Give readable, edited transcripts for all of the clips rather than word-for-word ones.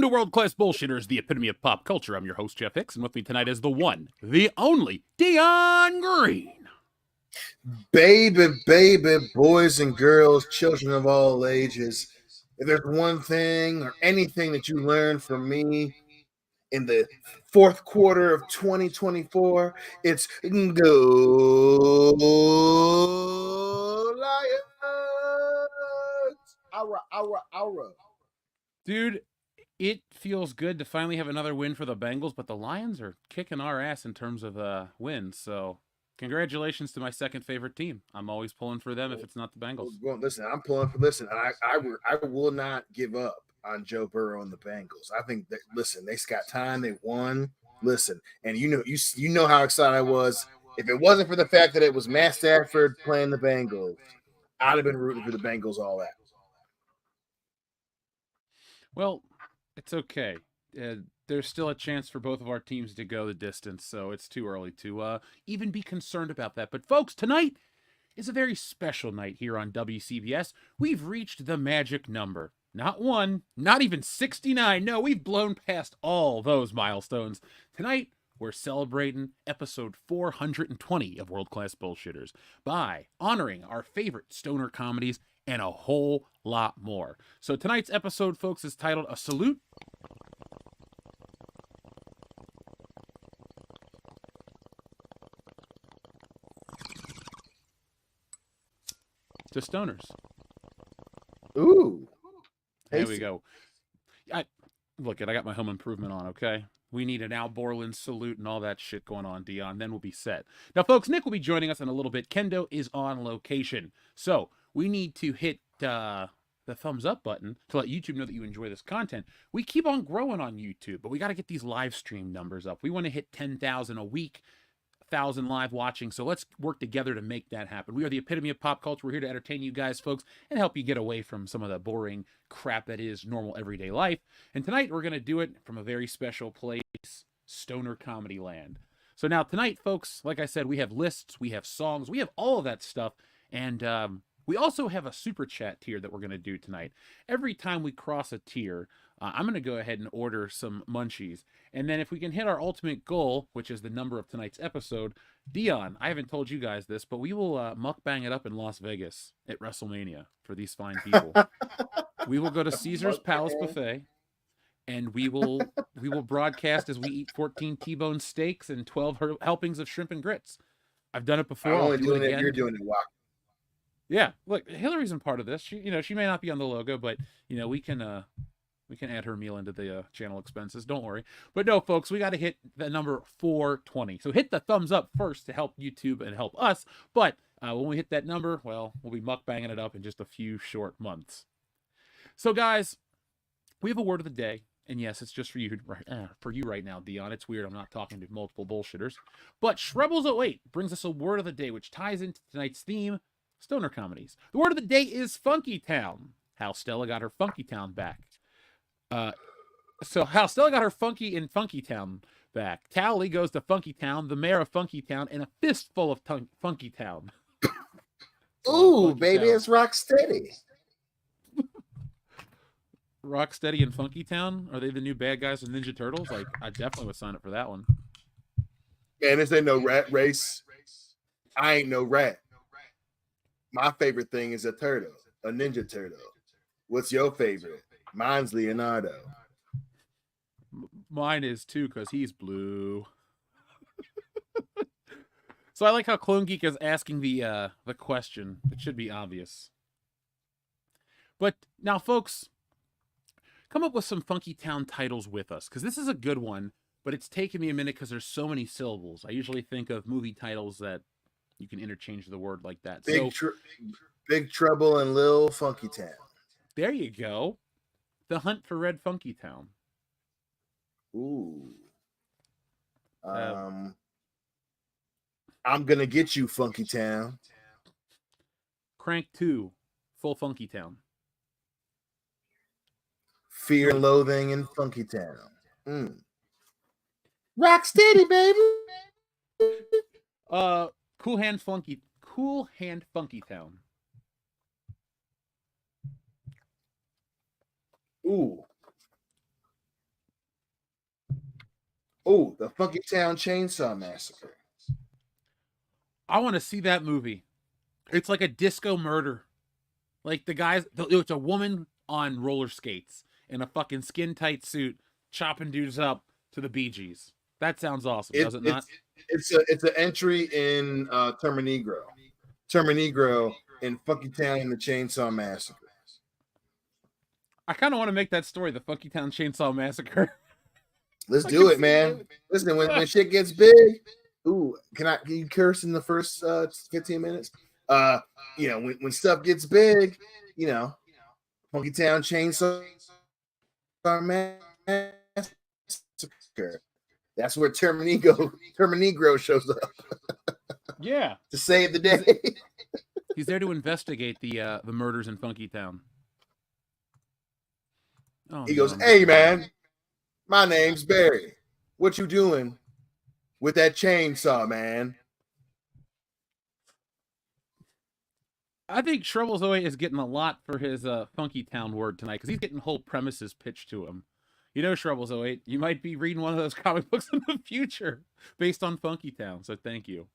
to World Class Bullshitters, the epitome of pop culture. I'm your host, Jeff Hicks, and with me tonight is the one, the only, Dion Green. Baby, boys and girls, children of all ages, if there's one thing or anything that you learned from me in the fourth quarter of 2024, it's go Lions! Aura. Dude, it feels good to finally have another win for the Bengals, but the Lions are kicking our ass in terms of wins, so congratulations to my second favorite team. I'm always pulling for them if it's not the Bengals. Well, listen, I'm pulling for listen. I will not give up on Joe Burrow and the Bengals. I think that listen, they got time. They won. Listen, and you know how excited I was. If it wasn't for the fact that it was Matt Stafford playing the Bengals, I'd have been rooting for the Bengals all that. Well, it's okay. There's still a chance for both of our teams to go the distance, so it's too early to even be concerned about that. But folks, tonight is a very special night here on WCBs. We've reached the magic number. Not one, not even 69. No, we've blown past all those milestones. Tonight, we're celebrating episode 420 of World Class Bullshitters by honoring our favorite stoner comedies and a whole lot more. So tonight's episode, folks, is titled A Salute to Stoners. Ooh. There we go. I got my home improvement on, okay? We need an Al Borland salute and all that shit going on, Dion. Then we'll be set. Now, folks, Nick will be joining us in a little bit. Kendo is on location. So we need to hit the thumbs up button to let YouTube know that you enjoy this content. We keep on growing on YouTube, but we got to get these live stream numbers up. We want to hit 10,000 a week. 1,000 live watching, so let's work together to make that happen. We are the epitome of pop culture. We're here to entertain you guys, folks, and help you get away from some of the boring crap that is normal everyday life. And tonight, we're going to do it from a very special place, Stoner Comedy Land. So now tonight, folks, like I said, we have lists, we have songs, we have all of that stuff, and we also have a super chat tier that we're going to do tonight. Every time we cross a tier, I'm going to go ahead and order some munchies. And then if we can hit our ultimate goal, which is the number of tonight's episode, Dion, I haven't told you guys this, but we will mukbang it up in Las Vegas at WrestleMania for these fine people. We will go to Caesar's Palace Buffet, and we will broadcast as we eat 14 T-bone steaks and 12 helpings of shrimp and grits. I've done it before. I'm only doing it. You're doing it. Wow. Yeah, look, Hillary's a part of this. She may not be on the logo, but we can add her meal into the channel expenses. Don't worry. But no, folks, we got to hit the number 420. So hit the thumbs up first to help YouTube and help us. But when we hit that number, well, we'll be mukbanging it up in just a few short months. So guys, we have a word of the day. And yes, it's just for you right now, Dion. It's weird I'm not talking to multiple bullshitters. But Shrebbles08 brings us a word of the day, which ties into tonight's theme, stoner comedies. The word of the day is Funky Town. How Stella got her Funky Town back. So how Stella got her Funky in Funky Town back. Tally goes to Funky Town, the mayor of Funky Town, and a fistful of Funky Town. Ooh, Funky baby, Town. It's Rocksteady. Rocksteady and Funky Town? Are they the new bad guys with Ninja Turtles? Like, I definitely would sign up for that one. Man, this ain't no rat race. I ain't no rat. My favorite thing is a turtle, a Ninja Turtle. What's your favorite? Mine's Leonardo. Mine is too, because he's blue. So I like how Clone Geek is asking the question. It should be obvious. But now, folks, come up with some Funky Town titles with us, because this is a good one, but it's taken me a minute because there's so many syllables. I usually think of movie titles that you can interchange the word like that. Big Trouble in Little Funky Town. There you go. The Hunt for Red Funky Town. Ooh. I'm gonna get you, Funky Town. Crank 2, Full Funky Town. Fear and Loathing in Funky Town. Rocksteady, baby. Cool Hand Funky Town. Ooh. Oh, the Funky Town Chainsaw Massacre. I want to see that movie. It's like a disco murder. Like it's a woman on roller skates in a fucking skin tight suit chopping dudes up to the Bee Gees. That sounds awesome, does it not? It's an entry in Terminegro. Terminegro in Funky Town and the Chainsaw Massacre. I kind of want to make that story the Funky Town Chainsaw Massacre. Let's I do can it, see man. Listen, when shit gets big, ooh, can you curse in the first 15 minutes? When stuff gets big, Funky Town Chainsaw Massacre. That's where Terminegro shows up. Yeah, to save the day. He's there to investigate the murders in Funky Town. Oh, he goes, "Hey man, my name's Barry. What you doing with that chainsaw, man?" I think Shrevelzoid is getting a lot for his Funky Town word tonight because he's getting whole premises pitched to him. You know, Shrevelzoid, you might be reading one of those comic books in the future based on Funky Town, so thank you.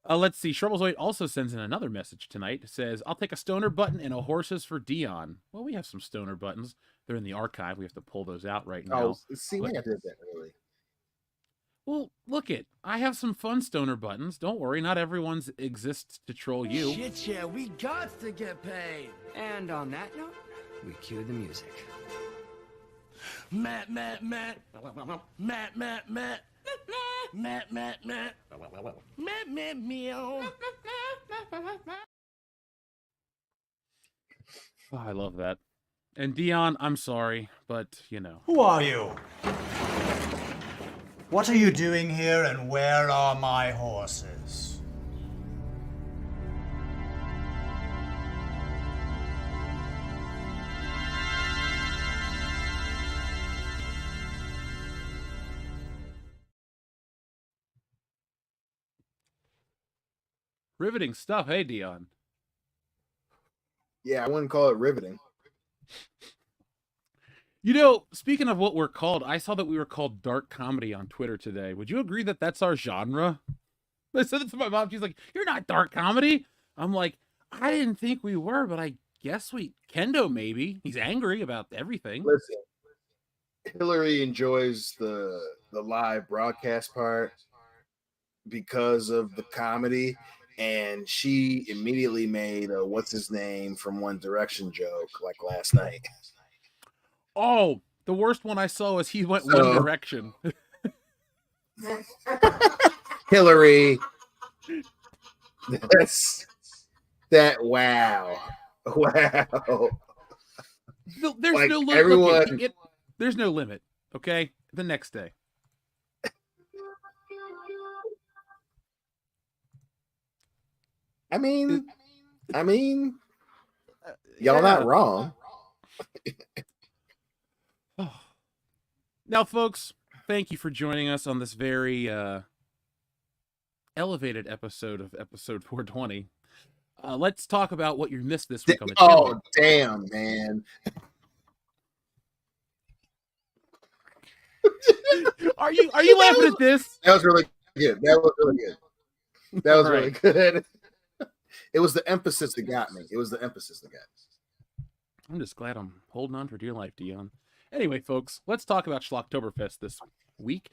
Let's see. Shrevelzoid also sends in another message tonight. It says, I'll take a stoner button and a horses for Dion. Well, we have some stoner buttons. They're in the archive. We have to pull those out right now. Oh, see, I did that early. Well, look it. I have some fun stoner buttons. Don't worry, not everyone's exists to troll you. Shit, yeah, we got to get paid. And on that note, we cue the music. Matt. Matt. Matt. Meow. Oh, I love that. And Dion, I'm sorry, but you know. Who are you? What are you doing here, and where are my horses? Riveting stuff, hey, Dion. Yeah, I wouldn't call it riveting. You know, speaking of what we're called, I saw that we were called dark comedy on Twitter today. Would you agree that that's our genre? I said it to my mom. She's like, "You're not dark comedy." I'm like, I didn't think we were, but I guess we. Kendo maybe. He's angry about everything. Listen, Hillary enjoys the live broadcast part because of the comedy, and she immediately made a what's his name from One Direction joke like last night. Oh, the worst one I saw was he went One Direction. Hillary, wow. There's like no limit. Everyone, there's no limit. Okay, the next day. I mean, y'all not wrong. Now, folks, thank you for joining us on this very elevated episode of episode 420. Let's talk about what you missed this week on the channel. Oh, damn, man. Are you laughing at this? That was really good. That was really good. It was the emphasis that got me. I'm just glad I'm holding on for dear life, Dion. Anyway, folks, let's talk about Schlocktoberfest this week.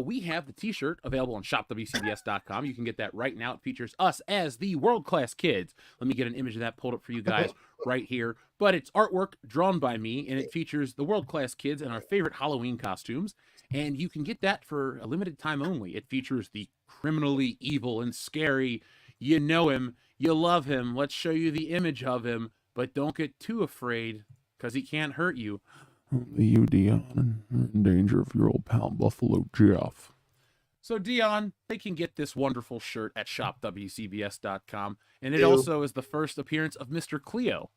We have the t-shirt available on shopwcbs.com. You can get that right now. It features us as the world-class kids. Let me get an image of that pulled up for you guys right here. But it's artwork drawn by me, and it features the world-class kids and our favorite Halloween costumes. And you can get that for a limited time only. It features the criminally evil and scary. You know him. You love him. Let's show you the image of him. But don't get too afraid, because he can't hurt you. Only you, Dion, are in danger of your old pal Buffalo Jeff. So, Dion, they can get this wonderful shirt at shopwcbs.com. And it also is the first appearance of Mr. Cleo.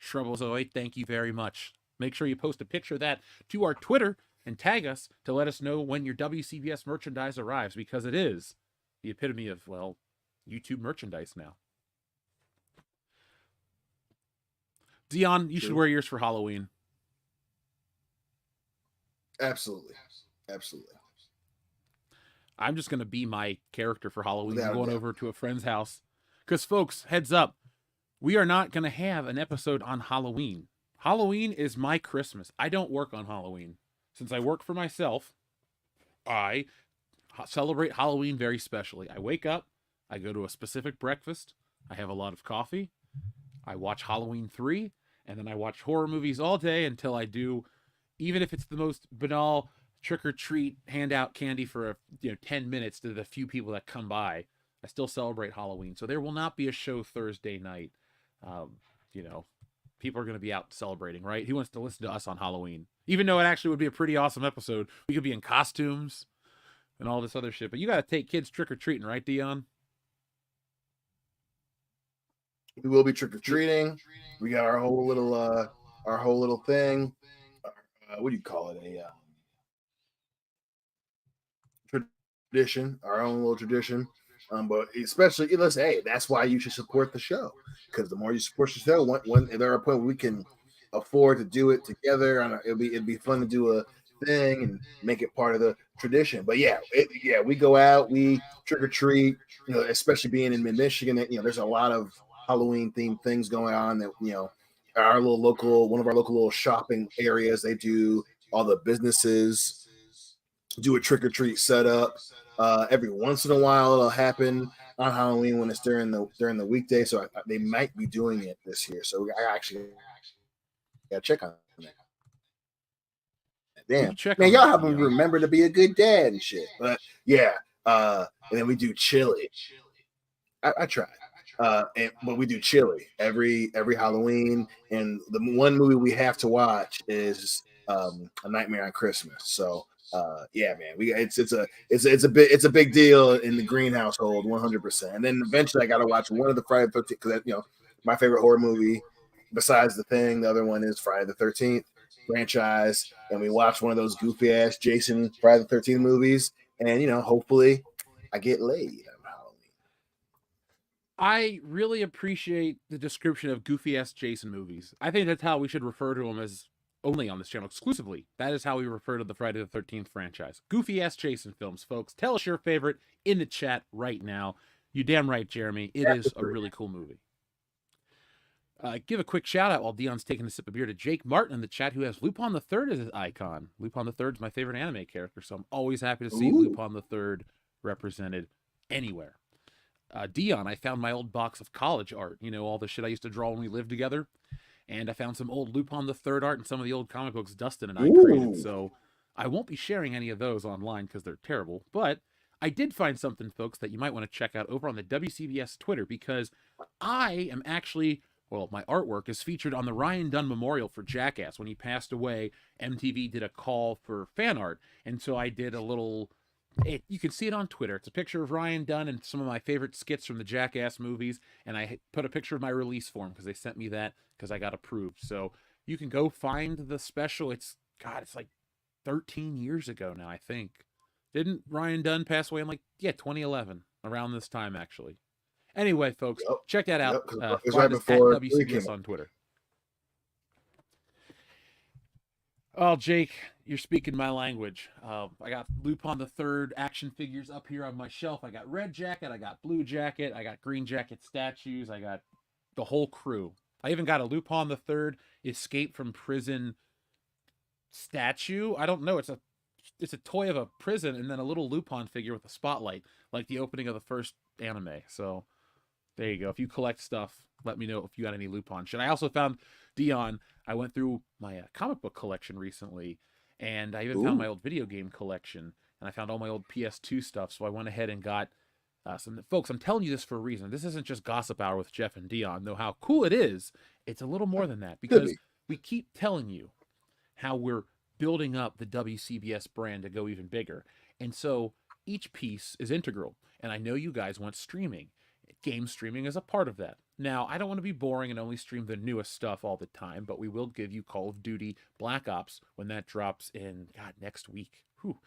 Shrevelzoid, thank you very much. Make sure you post a picture of that to our Twitter and tag us to let us know when your WCBS merchandise arrives, because it is the epitome of, well, YouTube merchandise now. Dion, you should wear yours for Halloween. Absolutely. Absolutely. I'm just going to be my character for Halloween. I'm Without a going doubt. over to a friend's house. Because, folks, heads up, we are not going to have an episode on Halloween. Halloween is my Christmas. I don't work on Halloween. Since I work for myself, I celebrate Halloween very specially. I wake up, I go to a specific breakfast, I have a lot of coffee, I watch Halloween 3, and then I watch horror movies all day until I do, even if it's the most banal trick or treat, hand out candy for 10 minutes to the few people that come by. I still celebrate Halloween. So there will not be a show Thursday night. Um, you know, people are going to be out celebrating, right? Who wants to listen to us on Halloween? Even though it actually would be a pretty awesome episode. We could be in costumes and all this other shit. But you got to take kids trick or treating, right, Dion? We will be trick or treating. We got our whole little thing. What do you call it? A tradition, our own little tradition. But especially, listen, hey, that's why you should support the show, because the more you support the show, when there are a point where we can afford to do it together, it'd be fun to do a thing and make it part of the tradition. But yeah, we go out, we trick or treat. Especially being in Michigan, there's a lot of Halloween themed things going on that one of our local little shopping areas. They do all the businesses do a trick or treat setup. Every once in a while, it'll happen on Halloween when it's during the weekday. So they might be doing it this year. So I actually got to check on that. Damn, man, y'all haven't remembered to be a good dad and shit. But yeah, and then we do chili. I try. But we do chili every Halloween, and the one movie we have to watch is A Nightmare on Christmas. So yeah, man, it's a big deal in the Green household, 100%. And then eventually I got to watch one of the Friday the 13th, because my favorite horror movie besides The Thing, the other one is Friday the 13th franchise, and we watch one of those goofy ass Jason Friday the 13th movies, and hopefully I get laid. I really appreciate the description of goofy ass Jason movies. I think that's how we should refer to them, as only on this channel exclusively. That is how we refer to the Friday the 13th franchise. Goofy ass Jason films, folks. Tell us your favorite in the chat right now. You damn right, Jeremy. It is a really cool movie. Give a quick shout out while Dion's taking a sip of beer to Jake Martin in the chat, who has Lupin the Third as his icon. Lupin the Third is my favorite anime character, so I'm always happy to see Lupin the Third represented anywhere. Dion, I found my old box of college art, all the shit I used to draw when we lived together. And I found some old Lupin the Third art and some of the old comic books Dustin and I created. So I won't be sharing any of those online because they're terrible. But I did find something, folks, that you might want to check out over on the WCBS Twitter, because I am actually, my artwork is featured on the Ryan Dunn Memorial for Jackass. When he passed away, MTV did a call for fan art. And so I did a little... you can see it on Twitter. It's a picture of Ryan Dunn and some of my favorite skits from the Jackass movies, and I put a picture of my release form because they sent me that because I got approved. So you can go find the special. It's like 13 years ago now, I think. Didn't Ryan Dunn pass away in 2011, around this time actually? Anyway, folks, check that out. It's Find right us before at WCBS on Twitter. Oh, Jake, you're speaking my language. I got Lupin the Third action figures up here on my shelf. I got Red Jacket, I got Blue Jacket, I got Green Jacket statues, I got the whole crew. I even got a Lupin the Third escape from prison statue. I don't know. It's a toy of a prison, and then a little Lupin figure with a spotlight, like the opening of the first anime. So there you go. If you collect stuff, let me know if you got any Lupin shit. I also found Dion. I went through my comic book collection recently, and I even found my old video game collection, and I found all my old PS2 stuff. So I went ahead and got some. Folks, I'm telling you this for a reason. This isn't just gossip hour with Jeff and Dion. Though how cool it is, it's a little more than that, because we keep telling you how we're building up the WCBS brand to go even bigger. And so each piece is integral. And I know you guys want streaming. Game streaming is a part of that. Now, I don't want to be boring and only stream the newest stuff all the time, but we will give you Call of Duty Black Ops when that drops in, next week. Whew.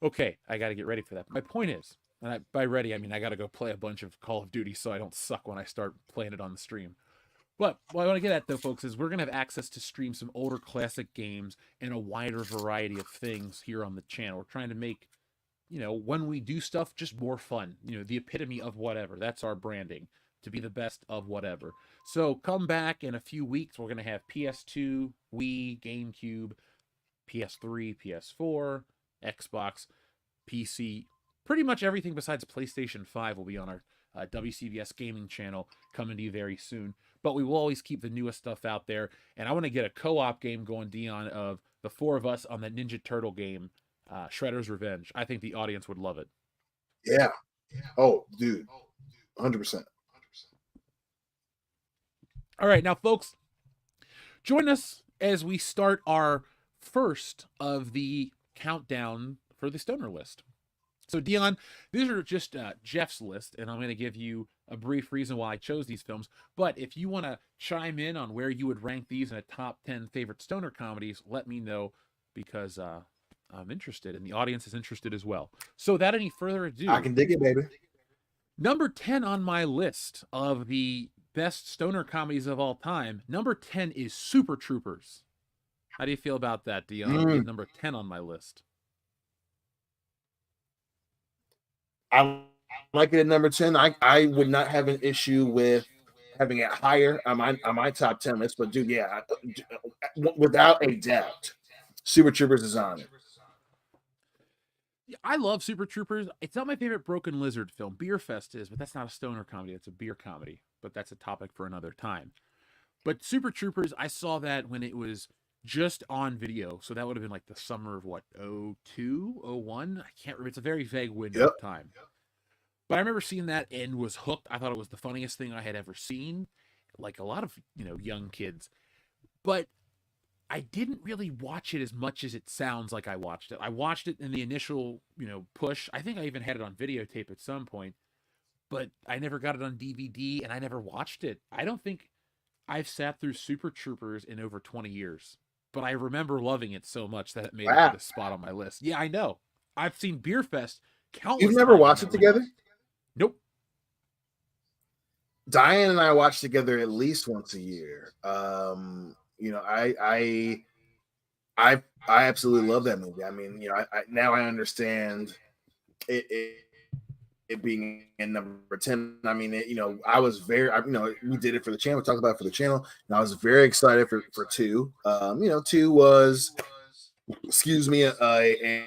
Okay, I got to get ready for that. My point is, and by ready, I mean I got to go play a bunch of Call of Duty so I don't suck when I start playing it on the stream. But what I want to get at, though, folks, is we're going to have access to stream some older classic games and a wider variety of things here on the channel. We're trying to make, when we do stuff, just more fun. The epitome of whatever. That's our branding, to be the best of whatever. So come back in a few weeks. We're going to have PS2, Wii, GameCube, PS3, PS4, Xbox, PC. Pretty much everything besides PlayStation 5 will be on our WCBs gaming channel coming to you very soon. But we will always keep the newest stuff out there. And I want to get a co-op game going, Dion, of the four of us on that Ninja Turtle game, Shredder's Revenge. I think the audience would love it. Yeah. Oh, dude. 100%. All right, now, folks, join us as we start our first of the countdown for the Stoner list. So, Dion, these are just Jeff's list, and I'm going to give you a brief reason why I chose these films. But if you want to chime in on where you would rank these in a top 10 favorite stoner comedies, let me know, because I'm interested, and the audience is interested as well. So, without any further ado, I can dig it, baby. Number 10 on my list of the best stoner comedies of all time, number 10 is Super Troopers. How do you feel about that, Dion? Number 10 on my list. I like it at number 10. I would not have an issue with having it higher on my top 10 list, but dude, yeah, without a doubt, Super Troopers is on it. I love Super Troopers. It's not my favorite Broken Lizard film. Beer Fest is, but that's not a stoner comedy. It's a beer comedy, but that's a topic for another time. But Super Troopers, I saw that when it was just on video. So that would have been like the summer of 02, 01? I can't remember. It's a very vague window of time. But I remember seeing that and was hooked. I thought it was the funniest thing I had ever seen. Like a lot of, young kids. But I didn't really watch it as much as it sounds like I watched it. I watched it in the initial, push. I think I even had it on videotape at some point. But I never got it on DVD and I never watched it. I don't think I've sat through Super Troopers in over 20 years. But I remember loving it so much that it made it to the spot on my list. Yeah, I know. I've seen Beer Fest countless times. You've never watched it together? Nope. Diane and I watch together at least once a year. I absolutely love that movie. I mean, now I understand it being in number 10. I mean, I was very, we did it for the channel. We talked about it for the channel, and I was very excited for 2. 2 was, excuse me, a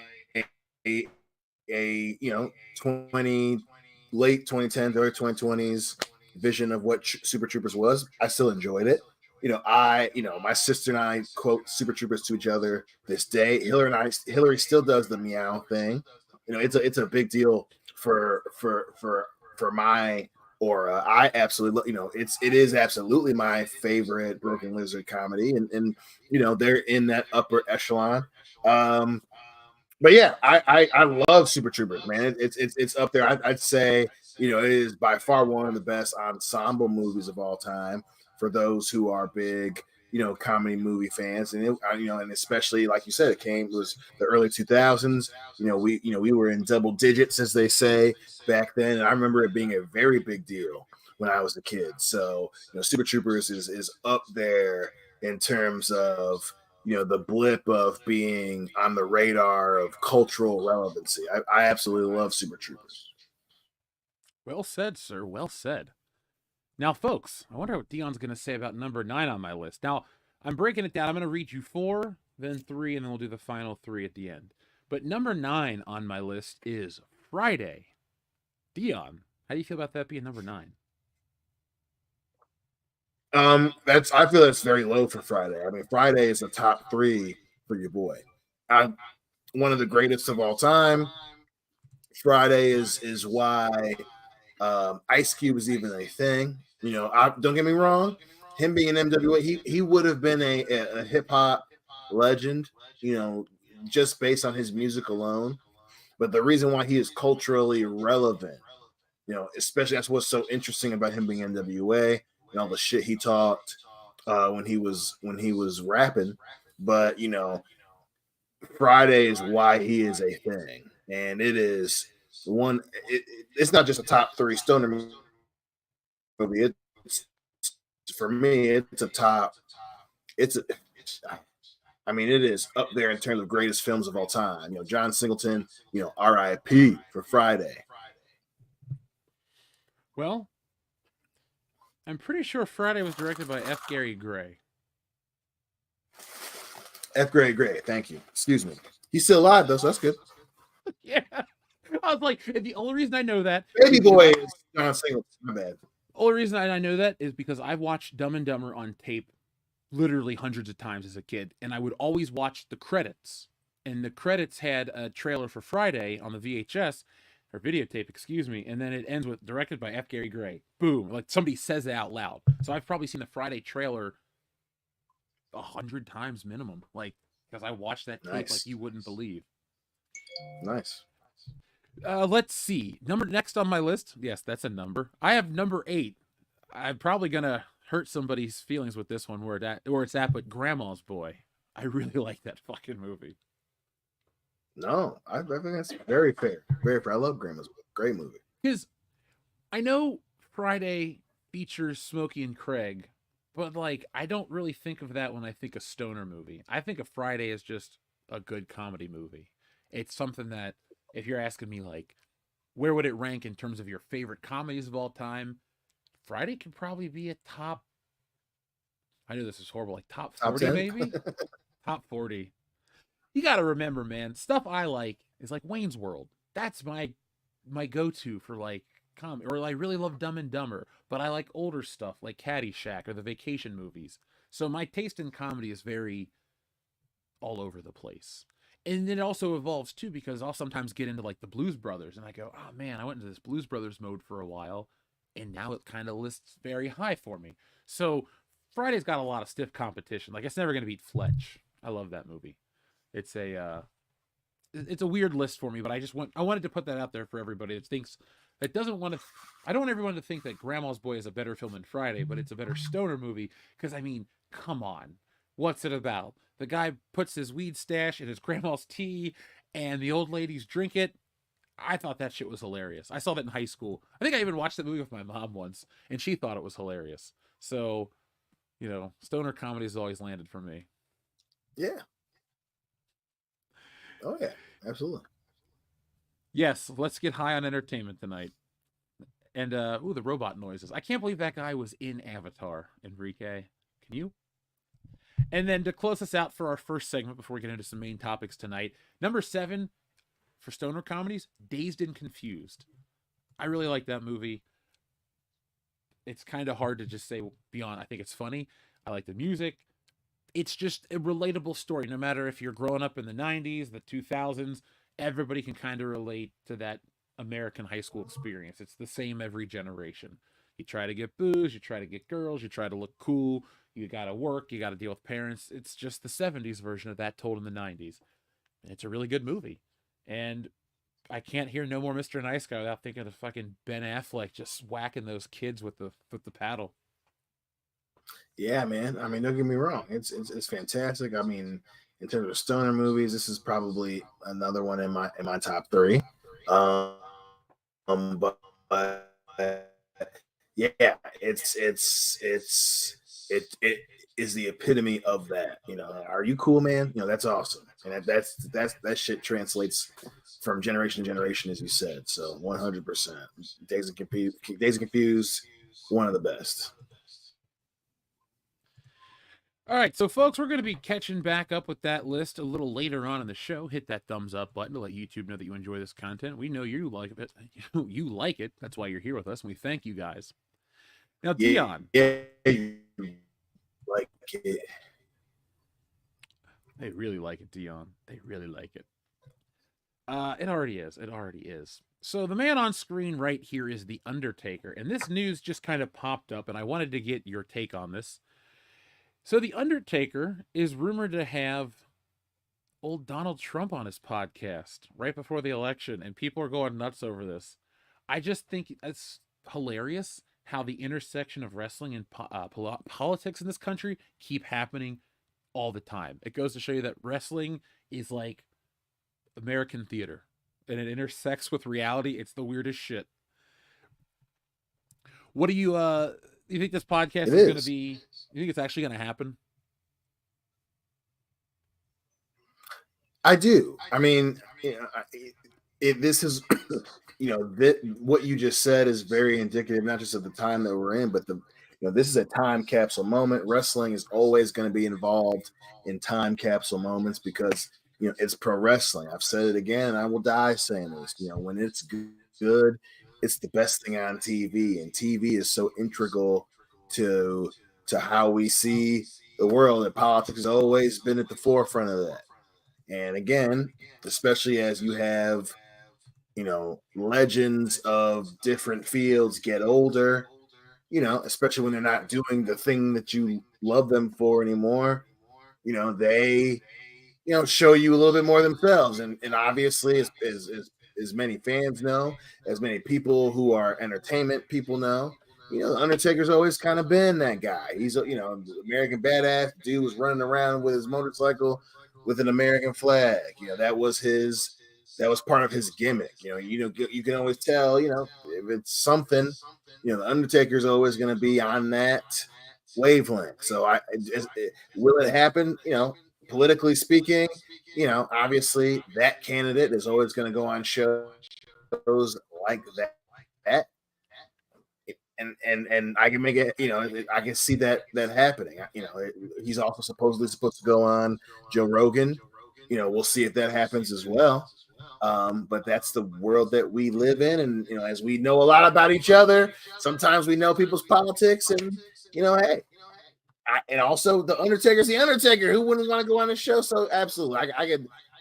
20 late 2010s, early 2020s vision of what Super Troopers was. I still enjoyed it. My sister and I quote Super Troopers to each other this day. Hillary still does the meow thing. It's a big deal for my aura. I absolutely, it is absolutely my favorite Broken Lizard comedy, and they're in that upper echelon. But yeah, I love Super Troopers, man. It's up there. I'd say it is by far one of the best ensemble movies of all time for those who are big comedy movie fans, and and especially like you said, it was the early 2000s. We were in double digits, as they say back then, and I remember it being a very big deal when I was a kid. So Super Troopers is up there in terms of the blip of being on the radar of cultural relevancy. I absolutely love Super Troopers. Well said, sir. Well said. Now, folks, I wonder what Dion's going to say about number 9 on my list. Now, I'm breaking it down. I'm going to read you 4, then 3, and then we'll do the final 3 at the end. But number 9 on my list is Friday. Dion, how do you feel about that being number 9? I feel that's very low for Friday. I mean, Friday is a top 3 for your boy. One of the greatest of all time. Friday is why Ice Cube is even a thing. Don't get me wrong. Him being MWA, he would have been a hip hop legend, just based on his music alone. But the reason why he is culturally relevant, especially that's what's so interesting about him being NWA and all the shit he talked when he was rapping. But Friday is why he is a thing, and it is one. It's not just a top 3 stoner movie. It's for me, it's a top. It's a. I mean, it is up there in terms of greatest films of all time. You know, John Singleton. You know, R.I.P. for Friday. Well, I'm pretty sure Friday was directed by F. Gary Gray. F. Gray. Thank you. Excuse me. He's still alive though, so that's good. Yeah. I was like, and the only reason I know that Baby Boy is John Singleton. My bad. only reason I know that is because I've watched Dumb and Dumber on tape literally hundreds of times as a kid, and I would always watch the credits. And the credits had a trailer for Friday on the VHS or videotape, excuse me, and then it ends with directed by F. Gary Gray. Boom! Like somebody says it out loud. So I've probably seen the Friday trailer 100 times minimum, like because I watched that tape like you wouldn't believe. Nice. Let's see. Next on my list. Yes, that's a number. I have number 8. I'm probably gonna hurt somebody's feelings with this one where it's at, but Grandma's Boy. I really like that fucking movie. No, I think that's very fair. Very fair. I love Grandma's Boy. Great movie. Because I know Friday features Smokey and Craig, but like I don't really think of that when I think of stoner movie. I think of Friday as just a good comedy movie. It's something that if you're asking me like where would it rank in terms of your favorite comedies of all time, Friday could probably be a top. I know this is horrible, like top 40 maybe. Top 40. You got to remember, man, stuff I like is like Wayne's World. That's my go-to for like comedy. Or I really love Dumb and Dumber, but I like older stuff like Caddyshack or the vacation movies. So my taste in comedy is very all over the place. And it also evolves too because I'll sometimes get into like the Blues Brothers and I go, oh man, I went into this Blues Brothers mode for a while and now it kind of lists very high for me. So Friday's got a lot of stiff competition. Like it's never going to beat Fletch. I love that movie. It's a weird list for me, but I wanted to put that out there for everybody that thinks that doesn't want to. I don't want everyone to think that Grandma's Boy is a better film than Friday, but it's a better stoner movie because I mean, come on, what's it about? The guy puts his weed stash in his grandma's tea, and the old ladies drink it. I thought that shit was hilarious. I saw that in high school. I think I even watched that movie with my mom once, and she thought it was hilarious. So, you know, stoner comedies always landed for me. Yeah. Oh yeah, absolutely. Yes, let's get high on entertainment tonight. And the robot noises. I can't believe that guy was in Avatar, Enrique. Can you? And then to close us out for our first segment before we get into some main topics tonight, number 7 for stoner comedies, Dazed and Confused. I really like that movie. It's kind of hard to just say beyond. I think it's funny. I like the music. It's just a relatable story. No matter if you're growing up in the 90s, the 2000s, everybody can kind of relate to that American high school experience. It's the same every generation. You try to get booze, you try to get girls, you try to look cool, you got to work, you got to deal with parents. It's just the 70s version of that told in the 90s. And it's a really good movie. And I can't hear No More Mr. Nice Guy without thinking of fucking Ben Affleck just whacking those kids with the paddle. Yeah, man. I mean, don't get me wrong. It's fantastic. I mean, in terms of stoner movies, this is probably another one in my top 3. But yeah, it is the epitome of that. You know, are you cool, man? You know, that's awesome, and that shit translates from generation to generation, as you said. So 100%. Days and Confused, one of the best. All right, so folks, we're going to be catching back up with that list a little later on in the show. Hit that thumbs up button to let YouTube know that you enjoy this content. We know you like it. You like it. That's why you're here with us, and we thank you guys. Now, Dion. Yeah, like it. They really like it, Dion. They really like it. It already is. It already is. So the man on screen right here is The Undertaker, and this news just kind of popped up, and I wanted to get your take on this. So The Undertaker is rumored to have old Donald Trump on his podcast right before the election, and people are going nuts over this. I just think it's hilarious how the intersection of wrestling and politics in this country keep happening all the time. It goes to show you that wrestling is like American theater, and it intersects with reality. It's the weirdest shit. What do you You think this podcast It is going to is. be? You think it's actually going to happen? I do. I mean, this is, what you just said is very indicative, not just of the time that we're in, but this is a time capsule moment. Wrestling is always going to be involved in time capsule moments because it's pro wrestling. I've said it again, and I will die saying this. When it's good, it's the best thing on TV, and TV is so integral to how we see the world. And politics has always been at the forefront of that. And again, especially as you have, legends of different fields get older, especially when they're not doing the thing that you love them for anymore, they, show you a little bit more themselves. And obviously, as many fans know, as many people who are entertainment people know, the Undertaker's always kind of been that guy. He's, American badass dude was running around with his motorcycle with an American flag. That was part of his gimmick. You can always tell, if it's something, the Undertaker's always going to be on that wavelength. So will it happen? Politically speaking, obviously that candidate is always going to go on shows like that. And I can make it, I can see that happening. He's also supposedly supposed to go on Joe Rogan. We'll see if that happens as well. But that's the world that we live in, and as we know a lot about each other, sometimes we know people's politics, and hey, and also the Undertaker's the Undertaker. Who wouldn't want to go on the show? So absolutely,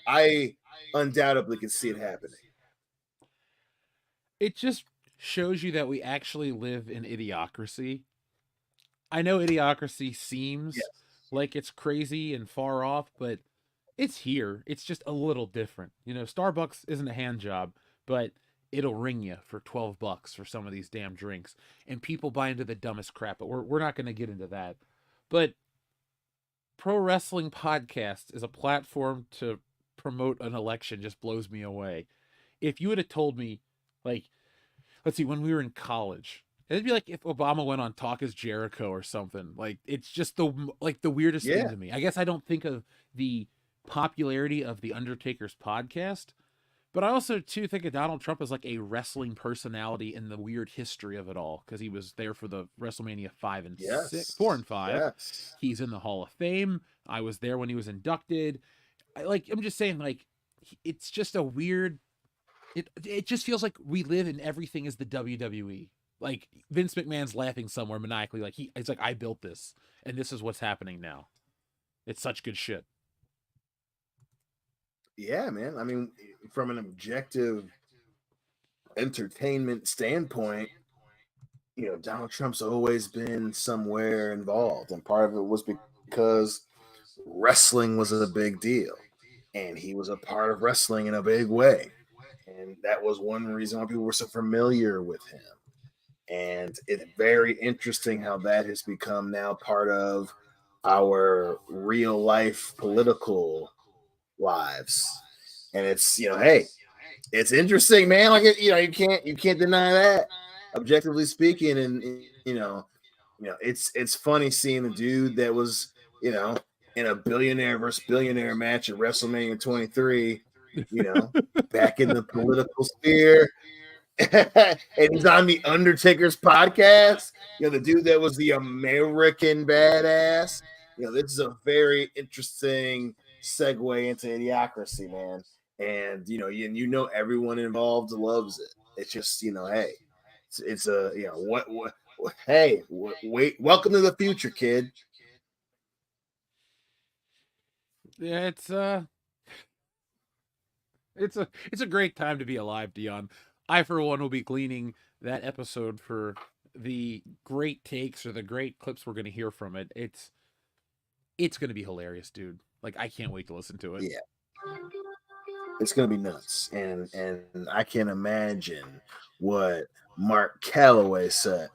I undoubtedly could see it happening. It just shows you that we actually live in idiocracy. I know idiocracy seems Yes. like it's crazy and far off, but it's here. It's just a little different. Starbucks isn't a hand job, but it'll ring you for $12 for some of these damn drinks. And people buy into the dumbest crap, but we're not going to get into that. But Pro Wrestling Podcast is a platform to promote an election just blows me away. If you would have told me, like, let's see, when we were in college, it'd be like if Obama went on Talk is Jericho or something. Like, it's just the weirdest thing Yeah. to me. I guess I don't think of the popularity of the Undertaker's podcast, but I also too think of Donald Trump as like a wrestling personality in the weird history of it all because he was there for the WrestleMania 4 and 5. Yes. He's in the Hall of Fame. I was there when he was inducted. I'm just saying, like, it's just a weird. It just feels like we live in everything is the WWE. Like Vince McMahon's laughing somewhere maniacally, like he's like, I built this, and this is what's happening now. It's such good shit. Yeah, man. I mean, from an objective entertainment standpoint, Donald Trump's always been somewhere involved, and part of it was because wrestling was a big deal, and he was a part of wrestling in a big way, and that was one reason why people were so familiar with him. And it's very interesting how that has become now part of our real life political lives. And it's, hey, it's interesting, man. Like you can't deny that, objectively speaking. And it's funny seeing the dude that was, in a billionaire versus billionaire match at WrestleMania 23, back in the political sphere. And he's on the Undertaker's podcast. The dude that was the American badass. This is a very interesting segue into idiocracy, man. And everyone involved loves it. It's just hey, it's a what hey, wait, welcome to the future, kid. Yeah, it's a great time to be alive, Dion. I for one will be gleaning that episode for the great takes or the great clips we're going to hear from it. It's going to be hilarious, dude. Like I can't wait to listen to it. Yeah, it's gonna be nuts, and I can imagine what Mark Calloway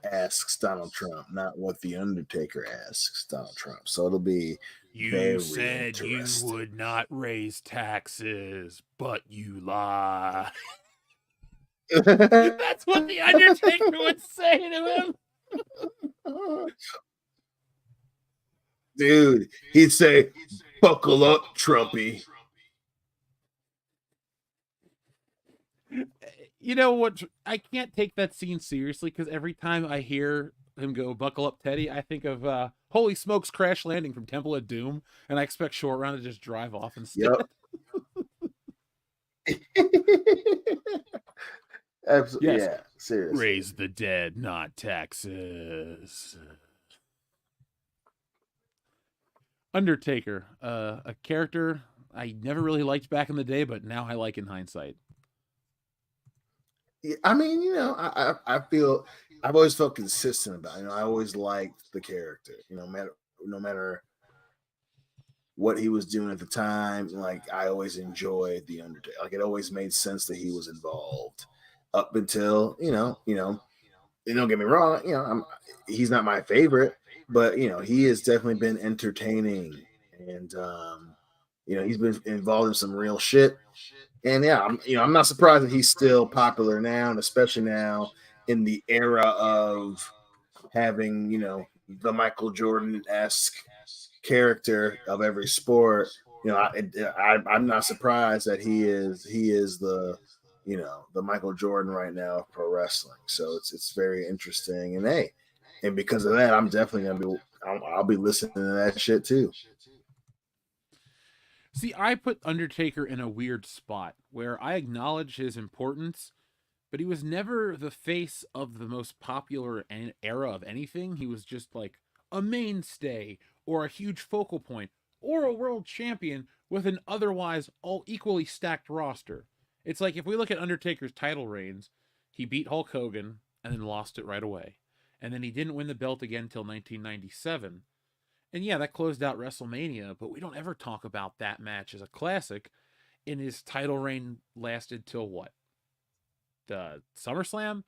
asks Donald Trump, not what the Undertaker asks Donald Trump. So it'll be You very said you interesting. would not raise taxes, but you lie. That's what the Undertaker would say to him. Dude, he'd say, "Buckle up, Trumpy." You know what? I can't take that scene seriously because every time I hear him go "Buckle up, Teddy," I think of "Holy Smokes, Crash Landing" from Temple of Doom, and I expect Short Round to just drive off instead. Yep. Absolutely. Yes. Yeah, seriously. Raise the dead, not taxes. Undertaker, a character I never really liked back in the day, but now I like in hindsight. Yeah, I mean, I feel I've always felt consistent about it. I always liked the character. No matter what he was doing at the time, like I always enjoyed the Undertaker. Like it always made sense that he was involved up until and don't get me wrong, he's not my favorite, but he has definitely been entertaining, and he's been involved in some real shit. And yeah, I'm not surprised that he's still popular now, and especially now in the era of having the Michael Jordan esque character of every sport. I'm not surprised that he is the Michael Jordan right now of pro wrestling. So it's very interesting, and hey, and because of that, I'm definitely I'll be listening to that shit too. See, I put Undertaker in a weird spot where I acknowledge his importance, but he was never the face of the most popular era of anything. He was just like a mainstay or a huge focal point or a world champion with an otherwise all equally stacked roster. It's like if we look at Undertaker's title reigns, he beat Hulk Hogan and then lost it right away. And then he didn't win the belt again until 1997. And yeah, that closed out WrestleMania, but we don't ever talk about that match as a classic. And his title reign lasted till what? The SummerSlam?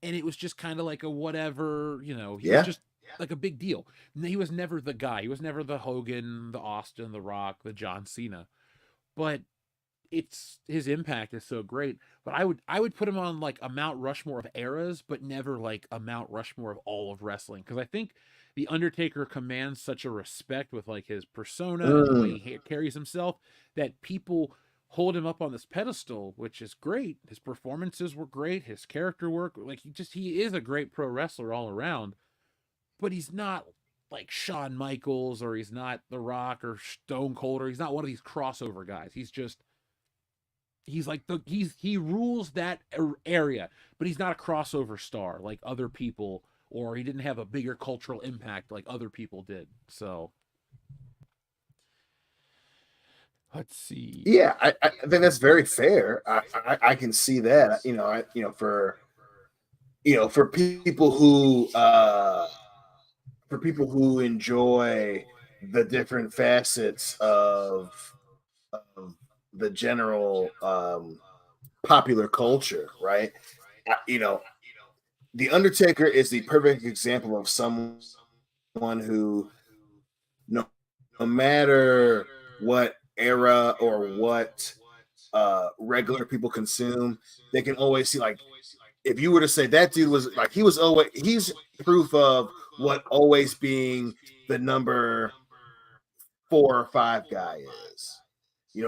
And it was just kind of like a whatever, he was Yeah. just like a big deal. He was never the guy. He was never the Hogan, the Austin, the Rock, the John Cena. But it's his impact is so great. But I would put him on like a Mount Rushmore of eras, but never like a Mount Rushmore of all of wrestling. Because I think the Undertaker commands such a respect with like his persona and the way he carries himself that people hold him up on this pedestal, which is great. His performances were great, his character work, like he is a great pro wrestler all around, but he's not like Shawn Michaels or he's not The Rock or Stone Cold or he's not one of these crossover guys. He's like he rules that area, but he's not a crossover star like other people, or he didn't have a bigger cultural impact like other people did. So let's see. Yeah, I think that's very fair. I can see that. For people who enjoy the different facets of the general popular culture, right? I- you know, the Undertaker is the perfect example of someone who, no, no matter what era or what regular people consume, they can always see, like, if you were to say that dude was like, he's proof of what always being the number 4 or 5 guy is.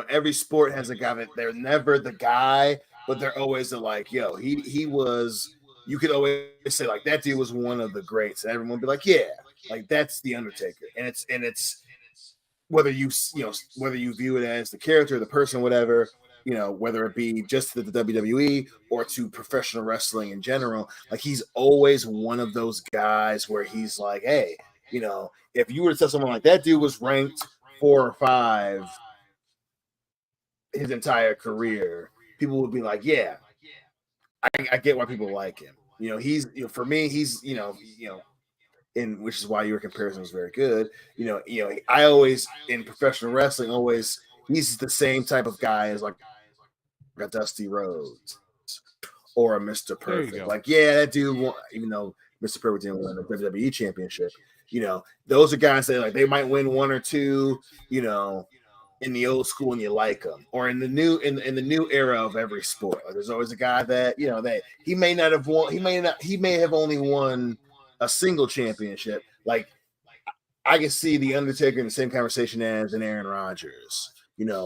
Every sport has a guy that they're never the guy, but they're always like, yo, he was. You could always say like that dude was one of the greats, and everyone would be like, yeah, like that's the Undertaker, and it's whether whether you view it as the character, the person, whatever, whether it be just to the WWE or to professional wrestling in general, like he's always one of those guys where he's like, hey, if you were to tell someone like that dude was ranked 4 or 5 his entire career, people would be like, yeah, I get why people like him. He's for me, he's and which is why your comparison was very good. I always in professional wrestling always he's the same type of guy as like a Dusty Rhodes or a Mr. There you Perfect. go. Like, yeah, that dude won, even though Mr. Perfect didn't win the WWE championship. Those are guys that like they might win one or two, in the old school and you like them, or in the new in the new era of every sport. Like, there's always a guy that that he may not have won. He may have only won a single championship. Like I can see the Undertaker in the same conversation as an Aaron Rodgers,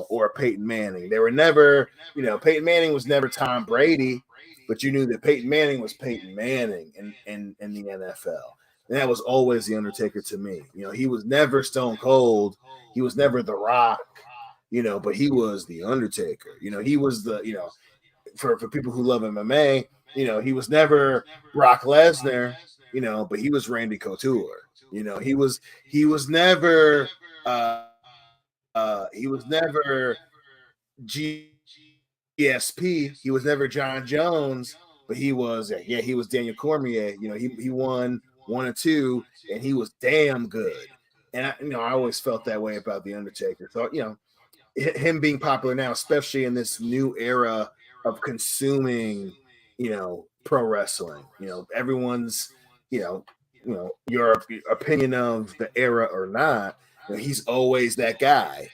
or a Peyton Manning. They were never, Peyton Manning was never Tom Brady, but you knew that Peyton Manning was Peyton Manning in the NFL. And that was always the Undertaker to me. He was never Stone Cold. He was never The Rock, but he was the Undertaker. He was for people who love MMA, he was never Brock Lesnar, but he was Randy Couture. He was never GSP. He was never John Jones, but he was Daniel Cormier. He won 1 or 2, and he was damn good. And I always felt that way about the Undertaker. So him being popular now, especially in this new era of consuming, pro wrestling. Everyone's, your opinion of the era or not. He's always that guy.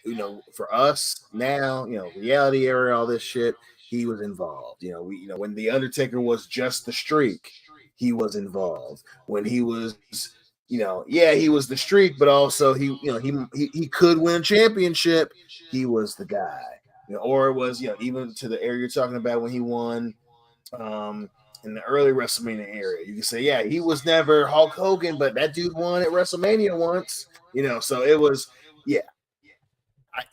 For us now, reality era, all this shit. He was involved. When the Undertaker was just the Streak, he was involved. When he was, he was the Streak, but also he could win a championship. He was the guy. Or it was, even to the area you're talking about when he won in the early WrestleMania era. You can say, yeah, he was never Hulk Hogan, but that dude won at WrestleMania once. So it was, yeah.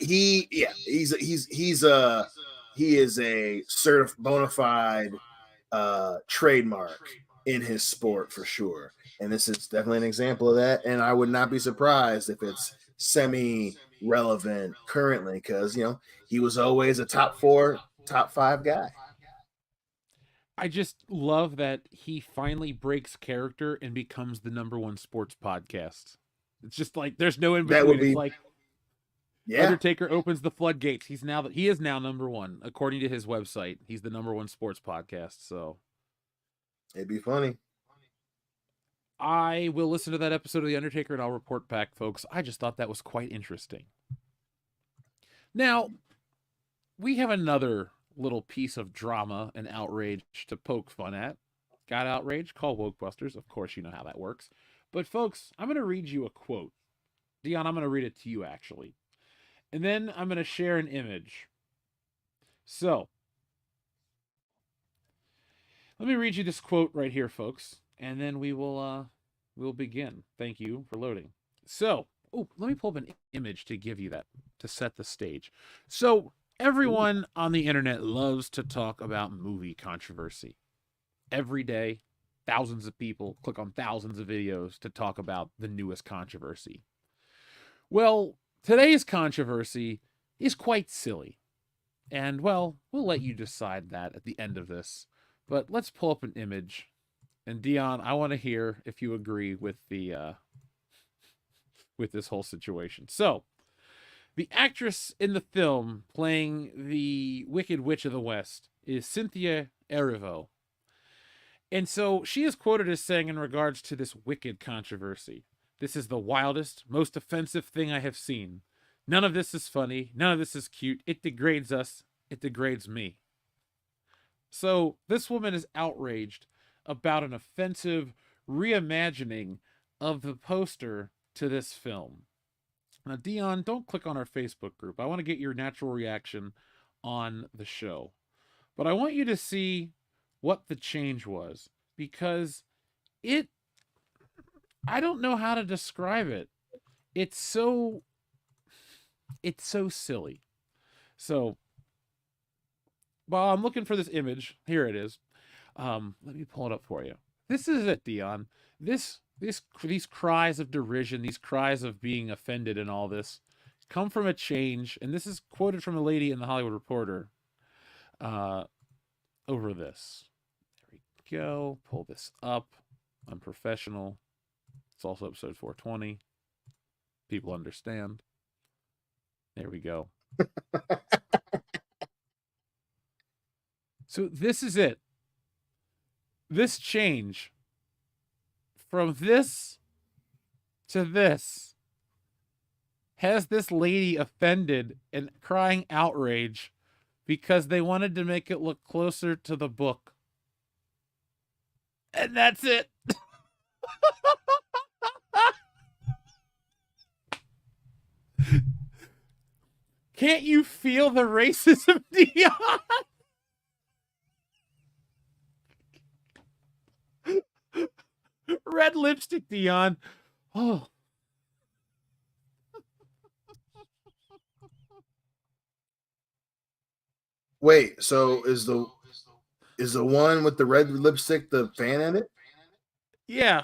He is a bona fide trademark in his sport for sure. And this is definitely an example of that. And I would not be surprised if it's semi-relevant currently, because he was always a top 4, top 5 guy. I just love that he finally breaks character and becomes the #1 sports podcast. It's just like there's no in between. It's like Undertaker opens the floodgates. He is now #1 according to his website. He's the #1 sports podcast. So it'd be funny. I will listen to that episode of The Undertaker and I'll report back, folks. I just thought that was quite interesting. Now, we have another little piece of drama and outrage to poke fun at. Got outraged? Call Wokebusters. Of course, you know how that works. But, folks, I'm going to read you a quote. Dion, I'm going to read it to you, actually. And then I'm going to share an image. So, let me read you this quote right here, folks. And then we'll begin. Thank you for loading. So, let me pull up an image to give you that, to set the stage. So, everyone on the internet loves to talk about movie controversy. Every day, thousands of people click on thousands of videos to talk about the newest controversy. Well, today's controversy is quite silly. And, well, we'll let you decide that at the end of this. But let's pull up an image. And Dion, I want to hear if you agree with with this whole situation. So, the actress in the film playing the Wicked Witch of the West is Cynthia Erivo. And so she is quoted as saying in regards to this Wicked controversy, "This is the wildest, most offensive thing I have seen. None of this is funny. None of this is cute. It degrades us. It degrades me." So this woman is outraged about an offensive reimagining of the poster to this film. Now, Dion, don't click on our Facebook group. I want to get your natural reaction on the show. But I want you to see what the change was, because I don't know how to describe it. It's so silly. So, while I'm looking for this image, here it is. Let me pull it up for you. This is it, Dion. These cries of derision, these cries of being offended and all this come from a change, and this is quoted from a lady in the Hollywood Reporter over this. There we go. Pull this up. Unprofessional. It's also episode 420. People understand. There we go. So this is it. This change from this to this has this lady offended and crying outrage because they wanted to make it look closer to the book. And that's it. Can't you feel the racism, Dion? Red lipstick, Dion. Oh, Wait, so is the one with the red lipstick the fan in it? yeah.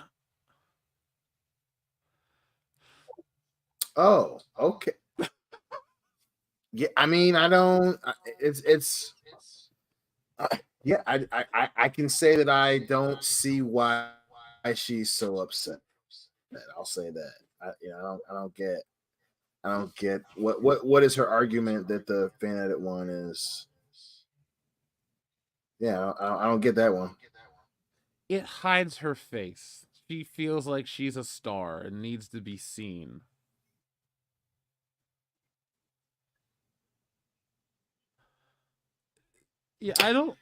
Oh, okay. Yeah, I mean, it's yeah, I can say that I don't see why she's so upset. I'll say that. I don't get what is her argument that the fan edit one is. Yeah, I don't get that one. It hides her face. She feels like she's a star and needs to be seen. Yeah, I don't.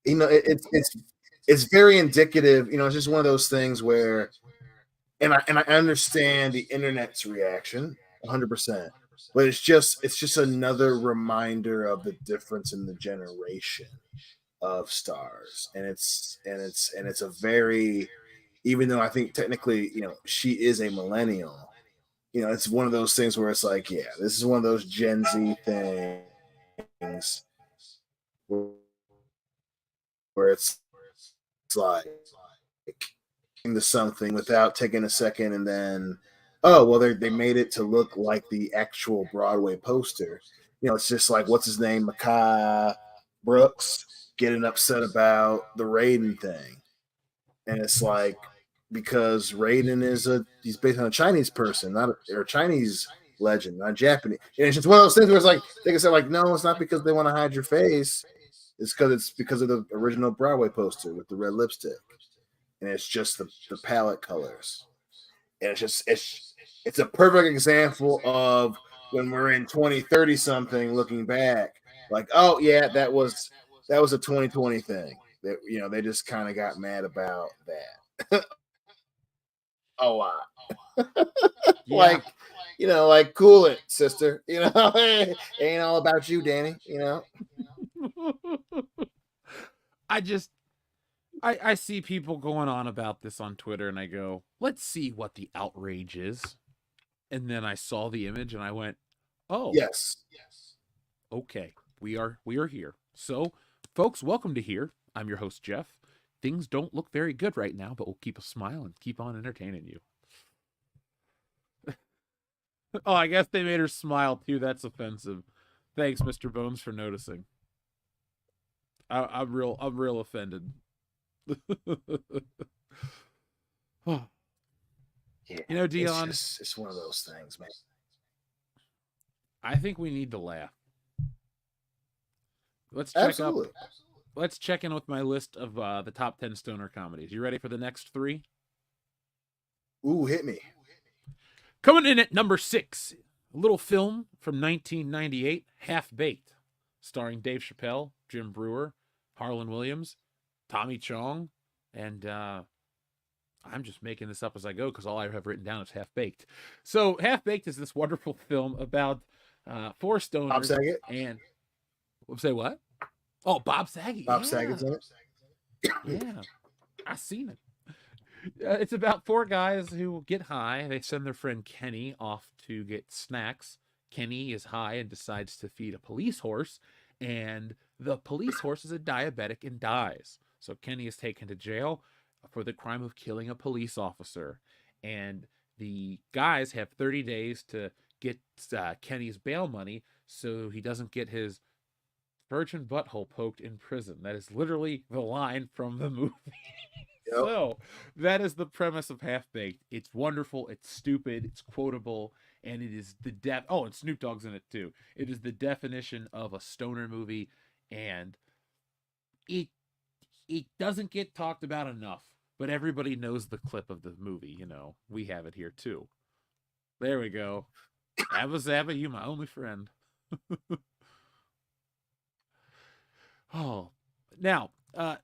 You know, it's very indicative. You know, it's just one of those things where, and I understand the internet's reaction 100%, but it's just another reminder of the difference in the generation of stars, and it's a very, even though I think technically, you know, she is a millennial, you know, it's one of those things where it's like, yeah, this is one of those Gen Z things where it's like into something without taking a second and then, oh well, they made it to look like the actual Broadway poster. You know, it's just like, what's his name, Makai Brooks, getting upset about the Raiden thing, and it's like, because Raiden is he's based on a Chinese person, not or a Chinese legend, not Japanese. And it's just one of those things where it's like they can say like, no, it's not because they want to hide your face. It's because of the original Broadway poster with the red lipstick, and it's just the palette colors, and it's a perfect example of when we're in 2030 something looking back, like, oh yeah, that was a 2020 thing that, you know, they just kind of got mad about that a lot. Yeah. Like, you know, like, cool it, sister, you know. Ain't all about you, Danny, you know. I just I see people going on about this on Twitter and I go, let's see what the outrage is. And then I saw the image and I went, oh, Yes. okay. We are here. So, folks, welcome to here. I'm your host, Jeff. Things don't look very good right now, but we'll keep a smile and keep on entertaining you. Oh, I guess they made her smile too. That's offensive. Thanks, Mr. Bones, for noticing. I'm real offended. You Yeah, know, Dion, it's one of those things, man. I think we need to laugh. Let's check up. Absolutely. Let's check in with my list of the top 10 stoner comedies. You ready for the next three? Ooh, hit me. Coming in at number 6, a little film from 1998, Half Baked, starring Dave Chappelle, Jim Brewer, Harlan Williams, Tommy Chong, and I'm just making this up as I go because all I have written down is Half Baked. So Half Baked is this wonderful film about 4 Bob stoners Saget. and say what? Oh, Bob Saget. Bob Yeah. Saget's in it. Yeah, I seen it. It's about 4 guys who get high. They send their friend Kenny off to get snacks. Kenny is high and decides to feed a police horse, and the police horse is a diabetic and dies. So Kenny is taken to jail for the crime of killing a police officer. And the guys have 30 days to get Kenny's bail money so he doesn't get his virgin butthole poked in prison. That is literally the line from the movie. Yep. So that is the premise of Half Baked. It's wonderful. It's stupid. It's quotable, and it is the Oh, and Snoop Dogg's in it too. It is the definition of a stoner movie, and it it doesn't get talked about enough. But everybody knows the clip of the movie. You know, we have it here too. There we go. Abba Zabba, you my only friend. Oh, now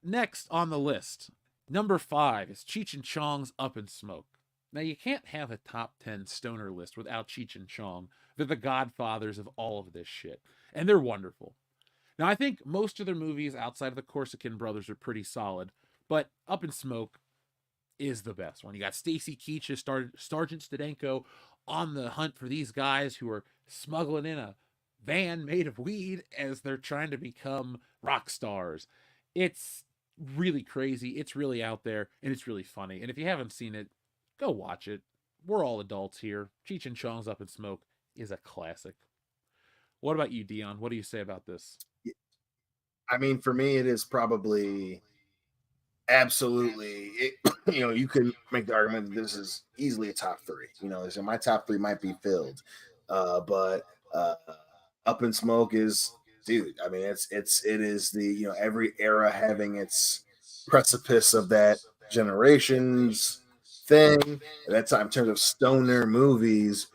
next on the list, number 5 is Cheech and Chong's Up in Smoke. Now, you can't have a top 10 stoner list without Cheech and Chong, They're the godfathers of all of this shit. And they're wonderful. Now, I think most of their movies outside of the Corsican brothers are pretty solid, but Up in Smoke is the best one. You got Stacy Keach as Sergeant Stadenko on the hunt for these guys who are smuggling in a van made of weed as they're trying to become rock stars. It's really crazy. It's really out there, and it's really funny. And if you haven't seen it, go watch it. We're all adults here. Cheech and Chong's Up in Smoke is a classic. What about you, Dion? What do you say about this? I mean, for me, it is probably absolutely. You can make the argument that this is easily a top three. So my top three might be filled, but Up in Smoke is, dude. I mean, it is the every era having its precipice of that generation's thing. At that time, in terms of stoner movies,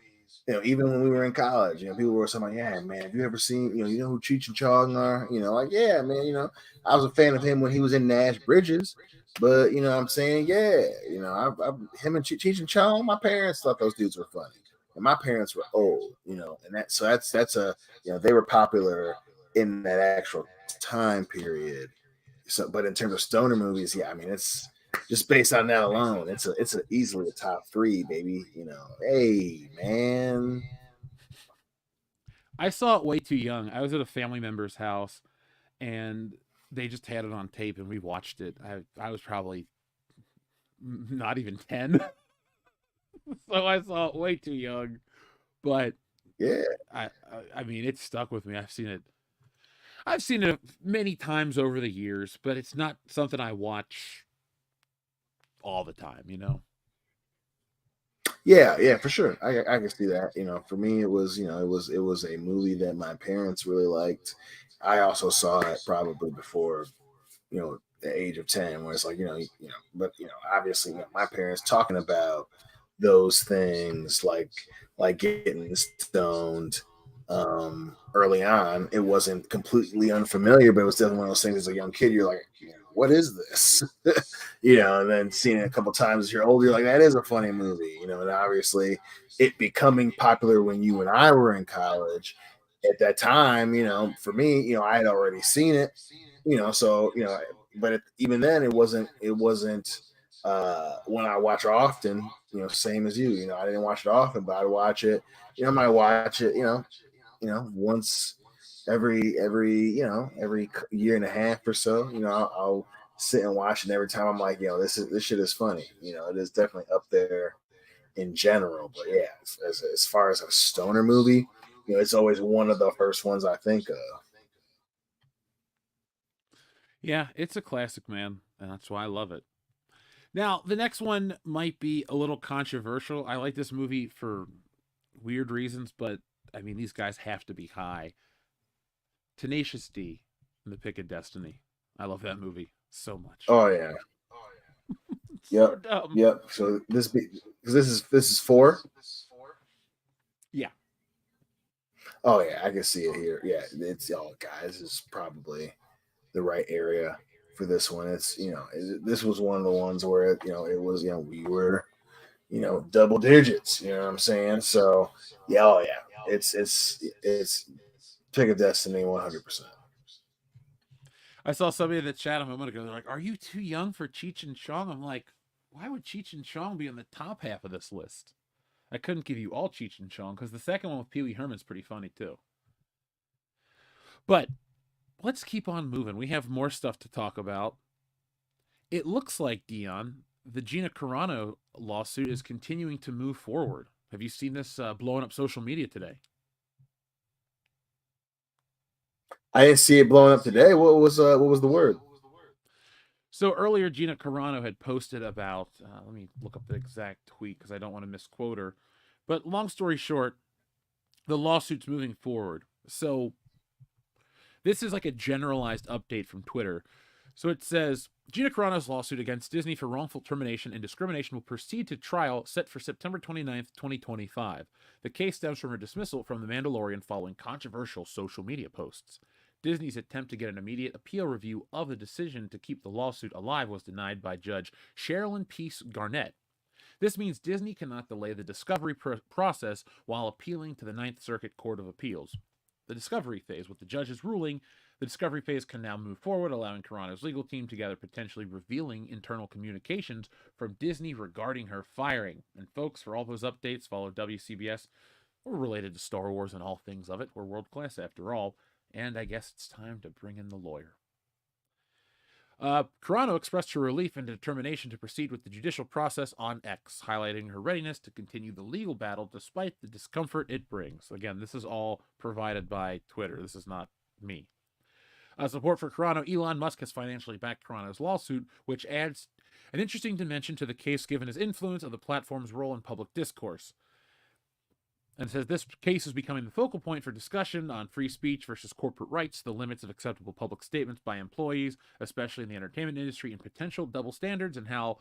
even when we were in college, people were saying, like, yeah, man, have you ever seen, you know who Cheech and Chong are? Like, yeah, man, I was a fan of him when he was in Nash Bridges, but, I'm saying, yeah, him and Cheech and Chong, my parents thought those dudes were funny. And my parents were old, and that's a, they were popular in that actual time period. So, but in terms of stoner movies, yeah, I mean, it's just based on that alone, it's easily a top three, baby. Hey man. I saw it way too young. I was at a family member's house, and they just had it on tape, and we watched it. I was probably not even 10, so I saw it way too young. But Yeah, I mean, it stuck with me. I've seen it many times over the years, but it's not something I watch all the time. yeah, for sure. I can see that. For me, it was a movie that my parents really liked. I also saw it probably before the age of 10, where it's like but obviously, my parents talking about those things, like getting stoned early on, it wasn't completely unfamiliar, but it was definitely one of those things as a young kid, you're like, what is this? And then seeing it a couple times as you're older, you're like, that is a funny movie. And obviously it becoming popular when you and I were in college at that time, for me, I had already seen it, so but even then it wasn't when I watch often, same as you. I didn't watch it often, but I'd watch it. I might watch it, once every year and a half or so. I'll sit and watch it, and every time I'm like, this shit is funny. It is definitely up there in general. But yeah, as far as a stoner movie, it's always one of the first ones I think of. Yeah, it's a classic, man, and that's why I love it. Now, the next one might be a little controversial. I like this movie for weird reasons, but I mean, these guys have to be high. Tenacious D and the Pick of Destiny. I love that movie so much. Oh yeah, It's so yep, dumb. yep. So this is four. Yeah. Oh yeah, I can see it here. Yeah, it's guys. This is probably the right area for this one. It's this was one of the ones where it was we were double digits. You know what I'm saying? So yeah, oh yeah, it's Pick of Destiny 100%. I saw somebody in the chat a moment ago. They're like, "Are you too young for Cheech and Chong?" I'm like, "Why would Cheech and Chong be on the top half of this list?" I couldn't give you all Cheech and Chong because the second one with Pee Wee Herman's pretty funny too. But let's keep on moving. We have more stuff to talk about. It looks like, Dion, the Gina Carano lawsuit is continuing to move forward. Have you seen this blowing up social media today? I didn't see it blowing up today. What was the word? So earlier, Gina Carano had posted about, let me look up the exact tweet because I don't want to misquote her. But long story short, the lawsuit's moving forward. So this is like a generalized update from Twitter. So it says Gina Carano's lawsuit against Disney for wrongful termination and discrimination will proceed to trial set for September 29th, 2025. The case stems from her dismissal from The Mandalorian following controversial social media posts. Disney's attempt to get an immediate appeal review of the decision to keep the lawsuit alive was denied by Judge Sherilyn Peace Garnett. This means Disney cannot delay the discovery process while appealing to the Ninth Circuit Court of Appeals. The discovery phase, with the judge's ruling, the discovery phase can now move forward, allowing Carano's legal team to gather potentially revealing internal communications from Disney regarding her firing. And folks, for all those updates, follow WCBS. We're related to Star Wars and all things of it. We're world class after all. And I guess it's time to bring in the lawyer. Carano expressed her relief and determination to proceed with the judicial process on X, highlighting her readiness to continue the legal battle despite the discomfort it brings. Again, this is all provided by Twitter. This is not me. Support for Carano, Elon Musk has financially backed Carano's lawsuit, which adds an interesting dimension to the case given his influence of the platform's role in public discourse. And it says this case is becoming the focal point for discussion on free speech versus corporate rights, the limits of acceptable public statements by employees, especially in the entertainment industry, and potential double standards, and how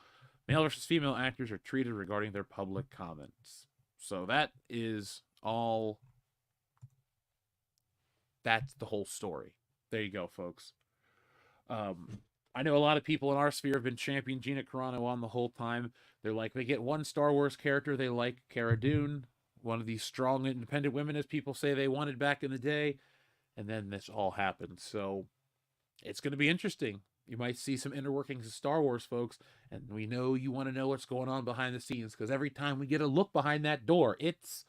male versus female actors are treated regarding their public comments. So that is all. That's the whole story. There you go, folks. I know a lot of people in our sphere have been championing Gina Carano on the whole time. They're like, they get one Star Wars character they like, Cara Dune, one of these strong, independent women, as people say they wanted back in the day. And then this all happened. So it's going to be interesting. You might see some inner workings of Star Wars, folks. And we know you want to know what's going on behind the scenes, because every time we get a look behind that door, it's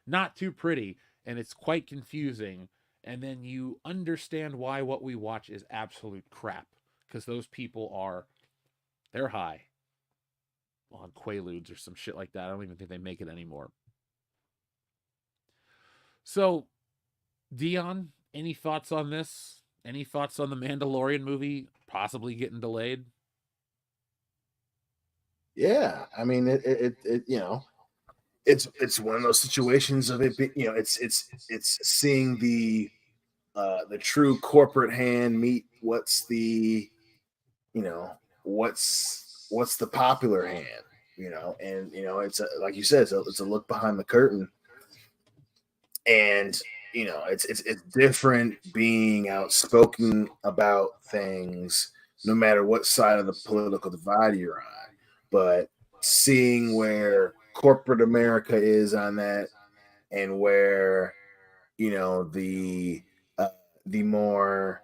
not too pretty and it's quite confusing. And then you understand why what we watch is absolute crap, because those people they're high on Quaaludes or some shit like that. I don't even think they make it anymore. So, Dion, any thoughts on this? Any thoughts on the Mandalorian movie possibly getting delayed? Yeah, I mean, it you know, it's one of those situations of it. It's seeing the true corporate hand meet what's the what's the popular hand, and it's like you said, it's a look behind the curtain. And it's different being outspoken about things, no matter what side of the political divide you're on. But seeing where corporate America is on that, and where the more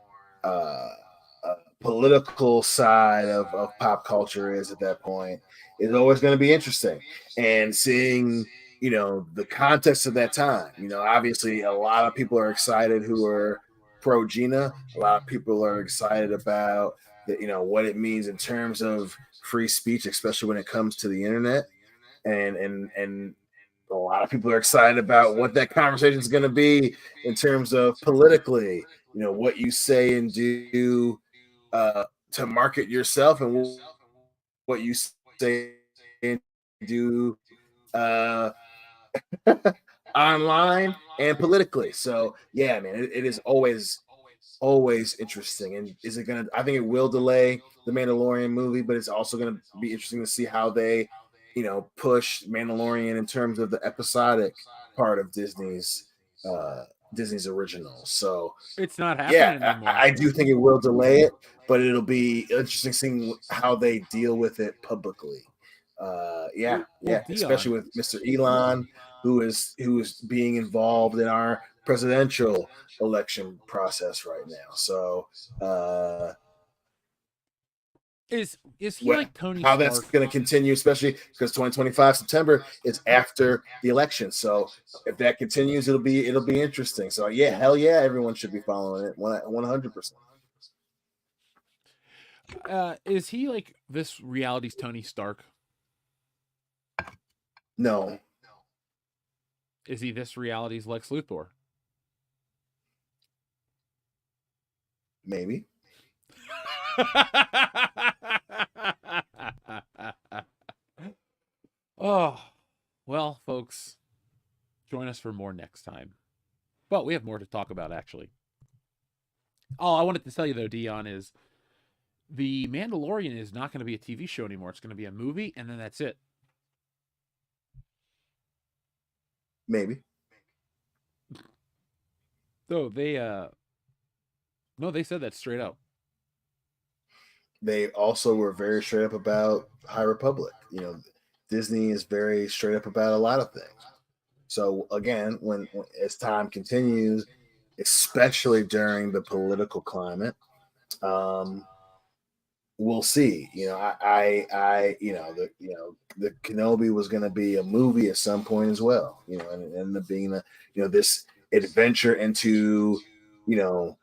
political side of pop culture is at that point, is always going to be interesting. And seeing the context of that time, obviously a lot of people are excited who are pro Gina. A lot of people are excited about what it means in terms of free speech, especially when it comes to the internet. And a lot of people are excited about what that conversation is going to be in terms of politically, what you say and do to market yourself, and what you say and do uh, online and politically. So yeah, man, it is always interesting. And is it gonna? I think it will delay the Mandalorian movie, but it's also gonna be interesting to see how they, push Mandalorian in terms of the episodic part of Disney's original. So It's not yeah, happening anymore. I do think it will delay it, but it'll be interesting seeing how they deal with it publicly. Yeah, Well, especially Dion, with Mr. Elon, who is being involved in our presidential election process right now. So, is he like Tony how that's Stark? going to continue, especially because 2025 September is after the election. So, if that continues, it'll be interesting. So, yeah, hell yeah, everyone should be following it 100%. Is he like this reality's Tony Stark? No, Is he this reality's Lex Luthor? maybe. Oh, well, folks, join us for more next time. But we have more to talk about, actually. All I wanted to tell you, though, Dion, is The Mandalorian is not going to be a TV show anymore. It's going to be a movie, and then that's it. Maybe. So they no, they said that straight up. They also were very straight up about High Republic. Disney is very straight up about a lot of things. So again, when as time continues, especially during the political climate, um, we'll see. The Kenobi was going to be a movie at some point as well. And it ended up being this adventure into you know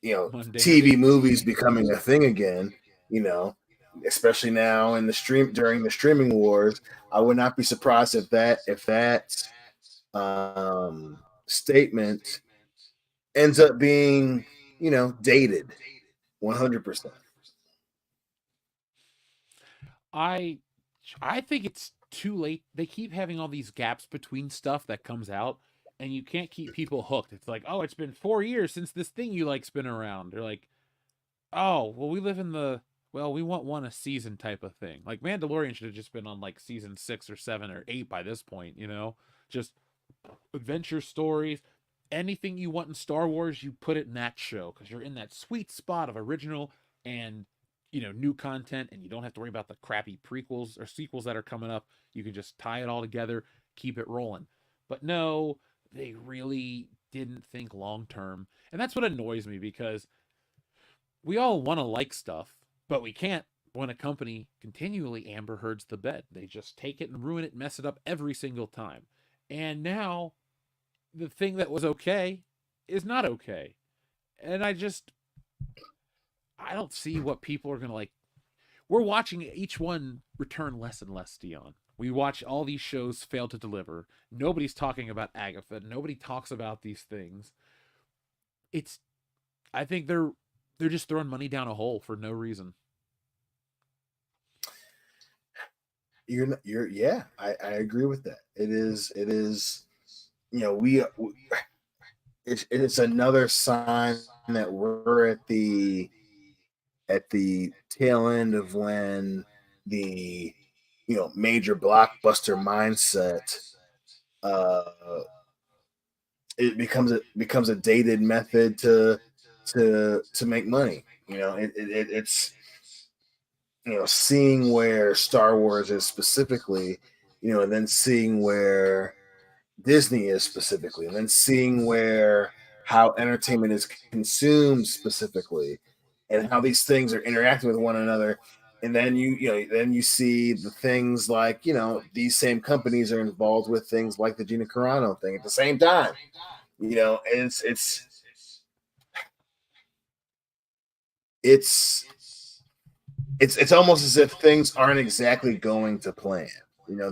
TV Mundanity. movies becoming a thing again. You know, especially now in the stream during the streaming wars. I would not be surprised if that statement ends up being dated 100%. I I think it's too late. They keep having all these gaps between stuff that comes out, and you can't keep people hooked. It's like, oh, it's been 4 years since this thing you like's been around. They're like, oh, well, we live in the we want one a season type of thing. Like Mandalorian should have just been on like season 6 or 7 or 8 by this point. Just adventure stories. Anything you want in Star Wars, you put it in that show because you're in that sweet spot of original and new content, and you don't have to worry about the crappy prequels or sequels that are coming up. You can just tie it all together, keep it rolling. But no, they really didn't think long term, and that's what annoys me because we all want to like stuff, but we can't when a company continually amber herds the bed. They just take it and ruin it, mess it up every single time. And now the thing that was okay is not okay. And I don't see what people are going to like. We're watching each one return less and less, Dion. We watch all these shows fail to deliver. Nobody's talking about Agatha. Nobody talks about these things. It's I think they're just throwing money down a hole for no reason. Yeah, I agree with that. It is we it's another sign that we're at the tail end of when the major blockbuster mindset uh it becomes a dated method to make money. It's seeing where Star Wars is specifically, and then seeing where Disney is specifically, and then seeing where how entertainment is consumed specifically, and how these things are interacting with one another. And then then you see the things like these same companies are involved with things like the Gina Carano thing at the same time. And it's it's almost as if things aren't exactly going to plan.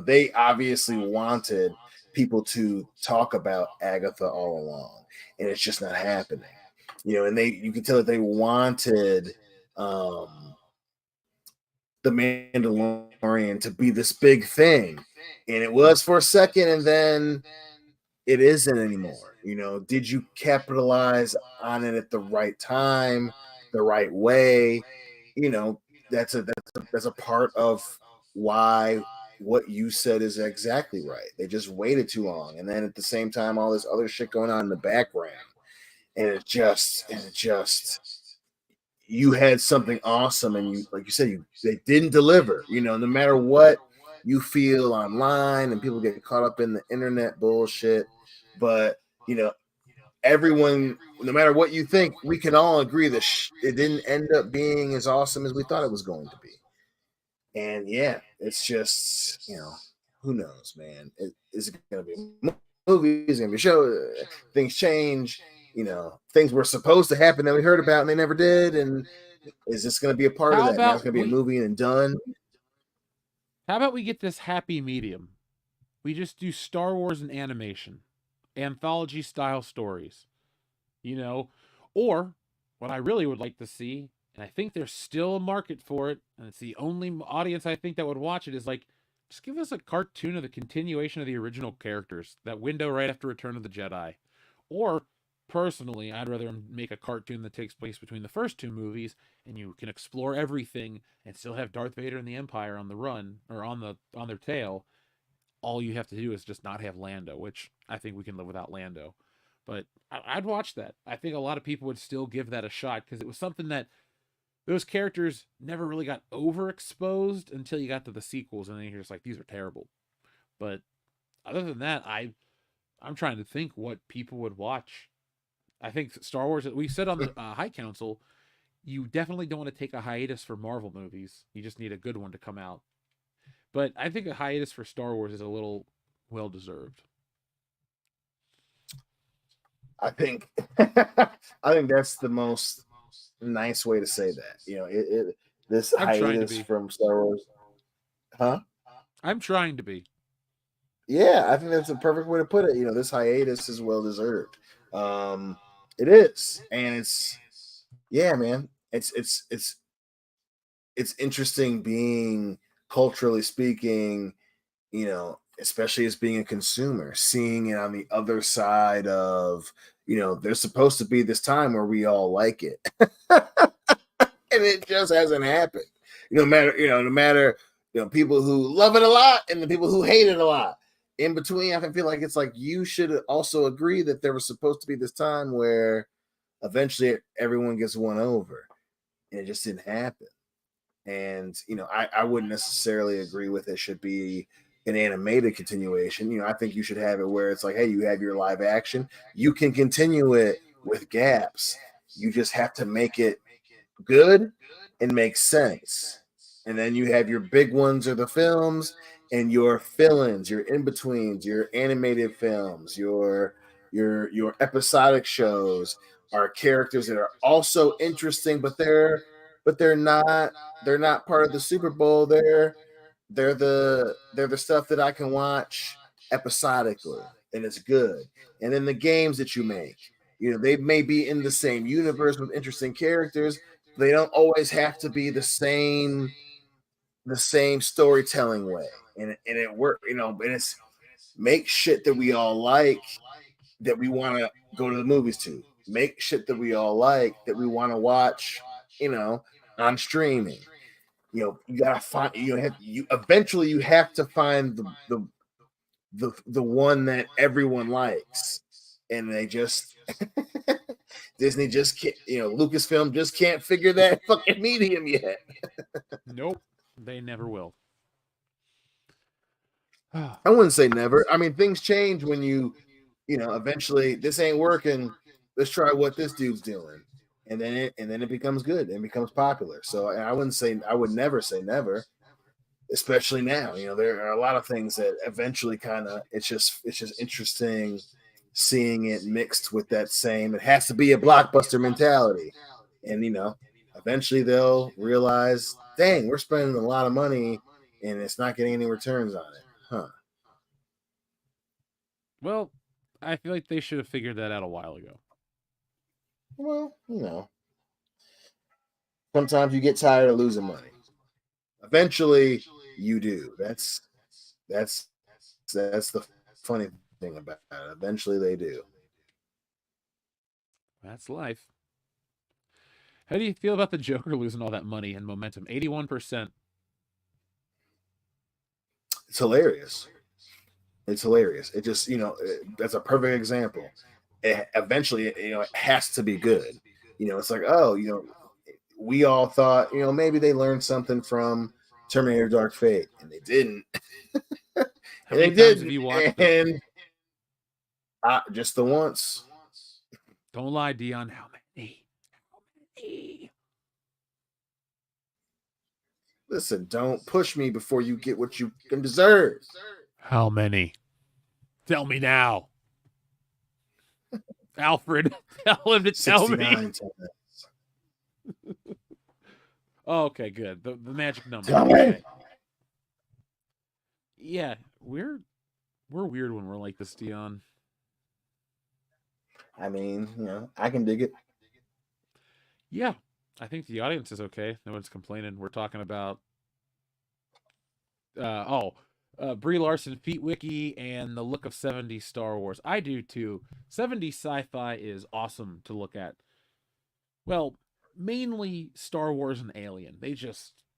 They obviously wanted people to talk about Agatha all along, and it's just not happening. And you can tell that they wanted um, the Mandalorian to be this big thing, and it was for a second, and then it isn't anymore. Did you capitalize on it at the right time, the right way? You know, that's a part of why what you said is exactly right. They just waited too long, and then at the same time, all this other shit going on in the background, and it just you had something awesome, and you like you said, they didn't deliver. No matter what you feel online, and people get caught up in the internet bullshit, but everyone, no matter what you think, we can all agree that it didn't end up being as awesome as we thought it was going to be. And yeah, it's just who knows, man. Is it going to be a movie? Is it going to be a show? Things change. Things were supposed to happen that we heard about and they never did. And is this going to be a part of How that? Now it's about going to be a we movie and done. how about we get this happy medium? We just do Star Wars and animation, anthology style stories, you know? Or what I really would like to see, and I think there's still a market for it, and it's the only audience I think that would watch it, is like, just give us a cartoon of the continuation of the original characters, that window right after Return of the Jedi. Or, personally, I'd rather make a cartoon that takes place between the first two movies, and you can explore everything and still have Darth Vader and the Empire on the run, or on their tail. All you have to do is just not have Lando, which I think we can live without Lando. But I'd watch that. I think a lot of people would still give that a shot because it was something that those characters never really got overexposed until you got to the sequels, and then you're just like, these are terrible. But other than that, I'm trying to think what people would watch. I think Star Wars. We said on the High Council, you definitely don't want to take a hiatus for Marvel movies. You just need a good one to come out. But I think a hiatus for Star Wars is a little well deserved. I think I think that's the most nice way to say that. This I'm trying to hiatus be. from Star Wars, huh? I'm trying to be. Yeah, I think that's a perfect way to put it. This hiatus is well deserved. It is, and yeah, man. It's interesting being culturally speaking, especially as being a consumer, seeing it on the other side of, there's supposed to be this time where we all like it. And it just hasn't happened. No matter people who love it a lot and the people who hate it a lot. In between, I feel like it's like you should also agree that there was supposed to be this time where eventually everyone gets won over, and it just didn't happen. And I wouldn't necessarily agree with it should be an animated continuation. I think you should have it where it's like, hey, you have your live action, you can continue it with gaps. You just have to make it good and make sense. And then you have your big ones or the films, and your fill-ins, your in-betweens, your animated films, your episodic shows are characters that are also interesting, but they're not part of the Super Bowl. They're the stuff that I can watch episodically, and it's good. And then the games that you make, they may be in the same universe with interesting characters. They don't always have to be the same storytelling way, and it work. And it's make shit that we all like, that we want to go to the movies to. Make shit that we all like, that we want to watch, on streaming. You gotta find. You eventually you have to find the one that everyone likes, and they just Disney just can't. Lucasfilm just can't figure that fucking medium yet. Nope, they never will. I wouldn't say never. I mean, things change when eventually this ain't working. Let's try what this dude's doing, and then it becomes good and becomes popular. So I would never say never, especially now. There are a lot of things that eventually kind of it's just interesting seeing it mixed with that same. It has to be a blockbuster mentality, and eventually they'll realize, dang, we're spending a lot of money and it's not getting any returns on it, huh? Well, I feel like they should have figured that out a while ago. Well, sometimes you get tired of losing money. Eventually, you do. That's the funny thing about it. Eventually, they do. That's life. How do you feel about the Joker losing all that money and momentum? 81%. It's hilarious. It's hilarious. It just, that's a perfect example. Eventually, it has to be good. It's like, oh, we all thought, maybe they learned something from Terminator Dark Fate, and they didn't. How And they many times have didn't. you watched it? And just the once. Don't lie, Dion. How many? How many? Listen, don't push me before you get what you can deserve. How many? Tell me now. Alfred, tell him to tell me. 69 times. Oh, okay, good. The magic number. Tell me. Okay. Yeah, we're weird when we're like this, Dion. I mean, I can dig it. Yeah, I think the audience is okay. No one's complaining. We're talking about Brie Larson, Pete Wiki, and the look of 70s Star Wars. I do too. 70s sci-fi is awesome to look at. Well, mainly Star Wars and Alien.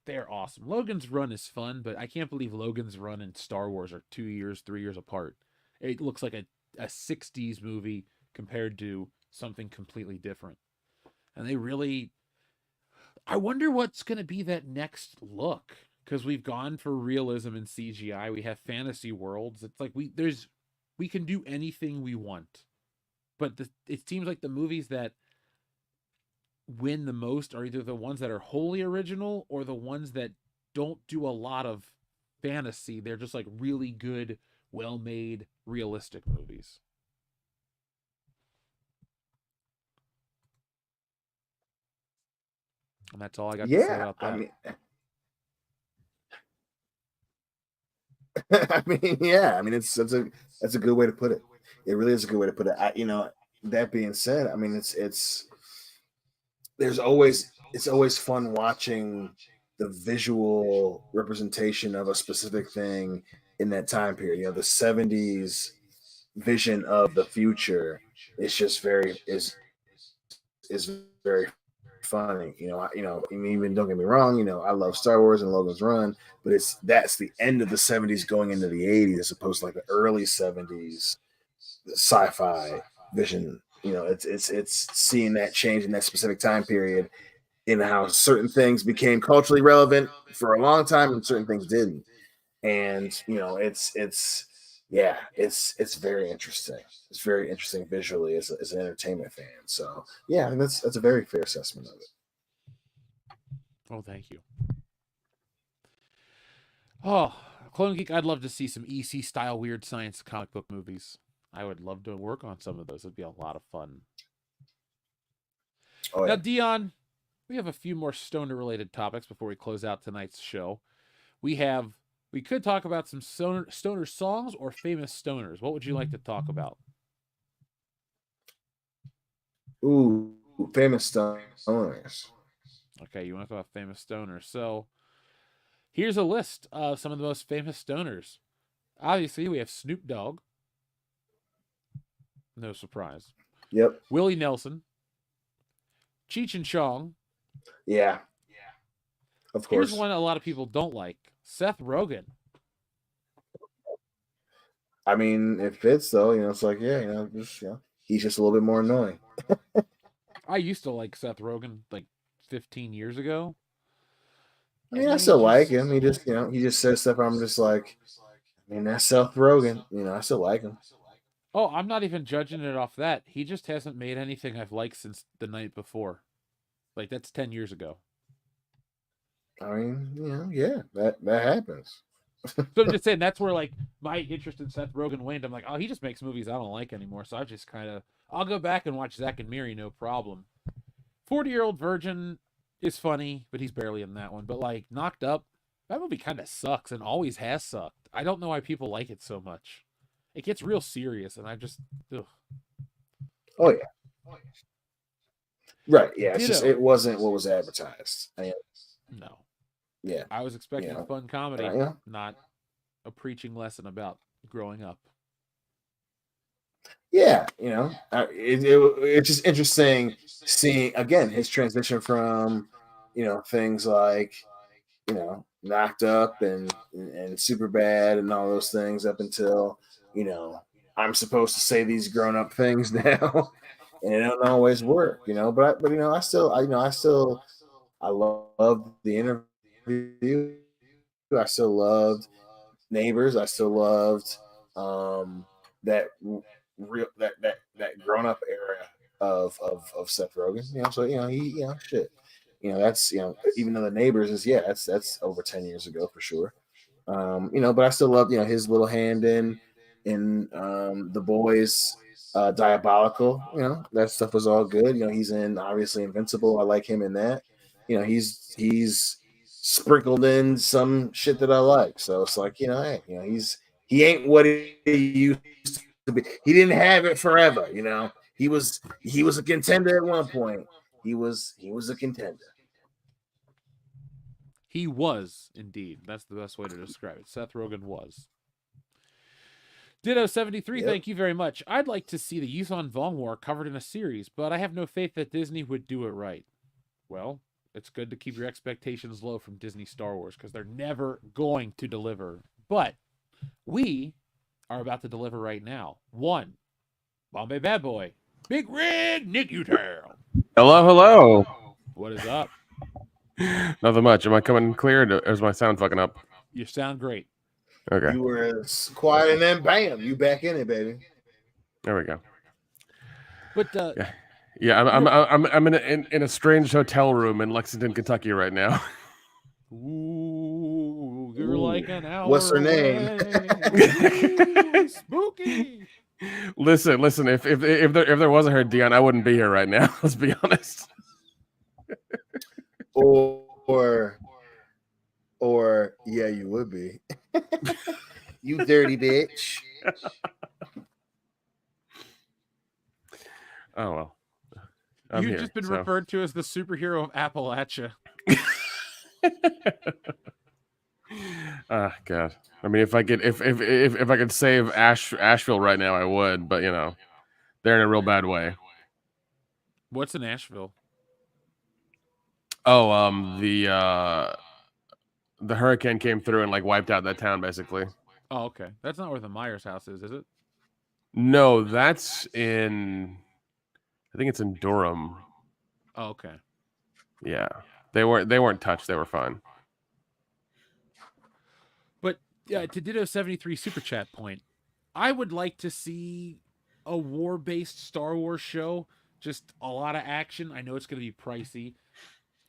They're awesome. Logan's Run is fun, but I can't believe Logan's Run and Star Wars are 2 years, 3 years apart. It looks like a 60s movie compared to something completely different. And I wonder what's going to be that next look, because we've gone for realism and CGI. We have fantasy worlds. It's like we can do anything we want, but it seems like the movies that win the most are either the ones that are wholly original or the ones that don't do a lot of fantasy. They're just like really good, well-made, realistic movies. And that's all I got to say about that. I mean, yeah. I mean, that's a good way to put it. It really is a good way to put it. That being said, I mean, it's always fun watching the visual representation of a specific thing in that time period. The 70s vision of the future is just is very funny. I mean, even don't get me wrong. I love Star Wars and Logan's Run, but that's the end of the 70s going into the 80s, as opposed to like the early 70s sci-fi vision. It's seeing that change in that specific time period, in how certain things became culturally relevant for a long time and certain things didn't. And it's very interesting. It's very interesting visually as an entertainment fan. So yeah, I mean, that's a very fair assessment of it. Oh, thank you. Oh, Clone Geek, I'd love to see some EC style weird science comic book movies. I would love to work on some of those. It'd be a lot of fun. Oh, now, yeah. Dion, we have a few more stoner related topics before we close out tonight's show. We could talk about some stoner songs or famous stoners. What would you like to talk about? Ooh, famous stoners. Okay, you want to talk about famous stoners. So here's a list of some of the most famous stoners. Obviously, we have Snoop Dogg. No surprise. Yep. Willie Nelson. Cheech and Chong. Yeah. Of course. Here's one a lot of people don't like. Seth Rogen. I mean, it fits though. It's like, he's just a little bit more annoying. I used to like Seth Rogen like 15 years ago. I mean, I still like him. He just says stuff. I'm just like, I mean, that's Seth Rogen. I still like him. Oh, I'm not even judging it off that. He just hasn't made anything I've liked since the night before. Like, that's 10 years ago. I mean, yeah, that happens. So I'm just saying, that's where, like, my interest in Seth Rogen waned. I'm like, oh, he just makes movies I don't like anymore. So I just I'll go back and watch Zack and Miri, no problem. 40-Year-Old Virgin is funny, but he's barely in that one. But, like, Knocked Up, that movie kind of sucks and always has sucked. I don't know why people like it so much. It gets real serious, and I just, ugh. Oh, yeah. Right, yeah. It's just, it wasn't what was advertised. No. Yeah. I was expecting fun comedy, not a preaching lesson about growing up. Yeah, it's just interesting seeing, again, his transition from, things like, Knocked Up and Superbad and all those things up until, I'm supposed to say these grown up things now, and it don't always work, But I love the interview. I still loved Neighbors. I still loved that grown up era of Seth Rogen. So he shit. That's even though the Neighbors is that's over 10 years ago for sure. But I still love his little hand in The Boys, Diabolical. That stuff was all good. He's in obviously Invincible. I like him in that. He's sprinkled in some shit that I like. So it's like hey, he ain't what he used to be. He didn't have it forever. He was a contender at one point. He was a contender. He was, indeed. That's the best way to describe it. Seth Rogen was. Ditto73, Thank you very much. I'd like to see the Yuuzhan Vong War covered in a series, but I have no faith that Disney would do it right. Well, it's good to keep your expectations low from Disney Star Wars, because they're never going to deliver. But we are about to deliver right now. One, Bombay Bad Boy, Big Red Nick Utown. Hello. What is up? Nothing much. Am I coming clear, or is my sound fucking up? You sound great. Okay, You were quiet, and then bam, you back in it, baby. there we go. But Yeah, yeah. I'm in a strange hotel room in Lexington, Kentucky right now. ooh, you're Ooh, like an hour what's her name? away. Ooh, spooky. Listen. If there wasn't her, Dion, I wouldn't be here right now. Let's be honest. or yeah, you would be. You dirty bitch. Oh well. I'm You've here, just been so. referred to as the superhero of Appalachia. God. I mean, if I could save Asheville right now, I would. But they're in a real bad way. What's in Asheville? Oh, the hurricane came through and like wiped out that town basically. Oh, okay. That's not where the Myers house is it? No, that's in. I think it's in Durham. Oh, okay. Yeah, they weren't touched. They were fine. But to Ditto 73 super chat point, I would like to see a war-based Star Wars show. Just a lot of action. I know it's going to be pricey.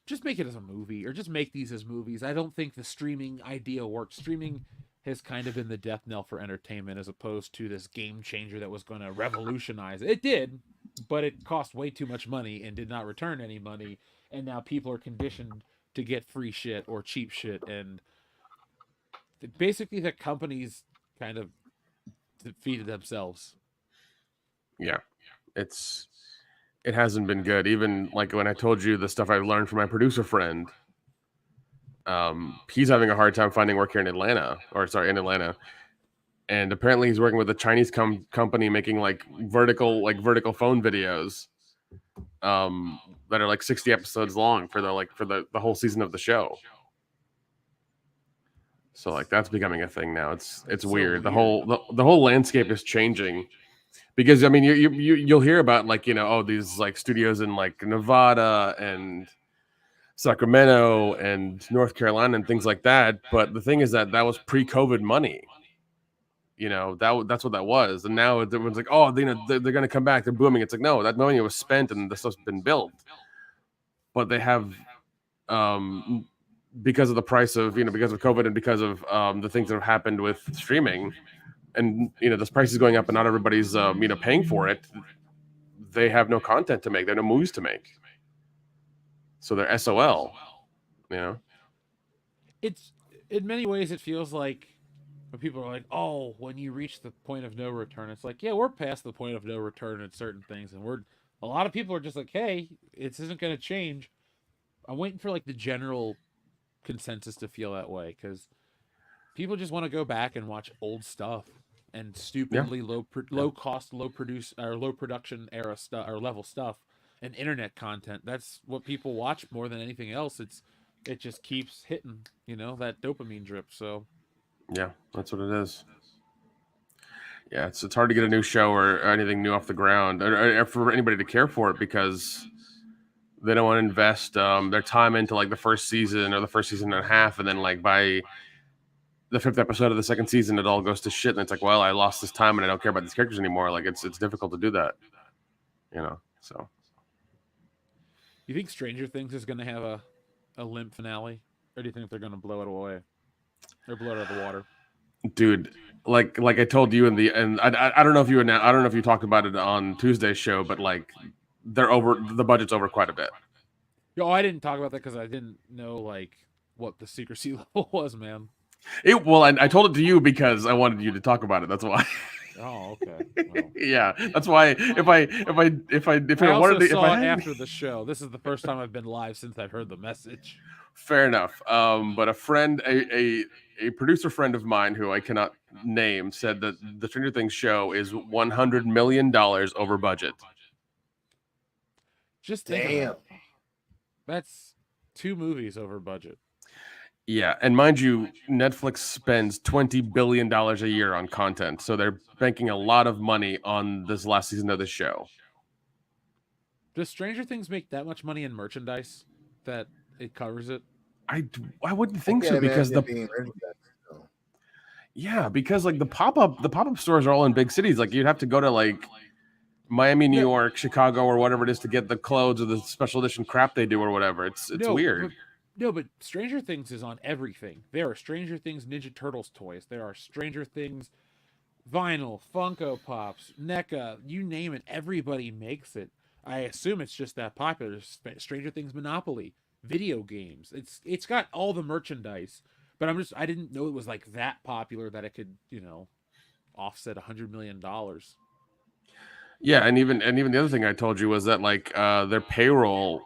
Just make it as a movie, or just make these as movies. I don't think the streaming idea works. Streaming has kind of been the death knell for entertainment, as opposed to this game changer that was going to revolutionize it. It did, but it cost way too much money and did not return any money. And now people are conditioned to get free shit or cheap shit, and basically the companies kind of defeated themselves. Yeah, it hasn't been good. Even like when I told you the stuff I learned from my producer friend, he's having a hard time finding work here in Atlanta, in Atlanta. And apparently he's working with a Chinese company making like vertical phone videos that are like 60 episodes long for the whole season of the show. So like that's becoming a thing now. It's so weird. The weird. whole landscape is changing. Because I mean you'll hear about like these like studios in like Nevada and Sacramento and North Carolina and things like that, but the thing is that was pre-COVID money. That's what that was, and now everyone's like, oh, they're going to come back, they're booming. It's like, no, that money was spent and the stuff's been built, but they have because of the price of because of COVID and because of the things that have happened with streaming, and this price is going up and not everybody's paying for it. They have no content to make, they have no movies to make, so they're SOL. It's in many ways it feels like when people are like, oh, when you reach the point of no return, it's like, yeah, we're past the point of no return in certain things, and a lot of people are just like, hey, it isn't going to change. I'm waiting for like the general consensus to feel that way, because people just want to go back and watch old stuff and stupidly low cost, low production era stuff or level stuff and internet content. That's what people watch more than anything else. It just keeps hitting, that dopamine drip. So Yeah, that's what it is. Yeah, it's hard to get a new show or anything new off the ground, or for anybody to care for it, because they don't want to invest their time into like the first season or the first season and a half, and then like by the 5th episode of the second season, it all goes to shit, and it's like, well, I lost this time and I don't care about these characters anymore. Like it's difficult to do that, So, you think Stranger Things is going to have a limp finale, or do you think they're going to blow it away or blow it out of the water? dude, like I told you and I don't know if I don't know if you talked about it on Tuesday's show, but like the budget's over quite a bit. Oh, I didn't talk about that because I didn't know like what the secrecy level was, man. I told it to you because I wanted you to talk about it. That's why. Oh, okay. Well. Yeah, that's why. If I also wanted to, saw it after the show. This is the first time I've been live since I've heard the message. Fair enough. But a friend, a producer friend of mine who I cannot name, said that the Stranger Things show is $100 million over budget. Just think about it. That's 2 movies over budget. Yeah, and mind you, Netflix spends $20 billion a year on content, so they're banking a lot of money on this last season of the show. Does Stranger Things make that much money in merchandise that It covers it. I wouldn't I think can't so because imagine it being written that. So. yeah, because like the pop-up stores are all in big cities. Like you'd have to go to like Miami, New No, York, Chicago, or whatever it is to get the clothes or the special edition crap they do or whatever. It's no, weird. but Stranger Things is on everything. There are Stranger Things Ninja Turtles toys. There are Stranger Things vinyl, Funko Pops, NECA, you name it. Everybody makes it. I assume it's just that popular. Stranger Things Monopoly, video games. It's got all the merchandise. But I didn't know it was like that popular that it could, offset $100 million. Yeah, and even the other thing I told you was that like their payroll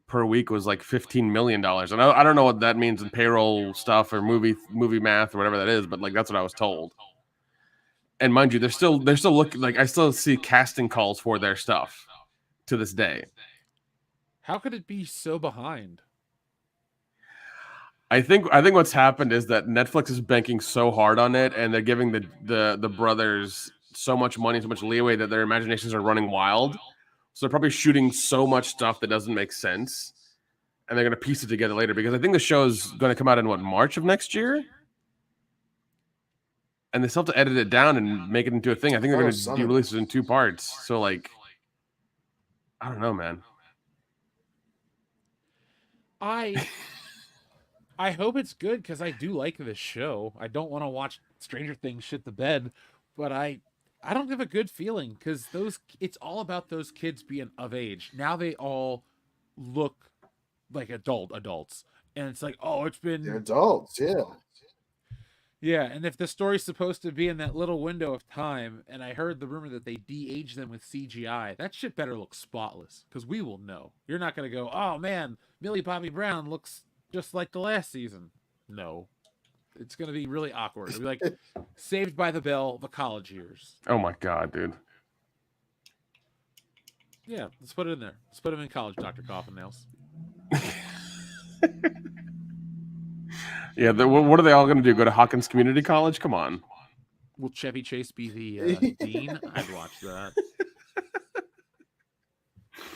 per week was like $15 million, and I don't know what that means in payroll stuff or movie math or whatever that is, but like that's what I was told. And mind you, they're still looking like I still see casting calls for their stuff to this day. How could it be so behind? I think what's happened is that Netflix is banking so hard on it, and they're giving the brothers so much money, so much leeway that their imaginations are running wild. So they're probably shooting so much stuff that doesn't make sense, and they're gonna piece it together later. Because I think the show's going to come out in March of next year, and they still have to edit it down and make it into a thing. I think they're going to release it in 2 parts. So like, I don't know, man. I hope it's good because I do like this show. I don't want to watch Stranger Things shit the bed, but I don't have a good feeling because it's all about those kids being of age. Now they all look like adults. And it's like, oh, it's been They're adults, yeah. Yeah, and if the story's supposed to be in that little window of time, and I heard the rumor that they de-age them with CGI, that shit better look spotless, because we will know. You're not going to go, oh man, Millie Bobby Brown looks just like the last season. No. It's going to be really awkward. It'll be like Saved by the Bell, the college years. Oh my god, dude. Yeah, let's put it in there. Let's put him in college, Dr. Coffin Nails. Yeah, what are they all going to do? Go to Hawkins Community College? Come on. Will Chevy Chase be the dean? I'd watch that.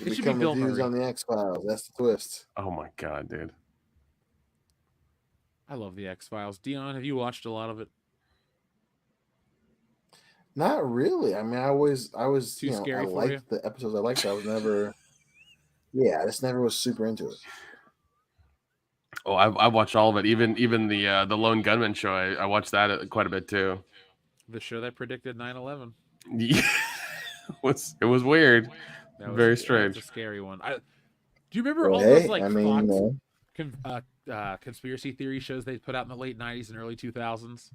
It should be Bill Murray. On the X-Files. That's the twist. Oh my god, dude. I love the X-Files. Dion, have you watched a lot of it? Not really. I mean, I was too scary I for you? liked the episodes I liked. I was never, I just never was super into it. Oh, I watched all of it. Even the Lone Gunman show. I watched that quite a bit too. The show that predicted 9/11. Yeah, it was weird. Very strange. That's a scary one. Do you remember all those like Fox conspiracy theory shows they put out in the late 90s and early 2000s?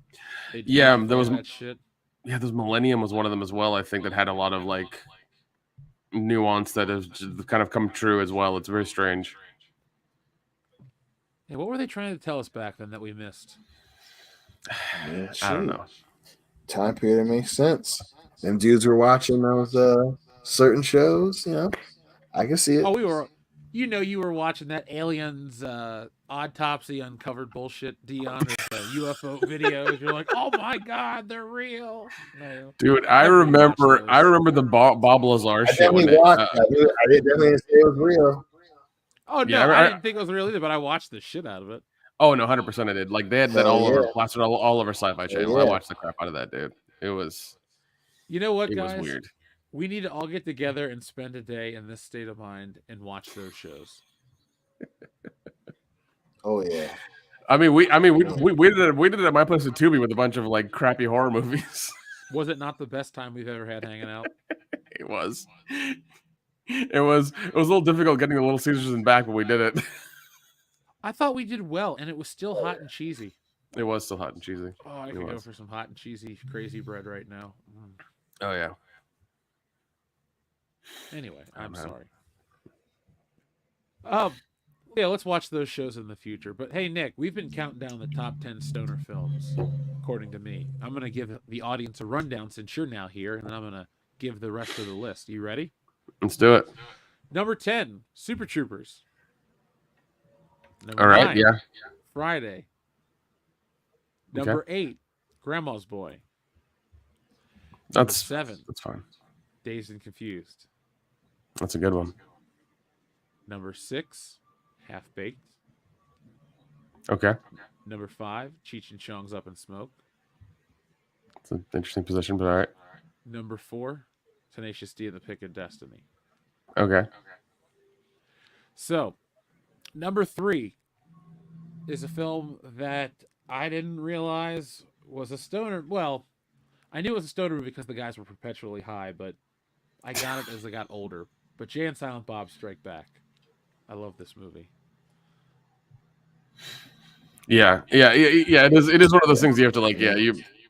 Yeah, there was that shit. Yeah, those Millennium was one of them as well. I think that had a lot of like nuance that has kind of come true as well. It's very strange. Yeah, what were they trying to tell us back then that we missed? I don't know. Time period makes sense. Them dudes were watching those certain shows, I can see it. Oh, you were watching that Aliens autopsy uncovered bullshit, Dion, or the UFO videos. You're like, oh my god, they're real. No, dude, I remember the Bob Lazar show. I did definitely say it was real. Oh no, yeah, I didn't think it was real either, but I watched the shit out of it. Oh no, 100% I did. Like they had that plastered all over Sci-Fi Channel. I watched the crap out of that, dude. It was. You know what, guys? It was weird. We need to all get together and spend a day in this state of mind and watch those shows. Oh yeah. I mean we did it at my place at Tubi with a bunch of like crappy horror movies. Was it not the best time we've ever had hanging out? It was. It was a little difficult getting the Little Caesars in back, but we did it. I thought we did well, and it was still hot and cheesy. It was still hot and cheesy. Oh, I could go for some hot and cheesy crazy bread right now. Oh yeah. Anyway, I'm sorry. Yeah, let's watch those shows in the future. But hey, Nick, we've been counting down the top 10 stoner films, according to me. I'm going to give the audience a rundown since you're now here, and then I'm going to give the rest of the list. You ready? Let's do it. Number 10, Super Troopers. Number All right, 9, yeah. Friday. Number 8, Grandma's Boy. Number 7, that's fine. Dazed and Confused. That's a good one. Number 6, Half Baked. Okay, Number 5, Cheech and Chong's Up in Smoke. it's an interesting position, but all right. Number 4, Tenacious D and the Pick of Destiny. Okay. So, number 3 is a film that I didn't realize was a stoner. Well, I knew it was a stoner movie because the guys were perpetually high, but I got it as I got older. But Jay and Silent Bob Strike Back. I love this movie. Yeah. It is. It is one of those things you have to like.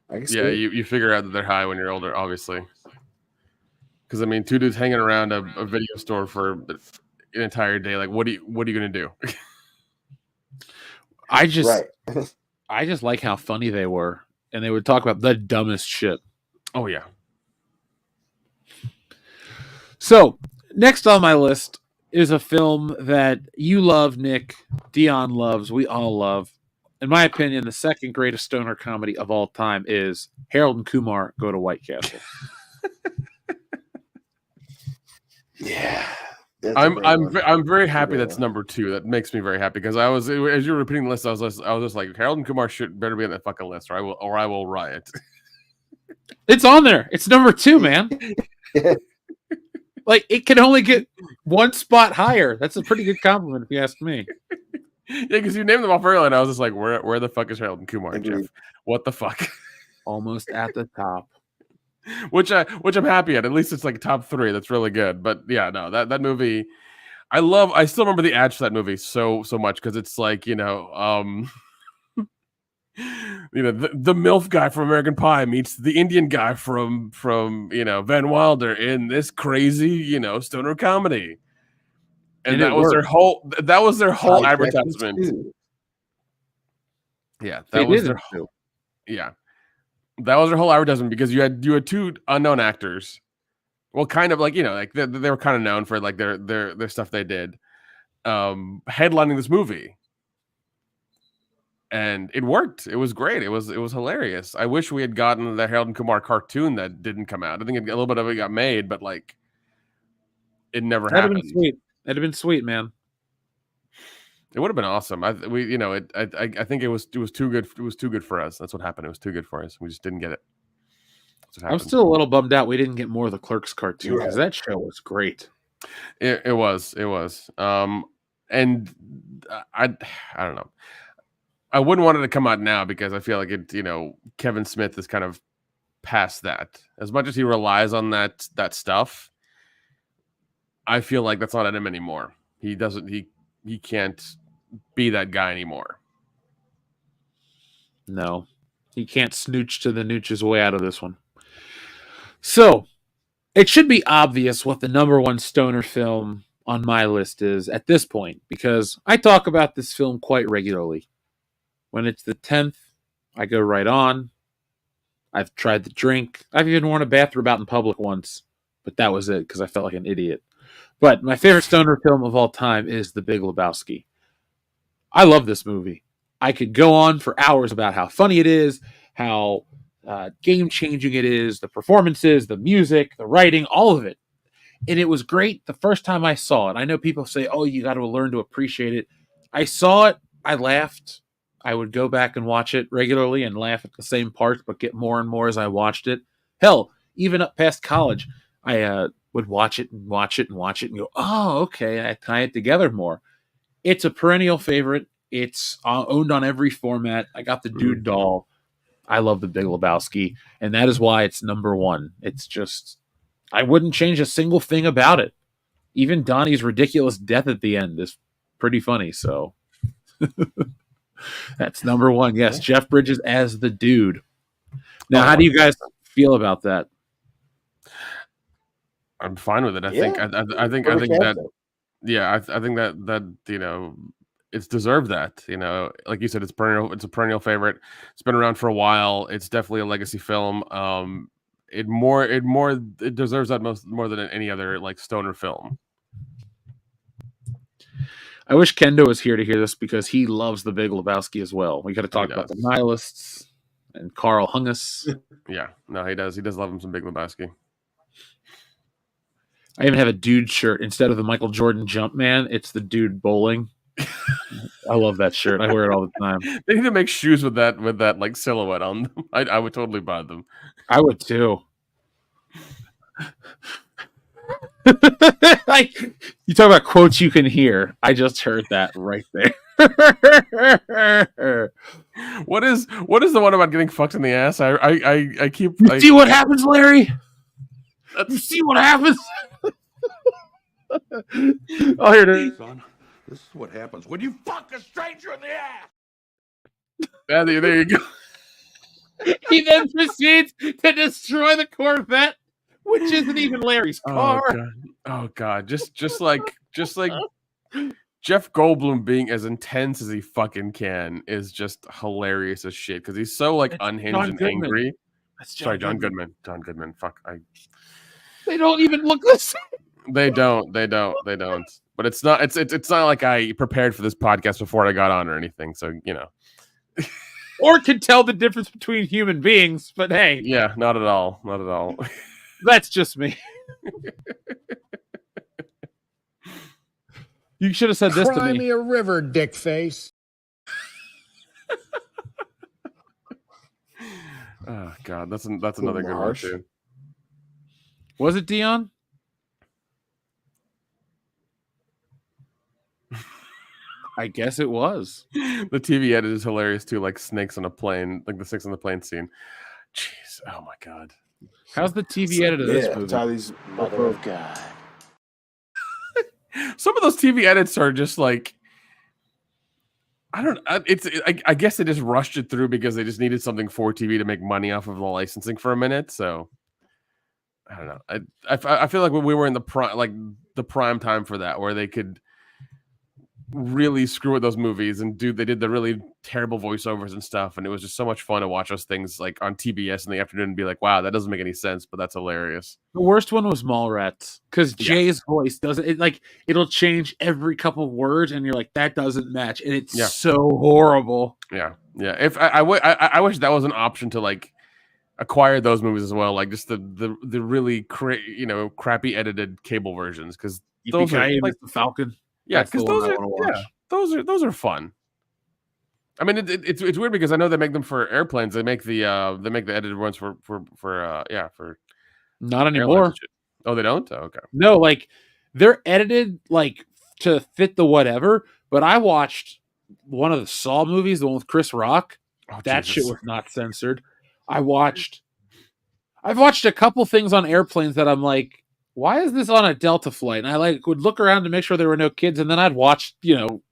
I can see it. You figure out that they're high when you're older, obviously. Because I mean, two dudes hanging around a video store for an entire day. Like, what are you gonna do? I just Right. I just like how funny they were, and they would talk about the dumbest shit. Oh yeah. So, next on my list is a film that you love, Nick, Dion loves, we all love. In my opinion, the second greatest stoner comedy of all time is Harold and Kumar Go to White Castle. Yeah. I'm very happy that's number 2. That makes me very happy because I was, as you were repeating the list, I was just like, Harold and Kumar should better be on that fucking list, or I will riot. It's on there. It's number 2, man. Like, it can only get one spot higher. That's a pretty good compliment if you ask me. Yeah, because you named them off earlier, and I was just like, where the fuck is Harold and Kumar, Agreed. Jeff? What the fuck? Almost at the top. which I'm happy at. At least it's like top 3. That's really good. But yeah, no, that movie, I still remember the ads for that movie so much because it's like, the MILF guy from American Pie meets the Indian guy from Van Wilder in this crazy, stoner comedy. And that was their whole advertisement. Yeah, that was their whole advertisement because you had 2 unknown actors. Well, kind of like, like they were kind of known for like their stuff they did, headlining this movie. And it worked. It was great. It was hilarious. I wish we had gotten the Harold and Kumar cartoon that didn't come out. I think a little bit of it got made, but like it never That'd happened. have been sweet. That'd have been sweet, man. It would have been awesome. I think it was too good. It was too good for us. That's what happened. It was too good for us. We just didn't get it. I'm still a little bummed out we didn't get more of the Clerks cartoon because that show was great. It was. And I don't know. I wouldn't want it to come out now because I feel like it. Kevin Smith is kind of past that. As much as he relies on that stuff, I feel like that's not at him anymore. He doesn't. He can't be that guy anymore. No, he can't snooch to the nooch's way out of this one. So, it should be obvious what the number 1 stoner film on my list is at this point, because I talk about this film quite regularly. When it's the 10th, I go right on. I've tried the drink. I've even worn a bathrobe out in public once, but that was it because I felt like an idiot. But my favorite stoner film of all time is The Big Lebowski. I love this movie. I could go on for hours about how funny it is, how game-changing it is, the performances, the music, the writing, all of it. And it was great the first time I saw it. I know people say, oh, you got to learn to appreciate it. I saw it. I laughed. I would go back and watch it regularly and laugh at the same parts, but get more and more as I watched it. Hell, even up past college, I would watch it and watch it and watch it and go, oh, okay, I tie it together more. It's a perennial favorite. It's owned on every format. I got the Dude doll. I love The Big Lebowski, and that is why it's number 1. It's just, I wouldn't change a single thing about it. Even Donnie's ridiculous death at the end is pretty funny, so that's number 1. Yes, Jeff Bridges as the Dude. Now, how do you guys feel about that? I'm fine with it. I think that it's deserved that. Like you said, it's perennial. It's a perennial favorite. It's been around for a while. It's definitely a legacy film. It deserves that more than any other like stoner film. I wish Kendo was here to hear this because he loves The Big Lebowski as well. We got to talk about the Nihilists and Carl Hungus. Yeah, no, he does. He does love him some Big Lebowski. I even have a Dude shirt instead of the Michael Jordan Jumpman. It's the Dude bowling. I love that shirt. I wear it all the time. They need to make shoes with that like silhouette on them. I would totally buy them. I would too. Like, you talk about quotes you can hear. I just heard that right there. What is the one about getting fucked in the ass? I keep. You see what happens, Larry? You see what happens? Oh, here it is. Son, this is what happens when you fuck a stranger in the ass. Yeah, there you go. He then proceeds to destroy the Corvette, which isn't even Larry's car. Oh god. Just like Jeff Goldblum being as intense as he fucking can is just hilarious as shit because he's so like unhinged John and Goodman. angry. That's Sorry, John Goodman. John Goodman. Fuck. They don't even look the same. They don't. But it's not like I prepared for this podcast before I got on or anything. So, you know. Or can tell the difference between human beings, but hey. Yeah, not at all. Not at all. That's just me. You should have said this to Cry me. me a river, dick face. Oh god, that's another good one too. Was it Dion? I guess it was. The TV edit is hilarious too, like snakes on a plane, like the snakes on the plane scene. Jeez, oh my god. How's the TV edit of this movie? Charlie's mother of God. Some of those TV edits are just like, I guess they just rushed it through because they just needed something for TV to make money off of the licensing for a minute. So I don't know. I feel like when we were in the prime time for that, where they could really screw with those movies and they did the really terrible voiceovers and stuff, and it was just so much fun to watch those things like on TBS in the afternoon and be like, wow, that doesn't make any sense, but that's hilarious. The worst one was Mallrats because Jay's voice it'll change every couple of words and you're like, that doesn't match, and it's so horrible. Yeah If I wish that was an option to like acquire those movies as well, like just the really crappy edited cable versions, because those are like the Falcon. Yeah, because those are fun. I mean, it's weird because I know they make them for airplanes. They make the edited ones for not anymore. Oh, they don't? Oh, okay. No, like they're edited like to fit the whatever. But I watched one of the Saw movies, the one with Chris Rock. Oh, that Jesus. shit was not censored. I've watched a couple things on airplanes that I'm like, why is this on a Delta flight? And I would look around to make sure there were no kids, and then I'd watch,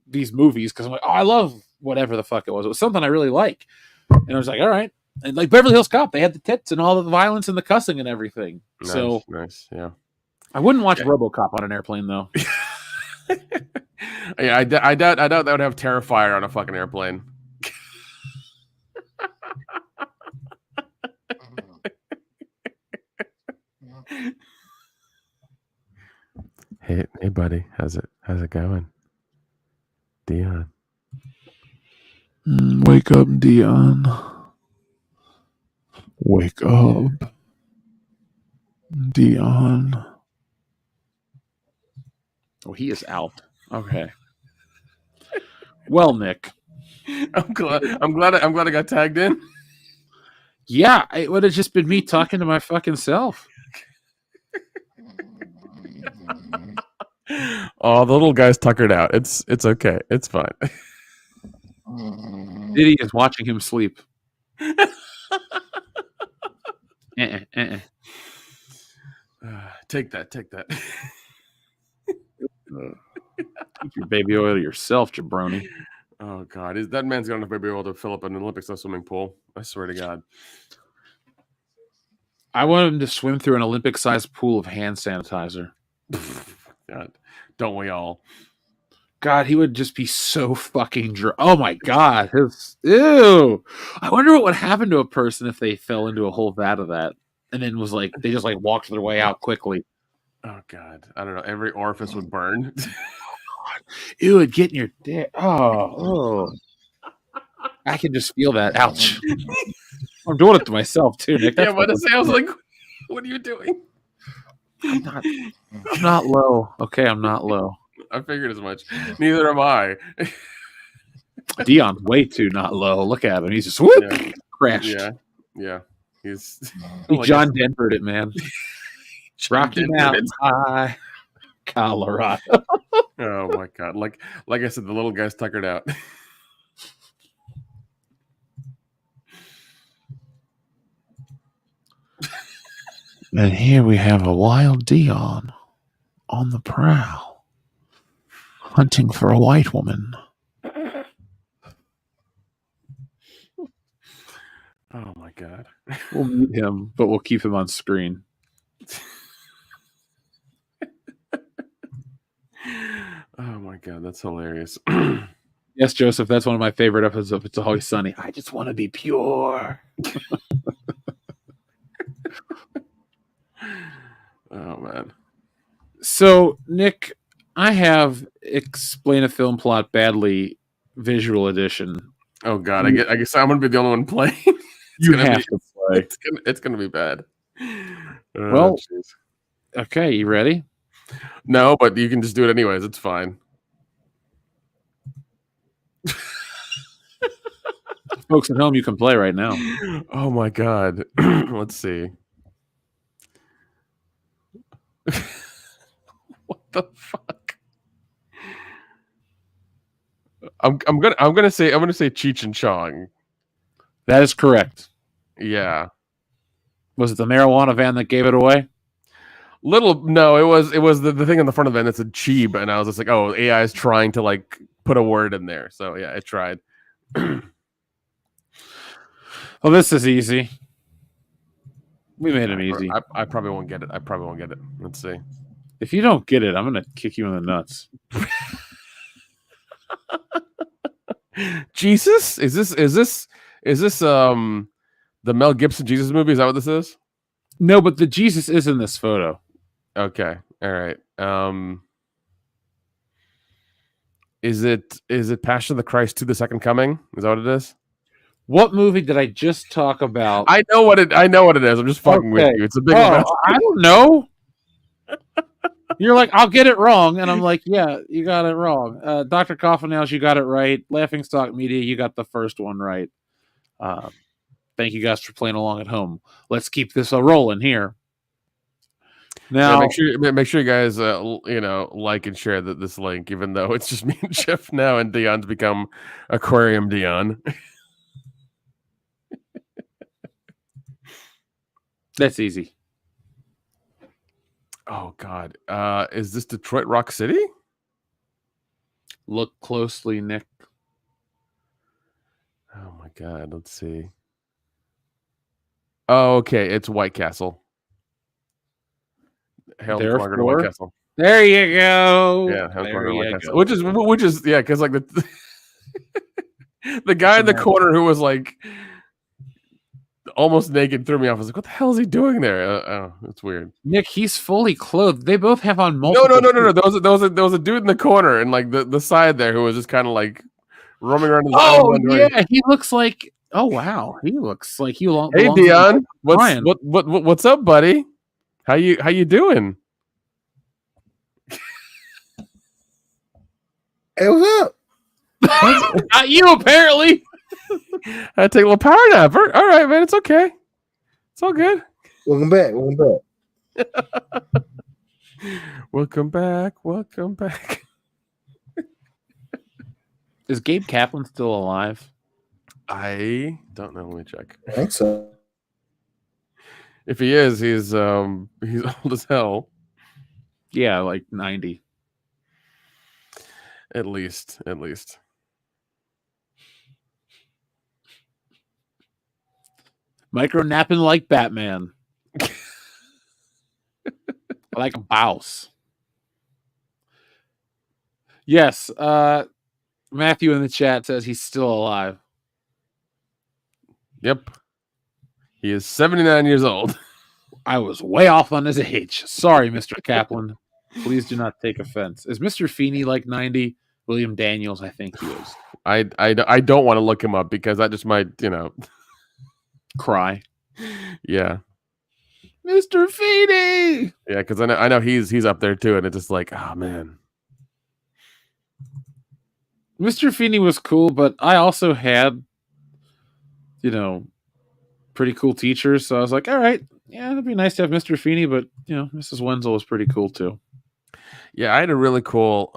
these movies because I'm like, oh, I love whatever the fuck it was. It was something I really like. And I was like, all right. And like Beverly Hills Cop, they had the tits and all the violence and the cussing and everything. Nice, yeah. I wouldn't watch RoboCop on an airplane though. Yeah, I doubt that would have Terrifier on a fucking airplane. Hey, buddy, how's it going, Dion? Wake up, Dion. Wake up, Dion. Oh, he is out. Okay. Well, Nick, I'm glad I got tagged in. Yeah, it would have just been me talking to my fucking self. Oh, the little guy's tuckered out. It's okay. It's fine. Diddy is watching him sleep. Take that. Keep your baby oil to yourself, jabroni. Oh God, that man's got enough baby oil to fill up an Olympic-style swimming pool. I swear to God. I want him to swim through an Olympic-sized pool of hand sanitizer. God, don't we all? God, he would just be so fucking drunk. Oh my God. Ew. I wonder what would happen to a person if they fell into a whole vat of that and then was like, they just like walked their way out quickly. Oh God. I don't know. Every orifice would burn. Ew, it'd get in your dick. Oh. I can just feel that. Ouch. I'm doing it to myself too, Nick. Yeah, but I was like, what are you doing? I'm not low. Okay, I'm not low. I figured as much. Neither am I. Dion's way too not low. Look at him. He's just whoop, Yeah. crashed. Yeah. He's He like John Denvered it, man. Rocky Denvered Mountain it. High, Colorado. Oh my god! Like I said, the little guy's tuckered out. And here we have a wild Dion on the prowl, hunting for a white woman. Oh my god! We'll mute him, but we'll keep him on screen. Oh my god, that's hilarious. Yes, Joseph, that's one of my favorite episodes of It's Always Sunny. I just want to be pure. Oh man. So, Nick, I have Explain a Film Plot Badly Visual Edition. Oh god, I guess I'm gonna be the only one playing. You have to play. It's gonna be bad. Well, geez. Okay, you ready? No, but you can just do it anyways. It's fine. Folks at home, you can play right now. Oh my god. Let's see. What the fuck? I'm gonna say Cheech and Chong. That is correct. Yeah. Was it the marijuana van that gave it away? No, it was the thing on the front of it that said Cheeb, and I was just like, oh, AI is trying to like put a word in there. So yeah, it tried. Well, this is easy. We made him easy. I probably won't get it. Let's see. If you don't get it, I'm gonna kick you in the nuts. Jesus? Is this the Mel Gibson Jesus movie? Is that what this is? No, but the Jesus is in this photo. Okay. All right. Is it Passion of the Christ 2: The Second Coming? Is that what it is? What movie did I just talk about? I know what it is. I'm just fucking with you. It's a big I don't know. You're like, I'll get it wrong. And I'm like, yeah, you got it wrong. Dr. Coffin-Nails, you got it right. Laughingstock Media, you got the first one right. Thank you guys for playing along at home. Let's keep this rolling here. Now, make sure you guys, like and share this link, even though it's just me and Jeff now, and Dion's become Aquarium Dion. that's easy. Oh God, is this Detroit Rock City? Look closely, Nick. Oh my God, let's see. Oh, okay, it's White Castle. Therefore, White Castle. There you go. Yeah, there you White go. Castle. Which is yeah, because like the guy in the corner who was like almost naked threw me off. I was like, what the hell is he doing there? Oh, it's weird. Nick, he's fully clothed. They both have on multiple. No. There was a dude in the corner and like the side there who was just kind of like roaming around. He looks like. Oh wow, he looks like you. Hey Dion, what's up, buddy? How you doing? Hey, what's up? Not you, apparently. I take a little power nap. All right, man. It's okay. It's all good. Welcome back. Welcome back. Is Gabe Kaplan still alive? I don't know. Let me check. I think so. If he is, he's old as hell. Yeah, like 90. At least. Micro napping like Batman. Like a mouse. Yes, Matthew in the chat says he's still alive. Yep. He is 79 years old. I was way off on his age. Sorry, Mr. Kaplan. Please do not take offense. Is Mr. Feeney like 90? William Daniels, I think he is. I don't want to look him up because that just might, cry. Yeah. Mr. Feeney! Yeah, because I know he's up there too, and it's just like, oh man. Mr. Feeney was cool, but I also had, pretty cool teachers. So I was like, all right, yeah, it'd be nice to have Mr. Feeney, but Mrs. Wenzel was pretty cool too. Yeah, I had a really cool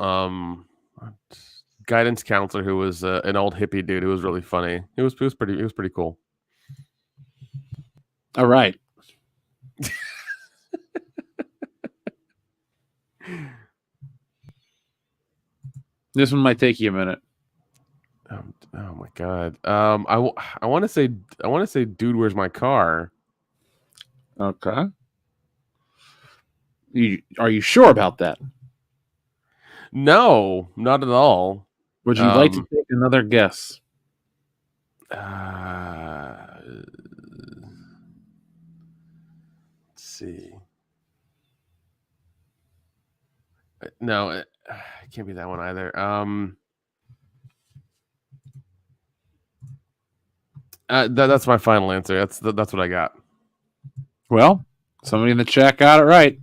guidance counselor who was an old hippie dude who was really funny. It was pretty cool. All right. This one might take you a minute. Oh my god. I want to say, dude, where's my car? Okay. Are you sure about that? No, not at all. Would you like to take another guess? Let's see. No, it can't be that one either. That's my final answer. That's what I got. Well, somebody in the chat got it right.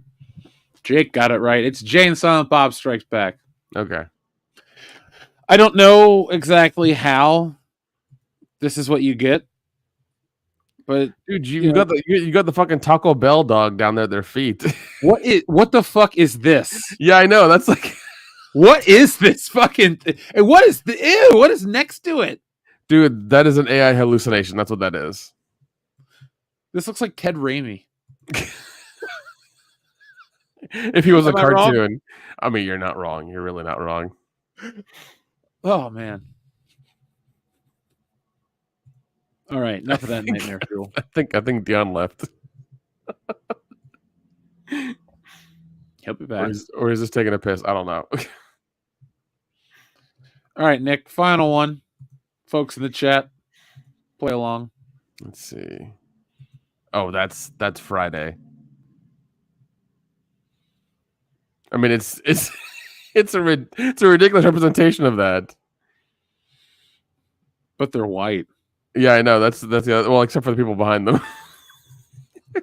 Jake got it right. It's Jay and Silent Bob Strikes Back. Okay. I don't know exactly how this is what you get, but dude, you got the fucking Taco Bell dog down there at their feet. What the fuck is this? Yeah, I know. That's like, what is this fucking thing? And what is what is next to it? Dude, that is an AI hallucination. That's what that is. This looks like Ted Raimi. If he was a cartoon. Wrong? I mean, you're not wrong. You're really not wrong. Oh, man. All right, enough of that nightmare fuel. I think Dion left. He'll be back. Or is this taking a piss? I don't know. All right, Nick, final one. Folks in the chat, play along. Let's see. Oh, that's Friday. I mean, it's a ridiculous representation of that. But they're white. Yeah, I know. That's the other, well, except for the people behind them.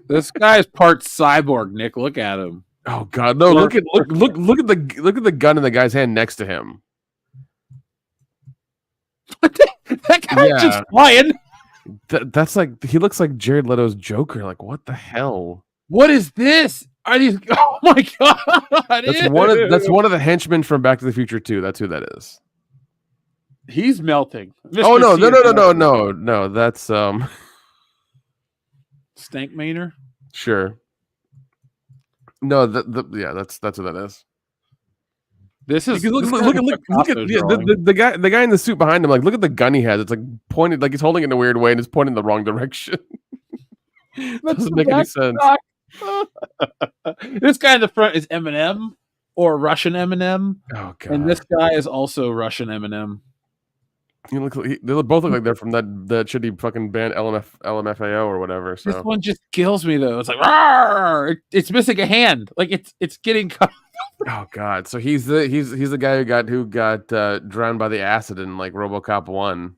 This guy is part cyborg, Nick. Look at him. Oh God, no! Look at the gun in the guy's hand next to him. That guy's just flying. That's like, he looks like Jared Leto's Joker. Like, what the hell? What is this? Are these? Oh my God! That's one of the henchmen from Back to the Future 2. That's who that is. He's melting. Mr. Oh no! That's Stank Maynor. Sure. No, that's who that is. This is look at the guy in the suit behind him. Like, look at the gun he has. It's like pointed, like he's holding it in a weird way, and it's pointing in the wrong direction. Doesn't make any sense. This guy in the front is Eminem or Russian Eminem. Oh God! And this guy is also Russian Eminem. They both look like they're from that shitty fucking band LMFAO or whatever. So this one just kills me though. It's like, rawr! It's missing a hand. Like it's getting cut. Oh God! So he's the guy who got drowned by the acid in like RoboCop 1.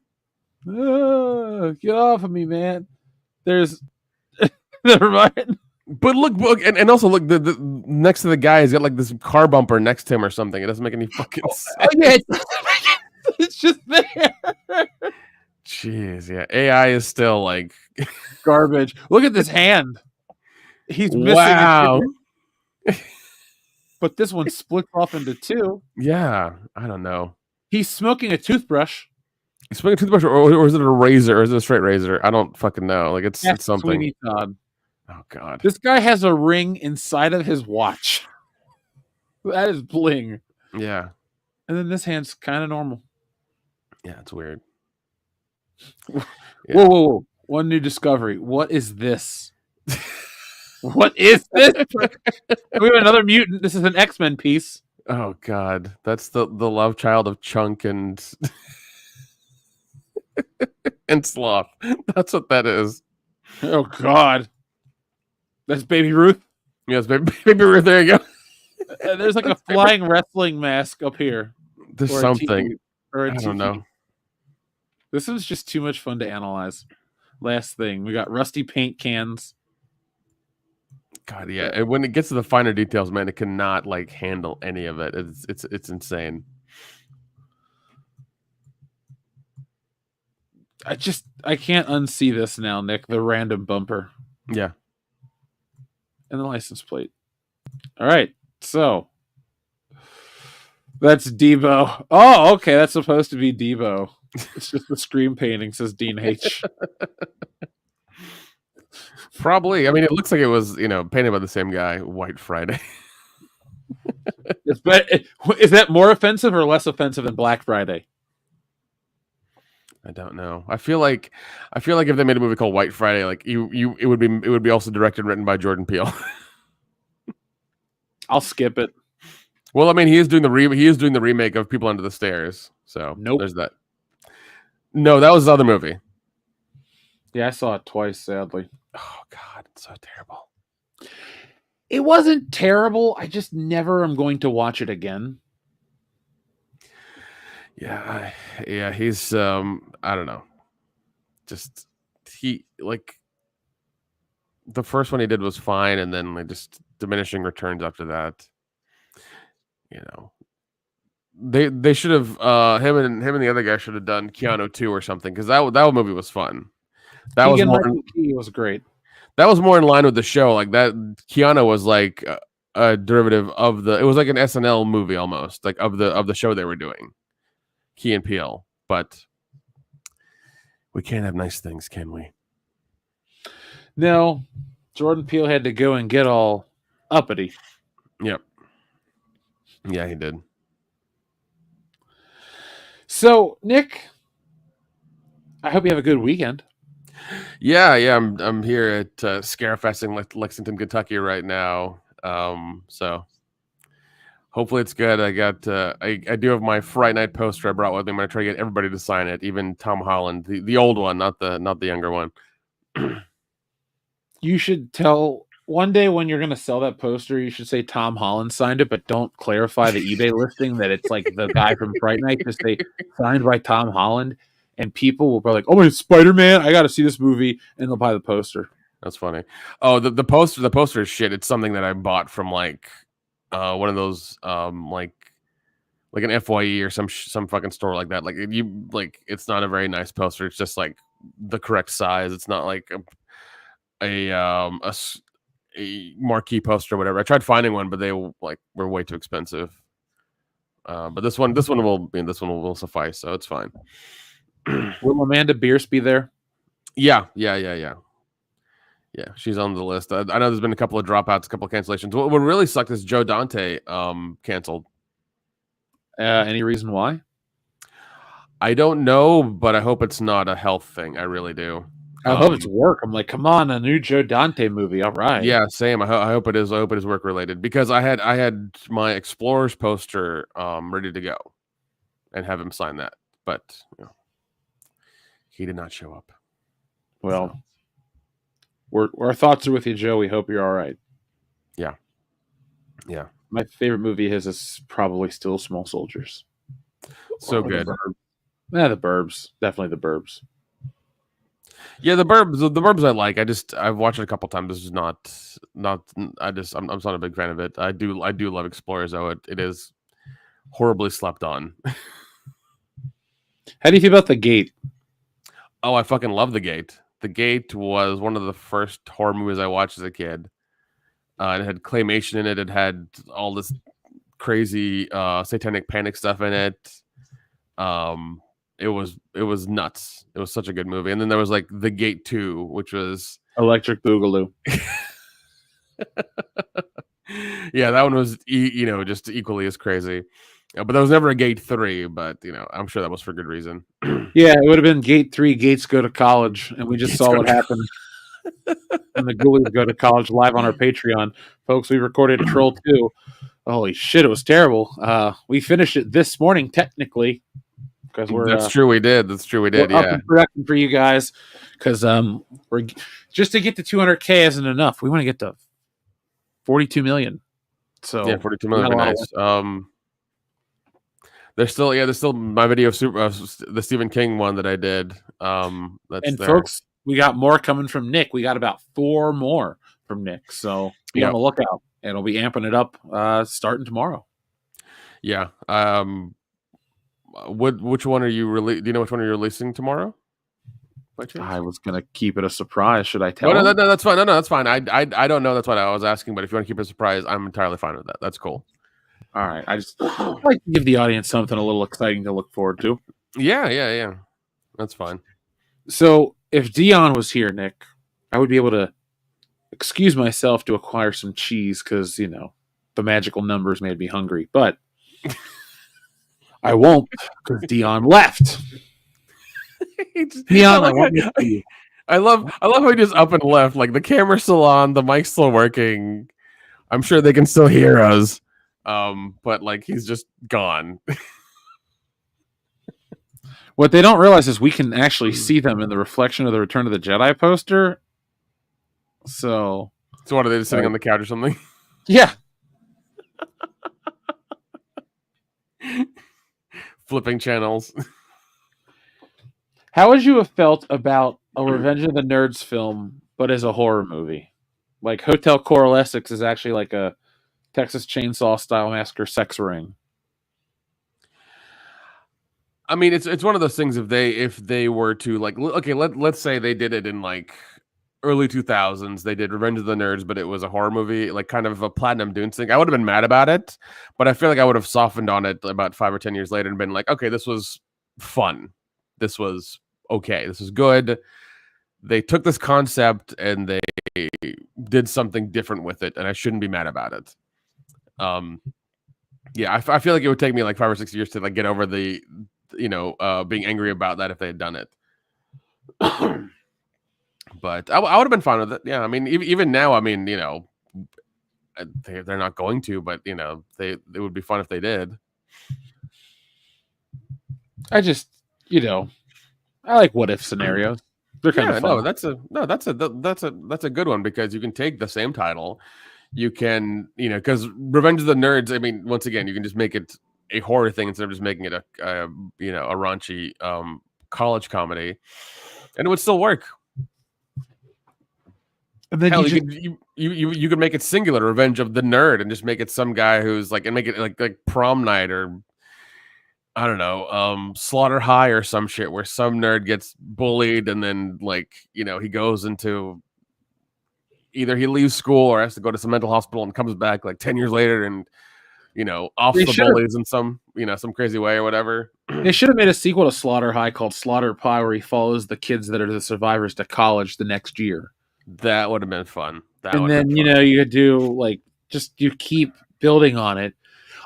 Get off of me, man! There's never mind. But look, and also look, the next to the guy, he's got like this car bumper next to him or something. It doesn't make any fucking sense. Oh yeah, it's just there. Jeez, yeah. AI is still like garbage. Look at this hand. He's missing. Wow. But this one splits off into two. Yeah, I don't know. He's smoking a toothbrush. He's smoking a toothbrush, or is it a razor, or is it a straight razor? I don't fucking know. Like it's something. Sweeney Todd. Oh God. This guy has a ring inside of his watch. That is bling. Yeah. And then this hand's kind of normal. Yeah, it's weird. Yeah. Whoa. One new discovery. What is this? What is this? We have another mutant. This is an X-Men piece. Oh God. That's the love child of Chunk and and Sloth. That's what that is. Oh God. That's Baby Ruth? Yes, Baby Ruth. There you go. There's like a flying wrestling mask up here. There's something. I don't know. This is just too much fun to analyze. Last thing. We got rusty paint cans. God, yeah. And when it gets to the finer details, man, it cannot like handle any of it. It's insane. I can't unsee this now, Nick. The random bumper Yeah. and the license plate. All right, so that's Debo. Oh, okay, that's supposed to be Debo. It's just the screen painting says Dean H. Probably. I mean, it looks like it was, painted by the same guy, White Friday. Is that more offensive or less offensive than Black Friday? I don't know. I feel like if they made a movie called White Friday, like it would be also directed and written by Jordan Peele. I'll skip it. Well, I mean, he is doing the remake of People Under the Stairs. So Nope. there's that. No, that was the other movie. Yeah, I saw it twice, sadly. Oh God, it's so terrible. It wasn't terrible. I just never am going to watch it again. Yeah, he's I don't know. Just the first one he did was fine, and then just diminishing returns after that. They should have him and the other guy should have done Keanu 2 or something, because that movie was fun. That was more was great. That was more in line with the show. Like that, Keanu was like a derivative of it was like an SNL movie almost, like of the show they were doing, Key and Peele. But we can't have nice things, can we? No, Jordan Peele had to go and get all uppity. Yep. Yeah, he did. So, Nick, I hope you have a good weekend. Yeah. I'm here at Scarefest in Lexington, Kentucky right now. So hopefully it's good. I got I do have my Fright Night poster I brought with me. I'm gonna try to get everybody to sign it, even Tom Holland, the old one, not the younger one. You should tell one day when you're gonna sell that poster, you should say Tom Holland signed it, but don't clarify the eBay listing that it's like the guy from Fright Night. Just say signed by Tom Holland, and people will be like, "Oh my Spider-Man, I got to see this movie," and they'll buy the poster. That's funny. Oh, the poster is shit. It's something that I bought from like one of those like an FYE or some fucking store like that. Like it's not a very nice poster. It's just like the correct size. It's not like a marquee poster or whatever. I tried finding one, but they were way too expensive. But this one will suffice, so it's fine. Will Amanda Bierce be there? Yeah. Yeah, she's on the list. I know there's been a couple of dropouts, a couple of cancellations. What really sucked is Joe Dante canceled. Any reason why? I don't know, but I hope it's not a health thing. I really do. I hope it's work. I'm like, come on, a new Joe Dante movie. All right. Yeah, same. I hope it is. I hope it is work related, because I had my Explorers poster ready to go, and have him sign that, but he did not show up. Well, our thoughts are with you, Joe. We hope you're all right. Yeah. My favorite movie of his is probably still Small Soldiers. So good. The Burbs. Definitely The Burbs. Yeah, the Burbs I like. I've watched it a couple times. This is not. I'm not a big fan of it. I do love Explorers though. It is horribly slept on. How do you feel about The Gate? Oh, I fucking love The Gate. The Gate was one of the first horror movies I watched as a kid. It had claymation in it. It had all this crazy satanic panic stuff in it. It was nuts. It was such a good movie. And then there was like The Gate 2, which was Electric Boogaloo. Yeah, that one was just equally as crazy. But there was never a Gate 3, but I'm sure that was for good reason. Yeah, it would have been Gate 3, Gates Go to College, and we just saw what happened when the Ghoulies go to college live on our Patreon. Folks, we recorded Troll 2. Holy shit, it was terrible. We finished it this morning, technically, because That's true, we did. We're up in production for you guys, because we're just to get to 200K isn't enough. We want to get to 42 million. So yeah, 42 million would be nice. There's still my video of the Stephen King one that I did. And there. Folks, we got more coming from Nick. We got about 4 more from Nick. So be on the lookout. And it'll be amping it up starting tomorrow. Yeah. Which one are you do you know which one are you releasing tomorrow? by chance? I was gonna keep it a surprise. Should I tell No, him? that's fine. No, that's fine. I don't know. That's what I was asking. But if you want to keep it a surprise, I'm entirely fine with that. That's cool. All right. I like to give the audience something a little exciting to look forward to. Yeah. That's fine. So if Dion was here, Nick, I would be able to excuse myself to acquire some cheese because, the magical numbers made me hungry. But I won't because Dion left. Dion, I want to see you. I love how he just up and left. Like the camera's still on, the mic's still working. I'm sure they can still hear us. But like he's just gone. What they don't realize is we can actually see them in the reflection of the Return of the Jedi poster. So what are they just sitting on the couch or something? Yeah. Flipping channels. How would you have felt about a Revenge of the Nerds film, but as a horror movie? Like Hotel Coral Essex is actually like a Texas Chainsaw Style Massacre sex ring. I mean, it's one of those things. If they were to like, okay, let's say they did it in like early 2000s. They did Revenge of the Nerds, but it was a horror movie, like kind of a Platinum Dunes thing. I would have been mad about it, but I feel like I would have softened on it about 5 or 10 years later and been like, okay, this was fun. This was okay. This is good. They took this concept and they did something different with it, and I shouldn't be mad about it. Yeah, I feel like it would take me like 5 or 6 years to like get over the, being angry about that if they had done it. But I would have been fine with it. Yeah, I mean, even now, I mean, they're not going to, but it would be fun if they did. I just, I like what if scenarios. They're kind of fun. That's a good one because you can take the same title. You can, because Revenge of the Nerds, I mean, once again, you can just make it a horror thing instead of just making it a raunchy college comedy, and it would still work. And then hell, you could make it singular, Revenge of the Nerd, and just make it some guy who's like, and make it like prom night or I don't know, Slaughter High or some shit where some nerd gets bullied and then like, he goes into either he leaves school or has to go to some mental hospital and comes back like 10 years later and, offs the bullies in some, some crazy way or whatever. They should have made a sequel to Slaughter High called Slaughter Pie where he follows the kids that are the survivors to college the next year. That would have been fun. And then, you could do like, just you keep building on it.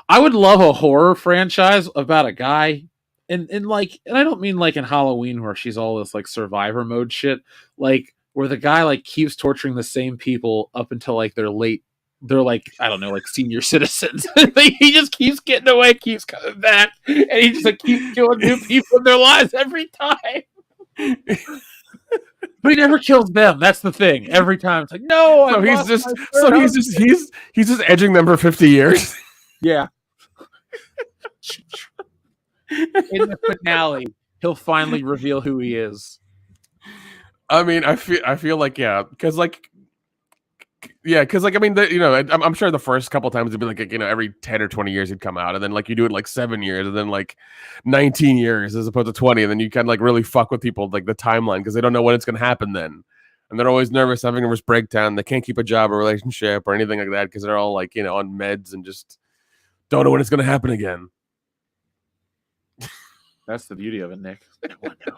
I would love a horror franchise about a guy and I don't mean like in Halloween where she's all this like survivor mode shit, like where the guy like keeps torturing the same people up until like they're like, I don't know, like senior citizens. He just keeps getting away, keeps coming back, and he just like keeps killing new people in their lives every time. But he never kills them. That's the thing. Every time it's like, no. He's just edging them for 50 years. Yeah. In the finale, he'll finally reveal who he is. I mean, I feel like because I mean, I'm sure the first couple times it'd be like every 10 or 20 years he'd come out, and then like you do it like 7 years, and then like 19 years as opposed to 20, and then you kind of like really fuck with people like the timeline because they don't know when it's gonna happen then, and they're always nervous, having a nervous breakdown. They can't keep a job or relationship or anything like that because they're all like on meds and just don't know when it's gonna happen again. That's the beauty of it, Nick. No one knows.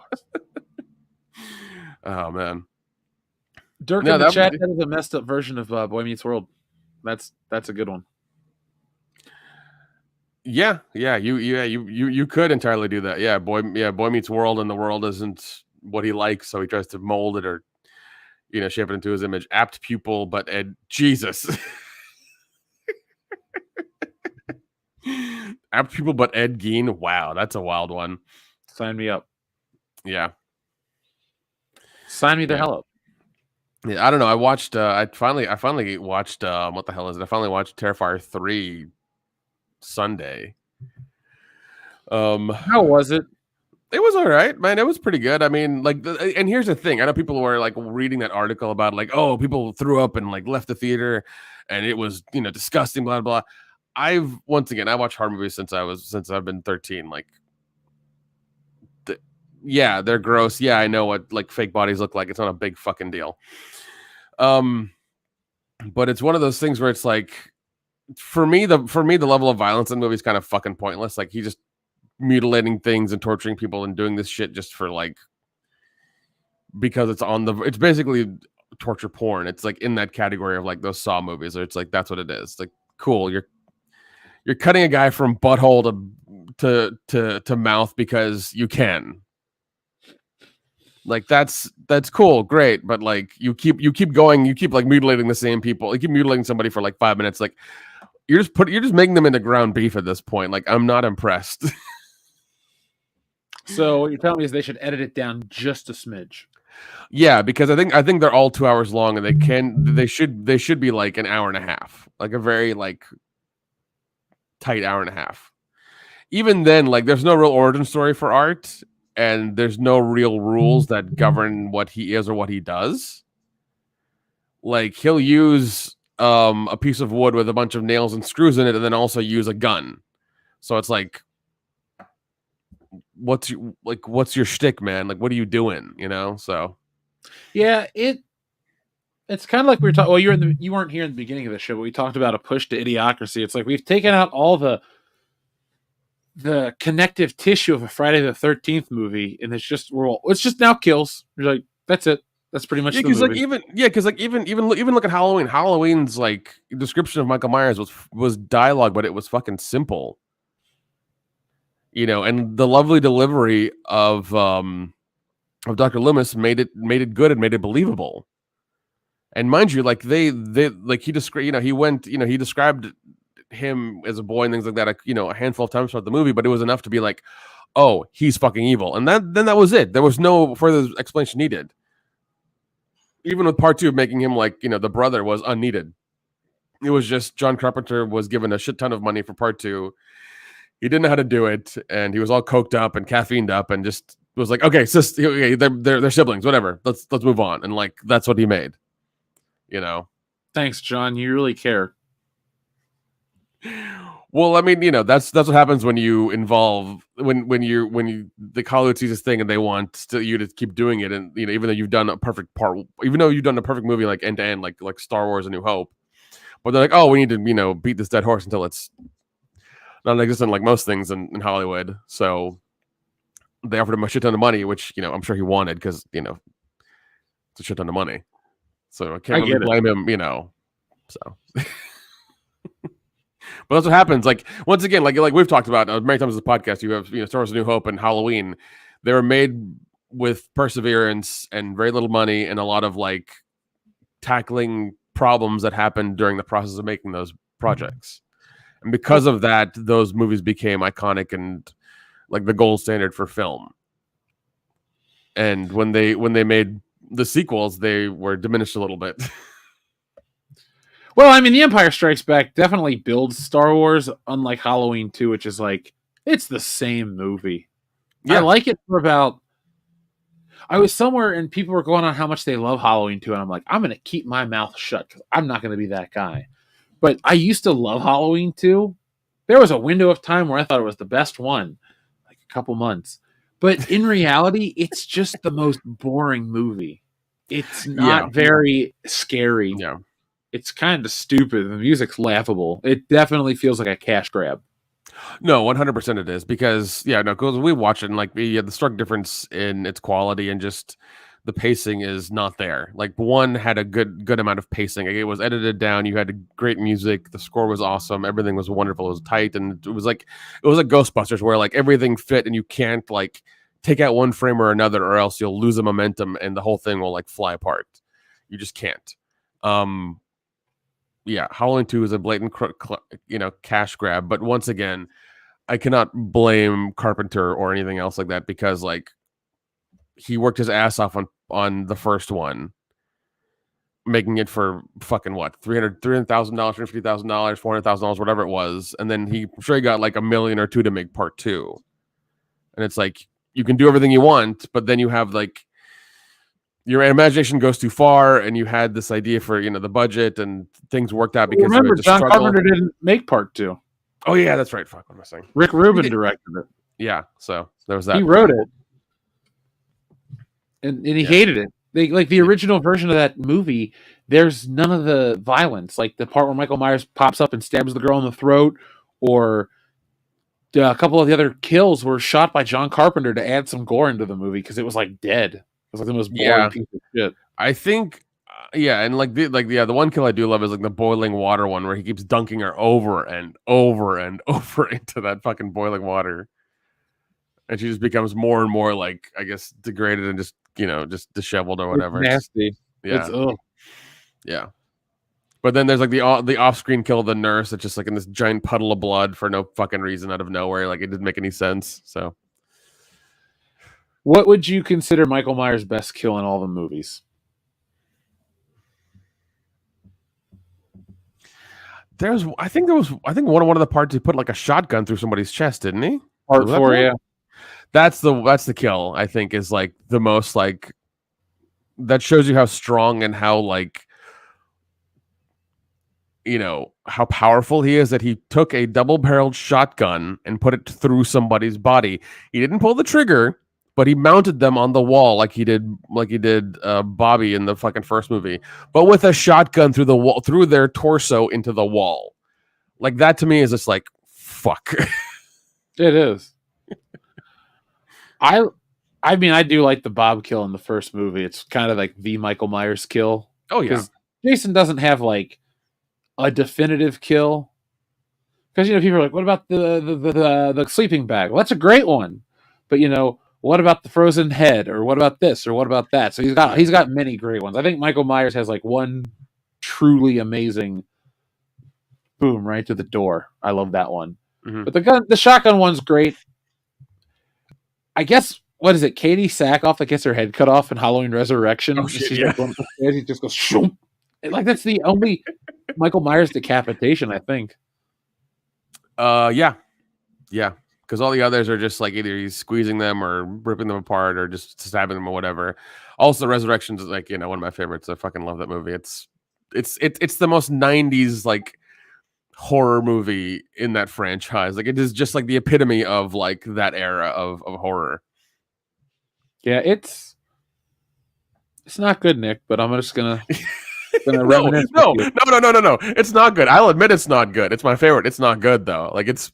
Oh man. Dirk in the chat is a messed up version of Boy Meets World. That's a good one. Yeah, you could entirely do that. Yeah, Boy Meets World, and the world isn't what he likes, so he tries to mold it or shape it into his image. Apt pupil, but Ed Jesus. Apt pupil, but Ed Gein. Wow, that's a wild one. Sign me up. Yeah. Sign me the hell up. Yeah, I don't know. I watched. I finally watched. What the hell is it? I finally watched Terrifier 3 Sunday. How was it? It was all right, man. It was pretty good. I mean, like, and here's the thing. I know people were like reading that article about like, oh, people threw up and like left the theater, and it was disgusting. Blah blah. I watch horror movies since I've been 13. Like, yeah, they're gross. Yeah, I know what like fake bodies look like. It's not a big fucking deal. But it's one of those things where it's like, for me, the level of violence in the movie is kind of fucking pointless. Like, he just mutilating things and torturing people and doing this shit just for like, because it's basically torture porn. It's like in that category of like those Saw movies, or it's like that's what it is. It's like, cool, you're cutting a guy from butthole to mouth because you can. Like, that's cool, great, but like you keep going, you keep like mutilating the same people. You keep mutilating somebody for like 5 minutes. Like, you're just making them into ground beef at this point. Like, I'm not impressed. So what you're telling me is they should edit it down just a smidge. Yeah, because I think they're all 2 hours long, and they should be like an hour and a half, like a very like tight hour and a half. Even then, like, there's no real origin story for Art, and there's no real rules that govern what he is or what he does. Like, he'll use a piece of wood with a bunch of nails and screws in it, and then also use a gun. So it's like, what's your shtick, man? Like, what are you doing? You know? So Yeah, it's kind of like we were talking. Well, you weren't here in the beginning of the show, but we talked about a push to idiocracy. It's like we've taken out all the connective tissue of a Friday the 13th movie, and it's just now kills. You're like, that's it. That's pretty much the movie. Because even look at Halloween. Halloween's like description of Michael Myers was dialogue, but it was fucking simple. You know, and the lovely delivery of Dr. Loomis made it good and made it believable. And mind you, like they like he described, he described him as a boy and things like that, a handful of times throughout the movie, but it was enough to be like, oh, he's fucking evil. And that was it. There was no further explanation needed. Even with part 2 making him like, the brother was unneeded. It was just John Carpenter was given a shit ton of money for part 2. He didn't know how to do it, and he was all coked up and caffeined up, and just was like, okay, they're siblings, whatever. Let's move on. And like, that's what he made. Thanks, John. You really care. Well, I mean, that's what happens when you involve when the Hollywood sees this thing and they want you to keep doing it, and even though you've done a perfect movie like end to end, like Star Wars: A New Hope, but they're like, oh, we need to beat this dead horse until it's non-existent, like most things in Hollywood. So they offered him a shit ton of money, which I'm sure he wanted because it's a shit ton of money. So I can't really blame him, So. But that's what happens. Like, once again, like we've talked about many times in the podcast, you have Star Wars: A New Hope and Halloween. They were made with perseverance and very little money and a lot of like tackling problems that happened during the process of making those projects. And because of that, those movies became iconic and like the gold standard for film. And when they made the sequels, they were diminished a little bit. Well, I mean, The Empire Strikes Back definitely builds Star Wars, unlike Halloween 2, which is like, it's the same movie. Yeah. I like it for about... I was somewhere and people were going on how much they love Halloween 2, and I'm like, I'm going to keep my mouth shut because I'm not going to be that guy. But I used to love Halloween 2. There was a window of time where I thought it was the best one, like a couple months. But in reality, it's just the most boring movie. It's not very scary. Yeah. It's kind of stupid. The music's laughable. It definitely feels like a cash grab. No, 100% it is, because because we watch it and like the stark difference in its quality and just the pacing is not there. Like, one had a good amount of pacing. It was edited down. You had great music. The score was awesome. Everything was wonderful. It was tight, and it was like Ghostbusters, where like everything fit, and you can't like take out one frame or another, or else you'll lose the momentum and the whole thing will like fly apart. You just can't. Halloween 2 is a blatant, cash grab. But once again, I cannot blame Carpenter or anything else like that, because like he worked his ass off on the first one, making it for fucking what, $300,000, $350,000, $400,000, whatever it was, and then he got like $1 million or $2 million to make part 2. And it's like, you can do everything you want, but then you have like, your imagination goes too far, and you had this idea for the budget, and things worked out because remember John Carpenter didn't make part 2. Oh yeah, that's right. Fuck, what am I saying? Rick Rubin directed it. Yeah, so there was that. He wrote it. and he hated it. They like the original version of that movie. There's none of the violence, like the part where Michael Myers pops up and stabs the girl in the throat, or a couple of the other kills were shot by John Carpenter to add some gore into the movie because it was like dead. It was like the most boring piece of shit. I think, and the one kill I do love is like the boiling water one where he keeps dunking her over and over and over into that fucking boiling water, and she just becomes more and more like, I guess, degraded and just just disheveled or whatever. It's nasty. Yeah, yeah. But then there's like the off-screen kill of the nurse that's just like in this giant puddle of blood for no fucking reason out of nowhere. Like it didn't make any sense. So, what would you consider Michael Myers' best kill in all the movies? I think one of the parts he put like a shotgun through somebody's chest, didn't he? Part 4, yeah. That's the kill. I think is like the most like that shows you how strong and how like how powerful he is, that he took a double-barreled shotgun and put it through somebody's body. He didn't pull the trigger, but he mounted them on the wall like he did Bobby in the fucking first movie, but with a shotgun through the wall, through their torso into the wall. Like that to me is just like fuck. It is. I mean, I do like the Bob kill in the first movie. It's kind of like the Michael Myers kill. Oh yeah. Jason doesn't have like a definitive kill, because people are like, what about the sleeping bag? Well, that's a great one, but what about the frozen head, or what about this, or what about that? So he's got many great ones. I think Michael Myers has like one truly amazing boom right to the door. I love that one. Mm-hmm. But the shotgun one's great. I guess, what is it, Katie Sackhoff that gets her head cut off in Halloween Resurrection? Oh shit, yeah. Like, he just goes shoom. Like that's the only Michael Myers decapitation, I think. Yeah, because all the others are just like either he's squeezing them or ripping them apart or just stabbing them or whatever. Also, Resurrections is like one of my favorites. I fucking love that movie. It's the most 90s like horror movie in that franchise. Like it is just like the epitome of like that era of horror. Yeah, it's not good, Nick, but I'm just gonna no. It's not good. I'll admit it's not good. It's my favorite. It's not good though. Like it's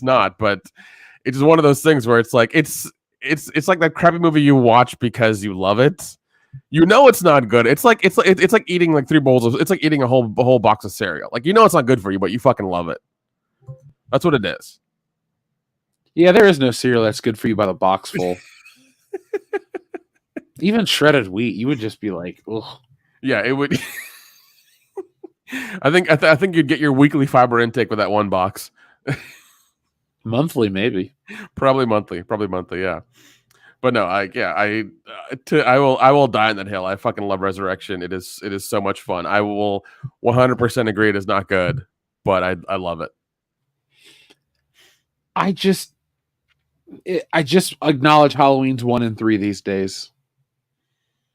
not, but it's one of those things where it's like it's like that crappy movie you watch because you love it. It's not good. It's like eating like 3 bowls of. It's like eating a whole box of cereal. Like it's not good for you, but you fucking love it. That's what it is. Yeah, there is no cereal that's good for you by the box full. Even shredded wheat, you would just be like, ugh. Yeah, it would. I think you'd get your weekly fiber intake with that one box. Monthly, maybe. Probably monthly. Yeah. But no, I will die on that hill. I fucking love Resurrection. It is so much fun. I will 100% agree it is not good, but I love it. I just acknowledge Halloween's 1 and 3 these days.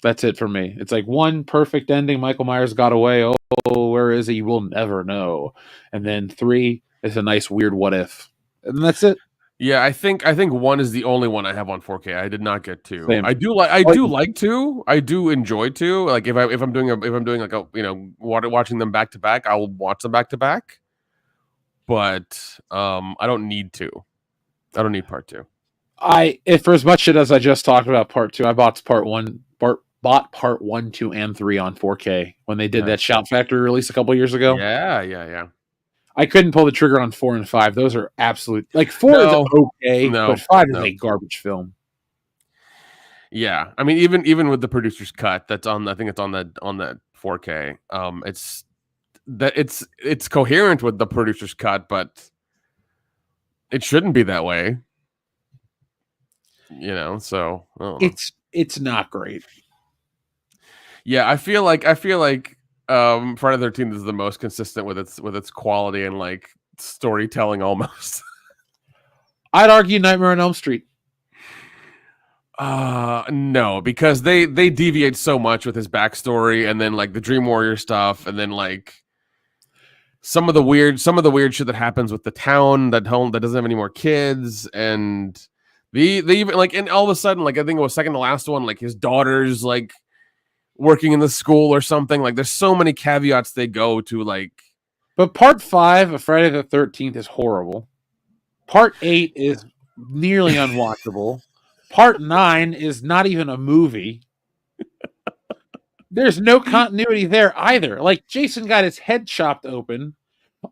That's it for me. It's like 1 perfect ending. Michael Myers got away. Oh, where is he? We'll never know. And then 3 is a nice weird what if, and that's it. Yeah, I think 1 is the only one I have on 4K. I did not get 2. Same. I do like 2. I do enjoy 2. Like if I'm doing like a watching them back to back, I will watch them back to back. But I don't need 2. I don't need part 2. For as much shit as I just talked about part 2, I bought part 1, 2, and 3 on 4K when they did that Shout Factory release a couple years ago. Yeah. I couldn't pull the trigger on 4 and 5. Those are absolute. Like 4 is okay, but 5 is a garbage film. Yeah, I mean, even with the producer's cut, that's on. I think it's on that 4K. It's coherent with the producer's cut, but it shouldn't be that way. So it's not great. Yeah, I feel like Friday the 13th is the most consistent with its quality and like storytelling almost. I'd argue Nightmare on Elm Street. No, because they deviate so much with his backstory and then like the Dream Warrior stuff and then like some of the weird shit that happens with the town that doesn't have any more kids, and They even like, and all of a sudden, like I think it was second to last one, like his daughter's like working in the school or something. Like there's so many caveats they go to, like. But part 5 of Friday the 13th is horrible. Part 8 is nearly unwatchable. Part 9 is not even a movie. There's no continuity there either. Like Jason got his head chopped open.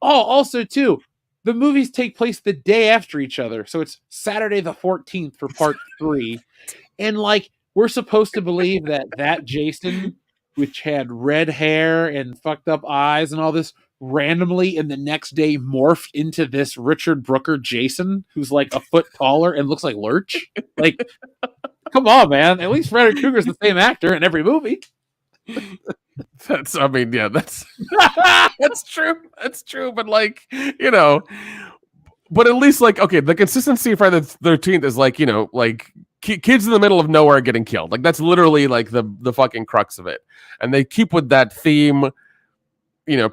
Oh, also too, the movies take place the day after each other. So it's Saturday the 14th for part 3. And like we're supposed to believe that Jason, which had red hair and fucked up eyes and all this, randomly in the next day morphed into this Richard Brooker Jason who's like a foot taller and looks like Lurch. Like, come on, man. At least Freddy Krueger's the same actor in every movie. That's, I mean, yeah, that's that's true. That's true. But like, but at least like, okay, the consistency of Friday the 13th is like, like kids in the middle of nowhere getting killed. Like that's literally like the fucking crux of it. And they keep with that theme,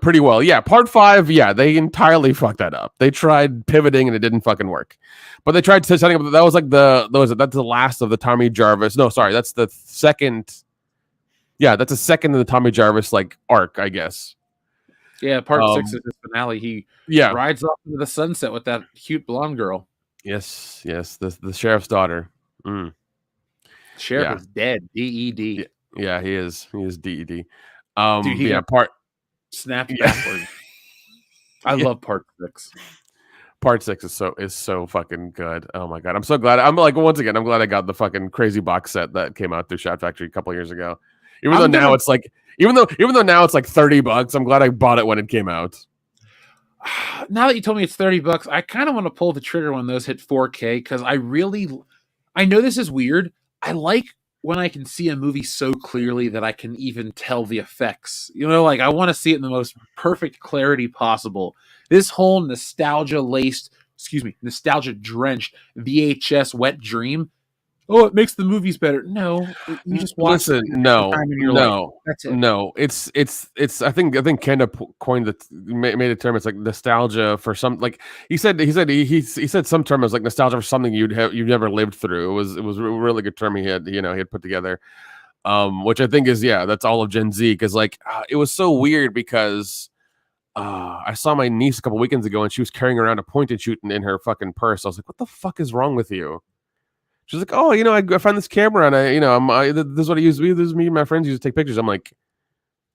pretty well. Yeah, part 5, yeah, they entirely fucked that up. They tried pivoting and it didn't fucking work. But they tried setting up, that was like that's the last of the Tommy Jarvis. No, sorry, that's the second. Yeah, that's a second in the Tommy Jarvis like arc, I guess. Yeah, part 6 is his finale. He rides off into the sunset with that cute blonde girl. Yes, the sheriff's daughter. Mm. Sheriff is dead. D-E-D. Yeah, he is. He is D-E-D. Dude, he part snapped backward. I love part 6. Part 6 is so fucking good. Oh my god, I'm so glad. I'm like, once again, I'm glad I got the fucking crazy box set that came out through Shout Factory a couple years ago. Even though now it's like $30, I'm glad I bought it when it came out. Now that you told me it's $30, I kind of want to pull the trigger when those hit 4K because I know this is weird. I like when I can see a movie so clearly that I can even tell the effects. Like I want to see it in the most perfect clarity possible. This whole nostalgia-drenched VHS wet dream. Oh, it makes the movies better. No, you just watch. Listen, no. That's it. No, it's. I think Kenda coined made a term. It's like nostalgia for some. Like he said some term was like nostalgia for something you've never lived through. It was a really good term he had put together. Which I think is that's all of Gen Z because like it was so weird because I saw my niece a couple weekends ago and she was carrying around a point and shoot in her fucking purse. I was like, what the fuck is wrong with you? She's like, oh, I found this camera and this is what I use. This is me and my friends use to take pictures. I'm like,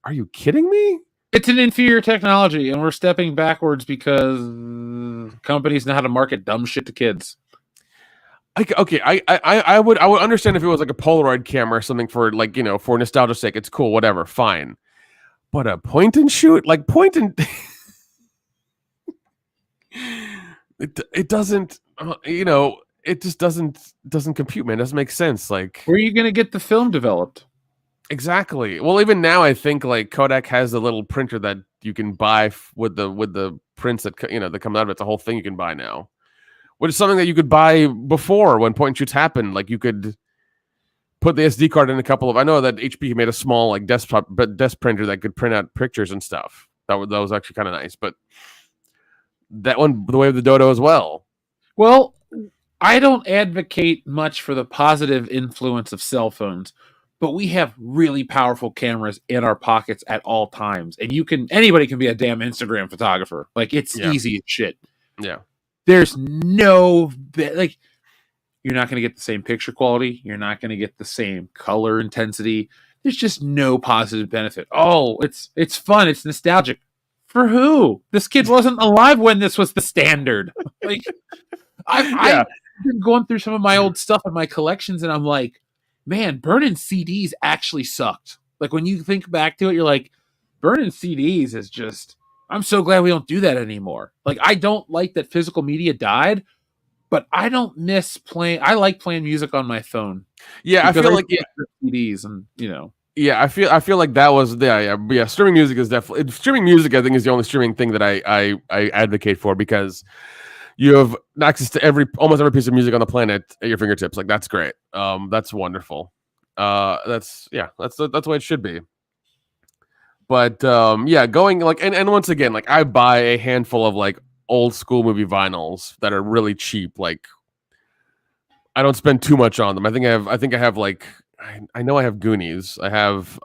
are you kidding me? It's an inferior technology, and we're stepping backwards because companies know how to market dumb shit to kids. I would understand if it was like a Polaroid camera or something for like for nostalgia's sake. It's cool, whatever, fine. But a point and shoot, like point and it doesn't, it just doesn't compute, man. It doesn't make sense. Like, where are you going to get the film developed? Exactly. Well, even now, I think like Kodak has a little printer that you can buy with the prints that that come out of it. It's a whole thing you can buy now, which is something that you could buy before when point and shoots happened. Like you could put the SD card in a couple of. I know that HP made a small like desk printer that could print out pictures and stuff. That was actually kind of nice, but that one the way of the Dodo as well. Well, I don't advocate much for the positive influence of cell phones, but we have really powerful cameras in our pockets at all times, and anybody can be a damn Instagram photographer. Like it's easy as shit. Yeah, there's no like you're not going to get the same picture quality. You're not going to get the same color intensity. There's just no positive benefit. Oh, it's fun. It's nostalgic. For who? This kid wasn't alive when this was the standard. Like I've been going through some of my old stuff in my collections, and I'm like, man, burning CDs actually sucked. Like when you think back to it, you're like, burning CDs is just. I'm so glad we don't do that anymore. Like I don't like that physical media died, but I don't miss playing. I like playing music on my phone. Yeah, I feel like CDs and Yeah, I feel like that was yeah. Streaming music is definitely streaming music. I think is the only streaming thing that I advocate for because you have access to almost every piece of music on the planet at your fingertips. Like that's great. That's wonderful. That's the way it should be. But going like and once again, like I buy a handful of like old school movie vinyls that are really cheap, like I don't spend too much on them. I think I have like I know I have Goonies. I have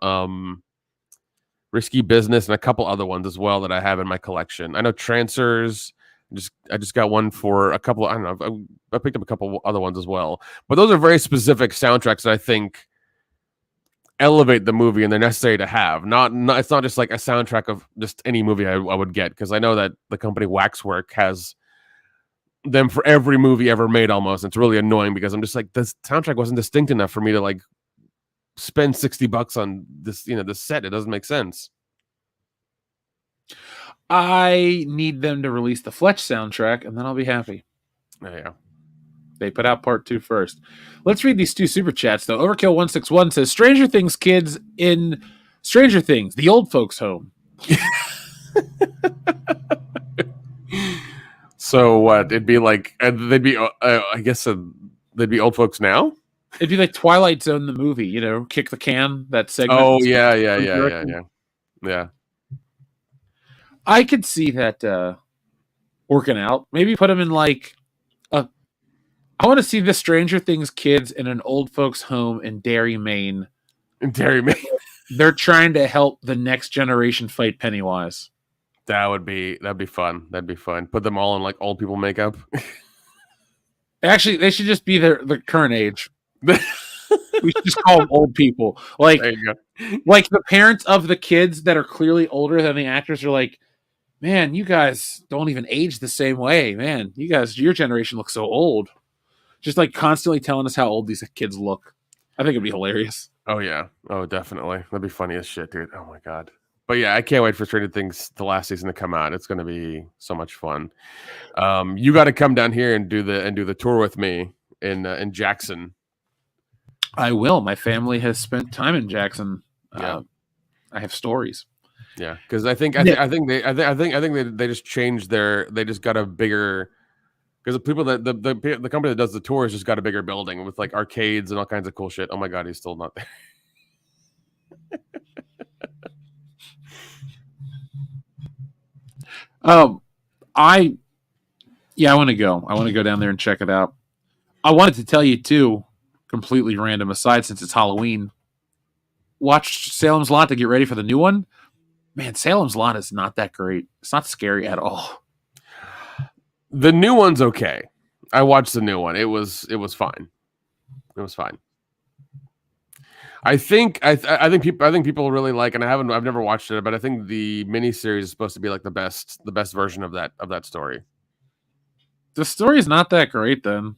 Risky Business and a couple other ones as well that I have in my collection. I know Trancers. I just got one for a couple. I don't know. I picked up a couple other ones as well. But those are very specific soundtracks that I think elevate the movie and they're necessary to have. Not it's not just like a soundtrack of just any movie I would get, because I know that the company Waxwork has them for every movie ever made almost. It's really annoying because I'm just like, this soundtrack wasn't distinct enough for me to like spend $60 on this, this set. It doesn't make sense. I need them to release the Fletch soundtrack, and then I'll be happy. Yeah. They put out part 2 first. Let's read these 2 super chats, though. Overkill161 says, Stranger Things kids in Stranger Things, the old folks' home. So what? It'd be like, they'd be, I guess they'd be old folks now? It'd be like Twilight Zone, the movie, Kick the Can, that segment. Oh, yeah. I could see that working out. Maybe put them in like I want to see the Stranger Things kids in an old folks' home in Derry, Maine. They're trying to help the next generation fight Pennywise. That'd be fun. That'd be fun. Put them all in like old people makeup. Actually, they should just be the current age. We should just call them old people. Like, there you go. Like the parents of the kids that are clearly older than the actors are like, man, you guys don't even age the same way. Man, you guys, your generation looks so old. Just like constantly telling us how old these kids look. I think it'd be hilarious. Oh, yeah. Oh, definitely. That'd be funny as shit, dude. Oh, my God. But yeah, I can't wait for Stranger Things, the last season, to come out. It's going to be so much fun. You got to come down here and do the tour with me in Jackson. I will. My family has spent time in Jackson. Yeah. I have stories. Yeah, because I think they just changed they just got a bigger, because the people that the company that does the tours just got a bigger building with like arcades and all kinds of cool shit. Oh my God, he's still not there. I want to go. I want to go down there and check it out. I wanted to tell you too, completely random aside, since it's Halloween. Watch Salem's Lot to get ready for the new one. Man, Salem's Lot is not that great. It's not scary at all. The new one's okay. I watched the new one. It was fine. It was fine. I think people really like, and I've never watched it, but I think the miniseries is supposed to be like the best version of that story. The story's not that great then.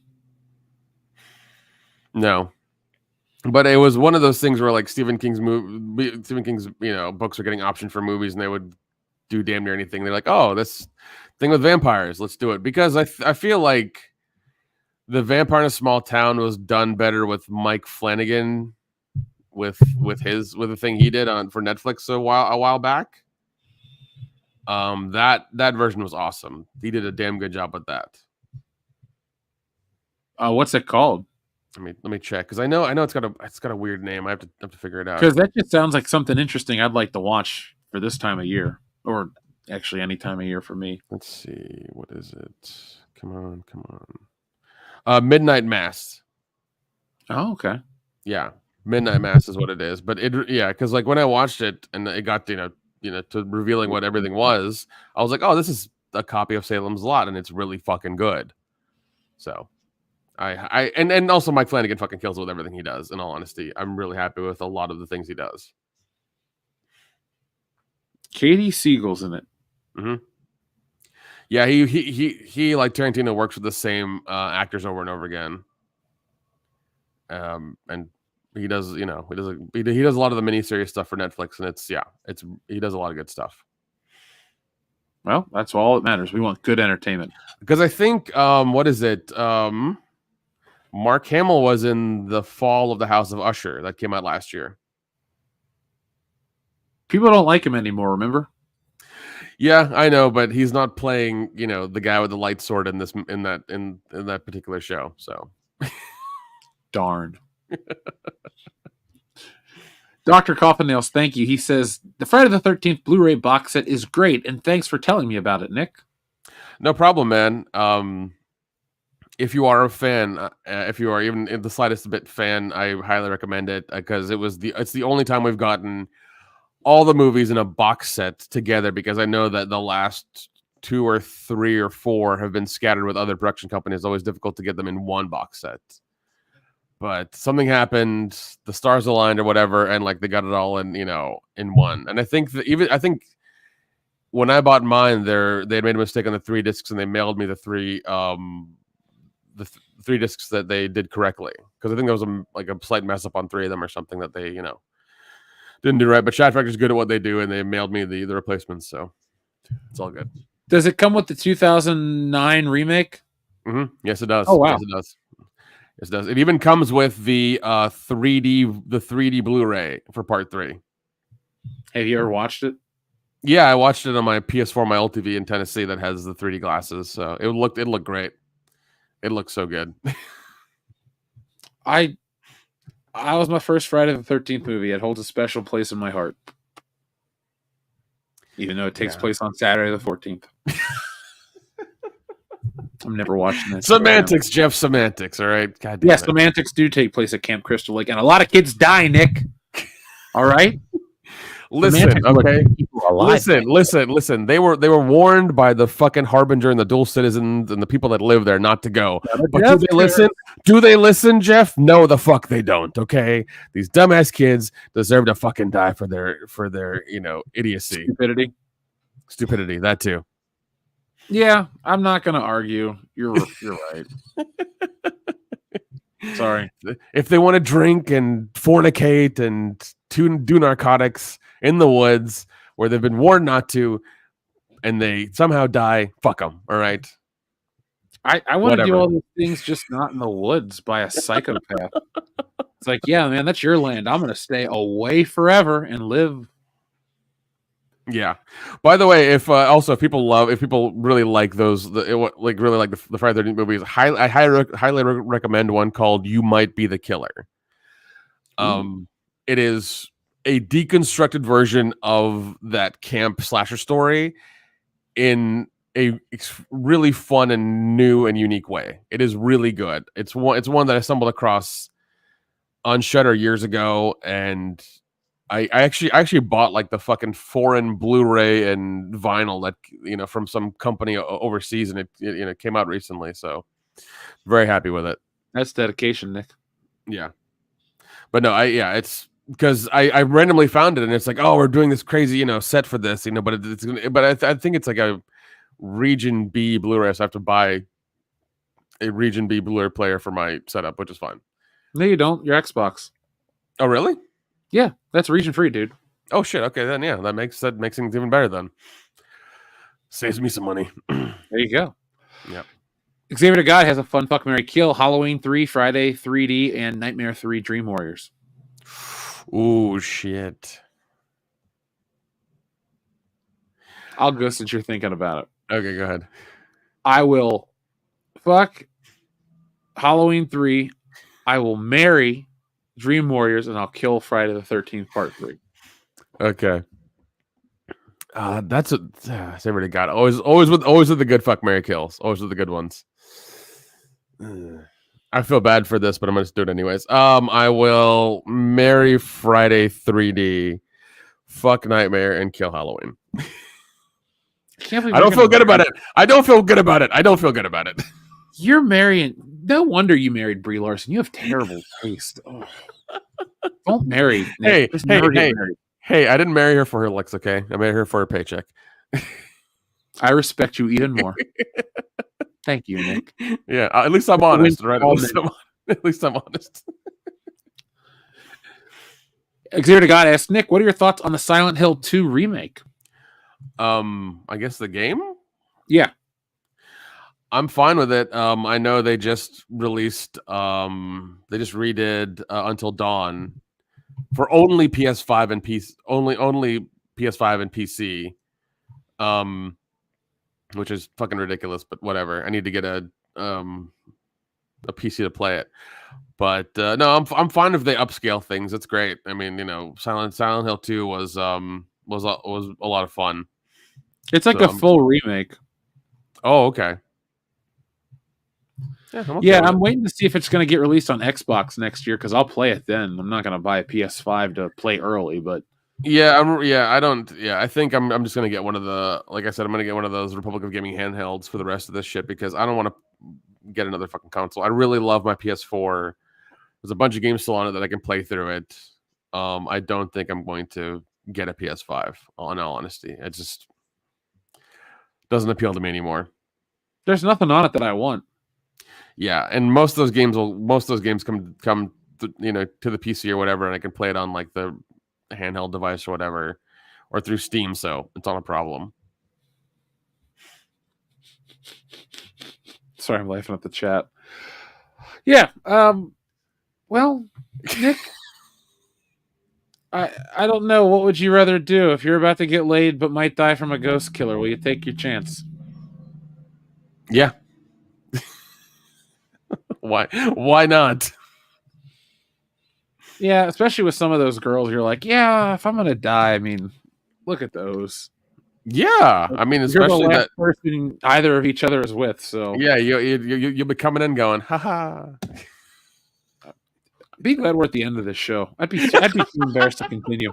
No. But it was one of those things where like Stephen King's books are getting optioned for movies, and they would do damn near anything. They're like, oh, this thing with vampires, let's do it, because I feel like the Vampire in a Small Town was done better with Mike Flanagan with the thing he did for Netflix a while back. That version was awesome. He did a damn good job with that. What's it called? Let me check, because I know it's got a weird name. I have to figure it out, because that just sounds like something interesting I'd like to watch for this time of year, or actually any time of year for me. Let's see, what is it? Come on. Midnight Mass. Oh, okay. Yeah, Midnight Mass is what it is. But because like when I watched it and it got to revealing what everything was, I was like, oh, this is a copy of Salem's Lot, and it's really fucking good. So. And also Mike Flanagan fucking kills it with everything he does. In all honesty, I'm really happy with a lot of the things he does. Katie Siegel's in it. Mm-hmm. Yeah, he like Tarantino works with the same actors over and over again. And he does he does a lot of the miniseries stuff for Netflix, and he does a lot of good stuff. Well, that's all that matters. We want good entertainment. Because I think what is it? Mark Hamill was in The Fall of the House of Usher that came out last year. People don't like him anymore, remember? Yeah, I know, but he's not playing, the guy with the light sword in that particular show. So, darn. Dr. Coffin-Nails, thank you. He says the Friday the 13th Blu-ray box set is great, and thanks for telling me about it, Nick. No problem, man. if you are a fan, if you are even in the slightest bit fan, I highly recommend it because it's the only time we've gotten all the movies in a box set together, because I know that the last 2 or 3 or 4 have been scattered with other production companies. It's always difficult to get them in one box set. But something happened, the stars aligned or whatever, and like they got it all in one. And I think when I bought mine, they had made a mistake on the 3 discs, and they mailed me the 3 3 discs that they did correctly, because I think there was a slight mess up on 3 of them or something that they didn't do right. But Shad Factor's good at what they do, and they mailed me the replacements, so it's all good. Does it come with the 2009 remake? Mm-hmm. Yes, it does. Oh wow, yes, it does. Yes, it does. It even comes with the 3D Blu-ray for Part 3. Have you ever watched it? Yeah, I watched it on my PS4, my old TV in Tennessee that has the 3D glasses. So it looked great. It looked so good. I was my first Friday the 13th movie. It holds a special place in my heart, even though it takes place on Saturday the 14th. I'm never watching this. Semantics, right, Jeff. Semantics. All right. God damn yes, semantics do take place at Camp Crystal Lake, and a lot of kids die, Nick. All right. Listen, okay. Listen. They were warned by the fucking Harbinger and the dual citizens and the people that live there not to go. But do they listen? Do they listen, Jeff? No, the fuck they don't. Okay, these dumbass kids deserve to fucking die for their idiocy, stupidity. That too. Yeah, I'm not gonna argue. You're right. Sorry. If they want to drink and fornicate and do narcotics in the woods where they've been warned not to, and they somehow die, fuck them. All right. I want to do all these things, just not in the woods by a psychopath. It's like, yeah, man, that's your land. I'm gonna stay away forever and live. Yeah. By the way, if people really like those, really like the Friday the 13th movies, I highly recommend one called "You Might Be the Killer." It is a deconstructed version of that camp slasher story in a really fun and new and unique way. It is really good. It's one that I stumbled across on Shudder years ago, and I actually bought like the fucking foreign Blu-ray and vinyl that from some company overseas, and it came out recently, so very happy with it. That's dedication, Nick. Yeah, but no, it's because I randomly found it, and it's like, oh, we're doing this crazy set for this, but I think it's like a Region B Blu-ray, so I have to buy a Region B Blu-ray player for my setup, which is fine. No, you don't. Your Xbox. Oh, really? Yeah, that's region free, dude. Oh shit. Okay, then yeah, that makes things even better. Then saves me some money. There you go. Yeah. Xavier to God has a fun fuck, marry, kill. Halloween 3, Friday 3D, and Nightmare 3 Dream Warriors. Ooh shit. I'll go since you're thinking about it. Okay, go ahead. I will fuck Halloween 3. I will marry Dream Warriors, and I'll kill Friday the 13th Part 3. Okay. That's everybody got it. Always with the good fuck marry kills. Always with the good ones. I feel bad for this, but I'm gonna just do it anyways. I will marry Friday 3D, fuck Nightmare, and kill Halloween. I don't feel good about it. I don't feel good about it. You're marrying. No wonder you married Brie Larson. You have terrible taste. Oh. Don't marry. Nick. Hey! I didn't marry her for her looks. Okay, I married her for her paycheck. I respect you even more. Thank you, Nick. Yeah, at least I'm honest, right? At least I'm honest. Xavier to God asked Nick, "What are your thoughts on the Silent Hill 2 remake?" I guess the game. Yeah. I'm fine with it. I know they just released. They just redid Until Dawn for only PS5 and PC. Only PS5 and PC. Which is fucking ridiculous, but whatever. I need to get a PC to play it. But no, I'm fine if they upscale things. It's great. I mean, Silent Hill 2 was a lot of fun. It's like a full remake. Oh, okay. Yeah, I'm okay Yeah, with I'm it. waiting to see if it's going to get released on Xbox next year because I'll play it then. I'm not going to buy a PS5 to play early, but I think I'm just gonna get one of the, like I said, I'm gonna get one of those Republic of Gaming handhelds for the rest of this shit because I don't want to get another fucking console. I really love my PS4. There's a bunch of games still on it that I can play through it. I don't think I'm going to get a PS5. In all honesty, it just doesn't appeal to me anymore. there's nothing on it that I want. Yeah, and most of those games come to the PC or whatever, and I can play it on like the handheld device or whatever, or through Steam. So it's not a problem. Sorry, I'm laughing at the chat. Yeah. Well, Nick, I don't know. What would you rather do if you're about to get laid but might die from a ghost killer? Will you take your chance? Yeah. Why not? Yeah, especially with some of those girls, you're like, yeah, if I'm gonna die, I mean, look at those. Yeah, I mean, You're the especially last that. person either of each other is with, so Yeah, you'll be coming in going, haha. be glad we're at the end of this show. I'd be too embarrassed to continue.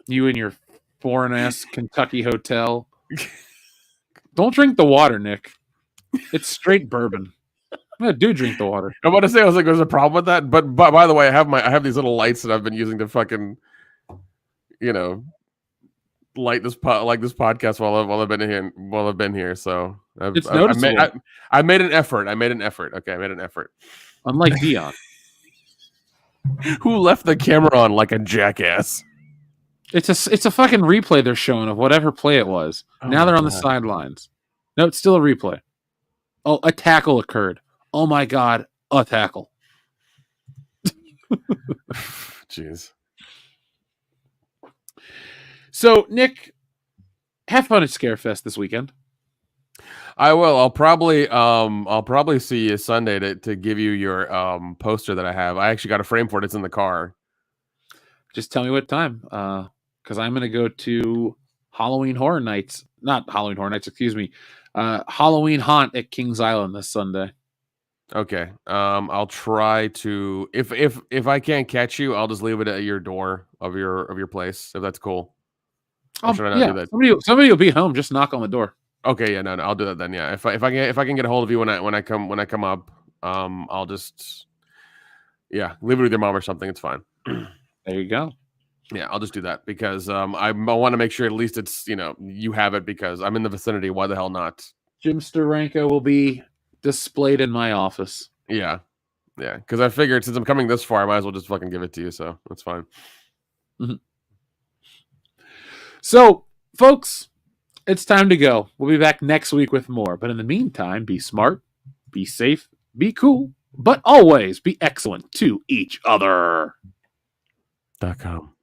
You and your foreign ass Kentucky hotel. Don't drink the water, Nick. It's straight bourbon. No, do drink the water. I'm about to say, I was like, there's a problem with that, but by the way, I have these little lights that I've been using to fucking, light this podcast while I've been here. So It's noticeable. I made an effort. Okay, I made an effort. Unlike Dion. Who left the camera on like a jackass? It's a fucking replay they're showing of whatever play it was. Oh now my they're on the God. sidelines. No, it's still a replay. Oh, a tackle occurred. Oh my God, a tackle. Jeez. So, Nick, have fun at Scarefest this weekend. I will. I'll probably see you Sunday to give you your poster that I have. I actually got a frame for it. It's in the car. Just tell me what time. Because I'm going to go to Halloween Horror Nights. Not Halloween Horror Nights, excuse me. Halloween Haunt at Kings Island this Sunday. Okay. I'll try to if I can't catch you, I'll just leave it at your door of your place, if that's cool. Or should I not do that? Somebody will be home. Just knock on the door. Okay, yeah, no, I'll do that then. Yeah, if I can get a hold of you when I come up, I'll just leave it with your mom or something. It's fine. There you go. Yeah, I'll just do that because I want to make sure at least it's you have it because I'm in the vicinity. Why the hell not? Jim Steranko will be displayed in my office. Yeah, because I figured since I'm coming this far, I might as well just fucking give it to you. So that's fine. Mm-hmm. So, folks, it's time to go. We'll be back next week with more. But in the meantime, be smart, be safe, be cool, but always be excellent to each other. .com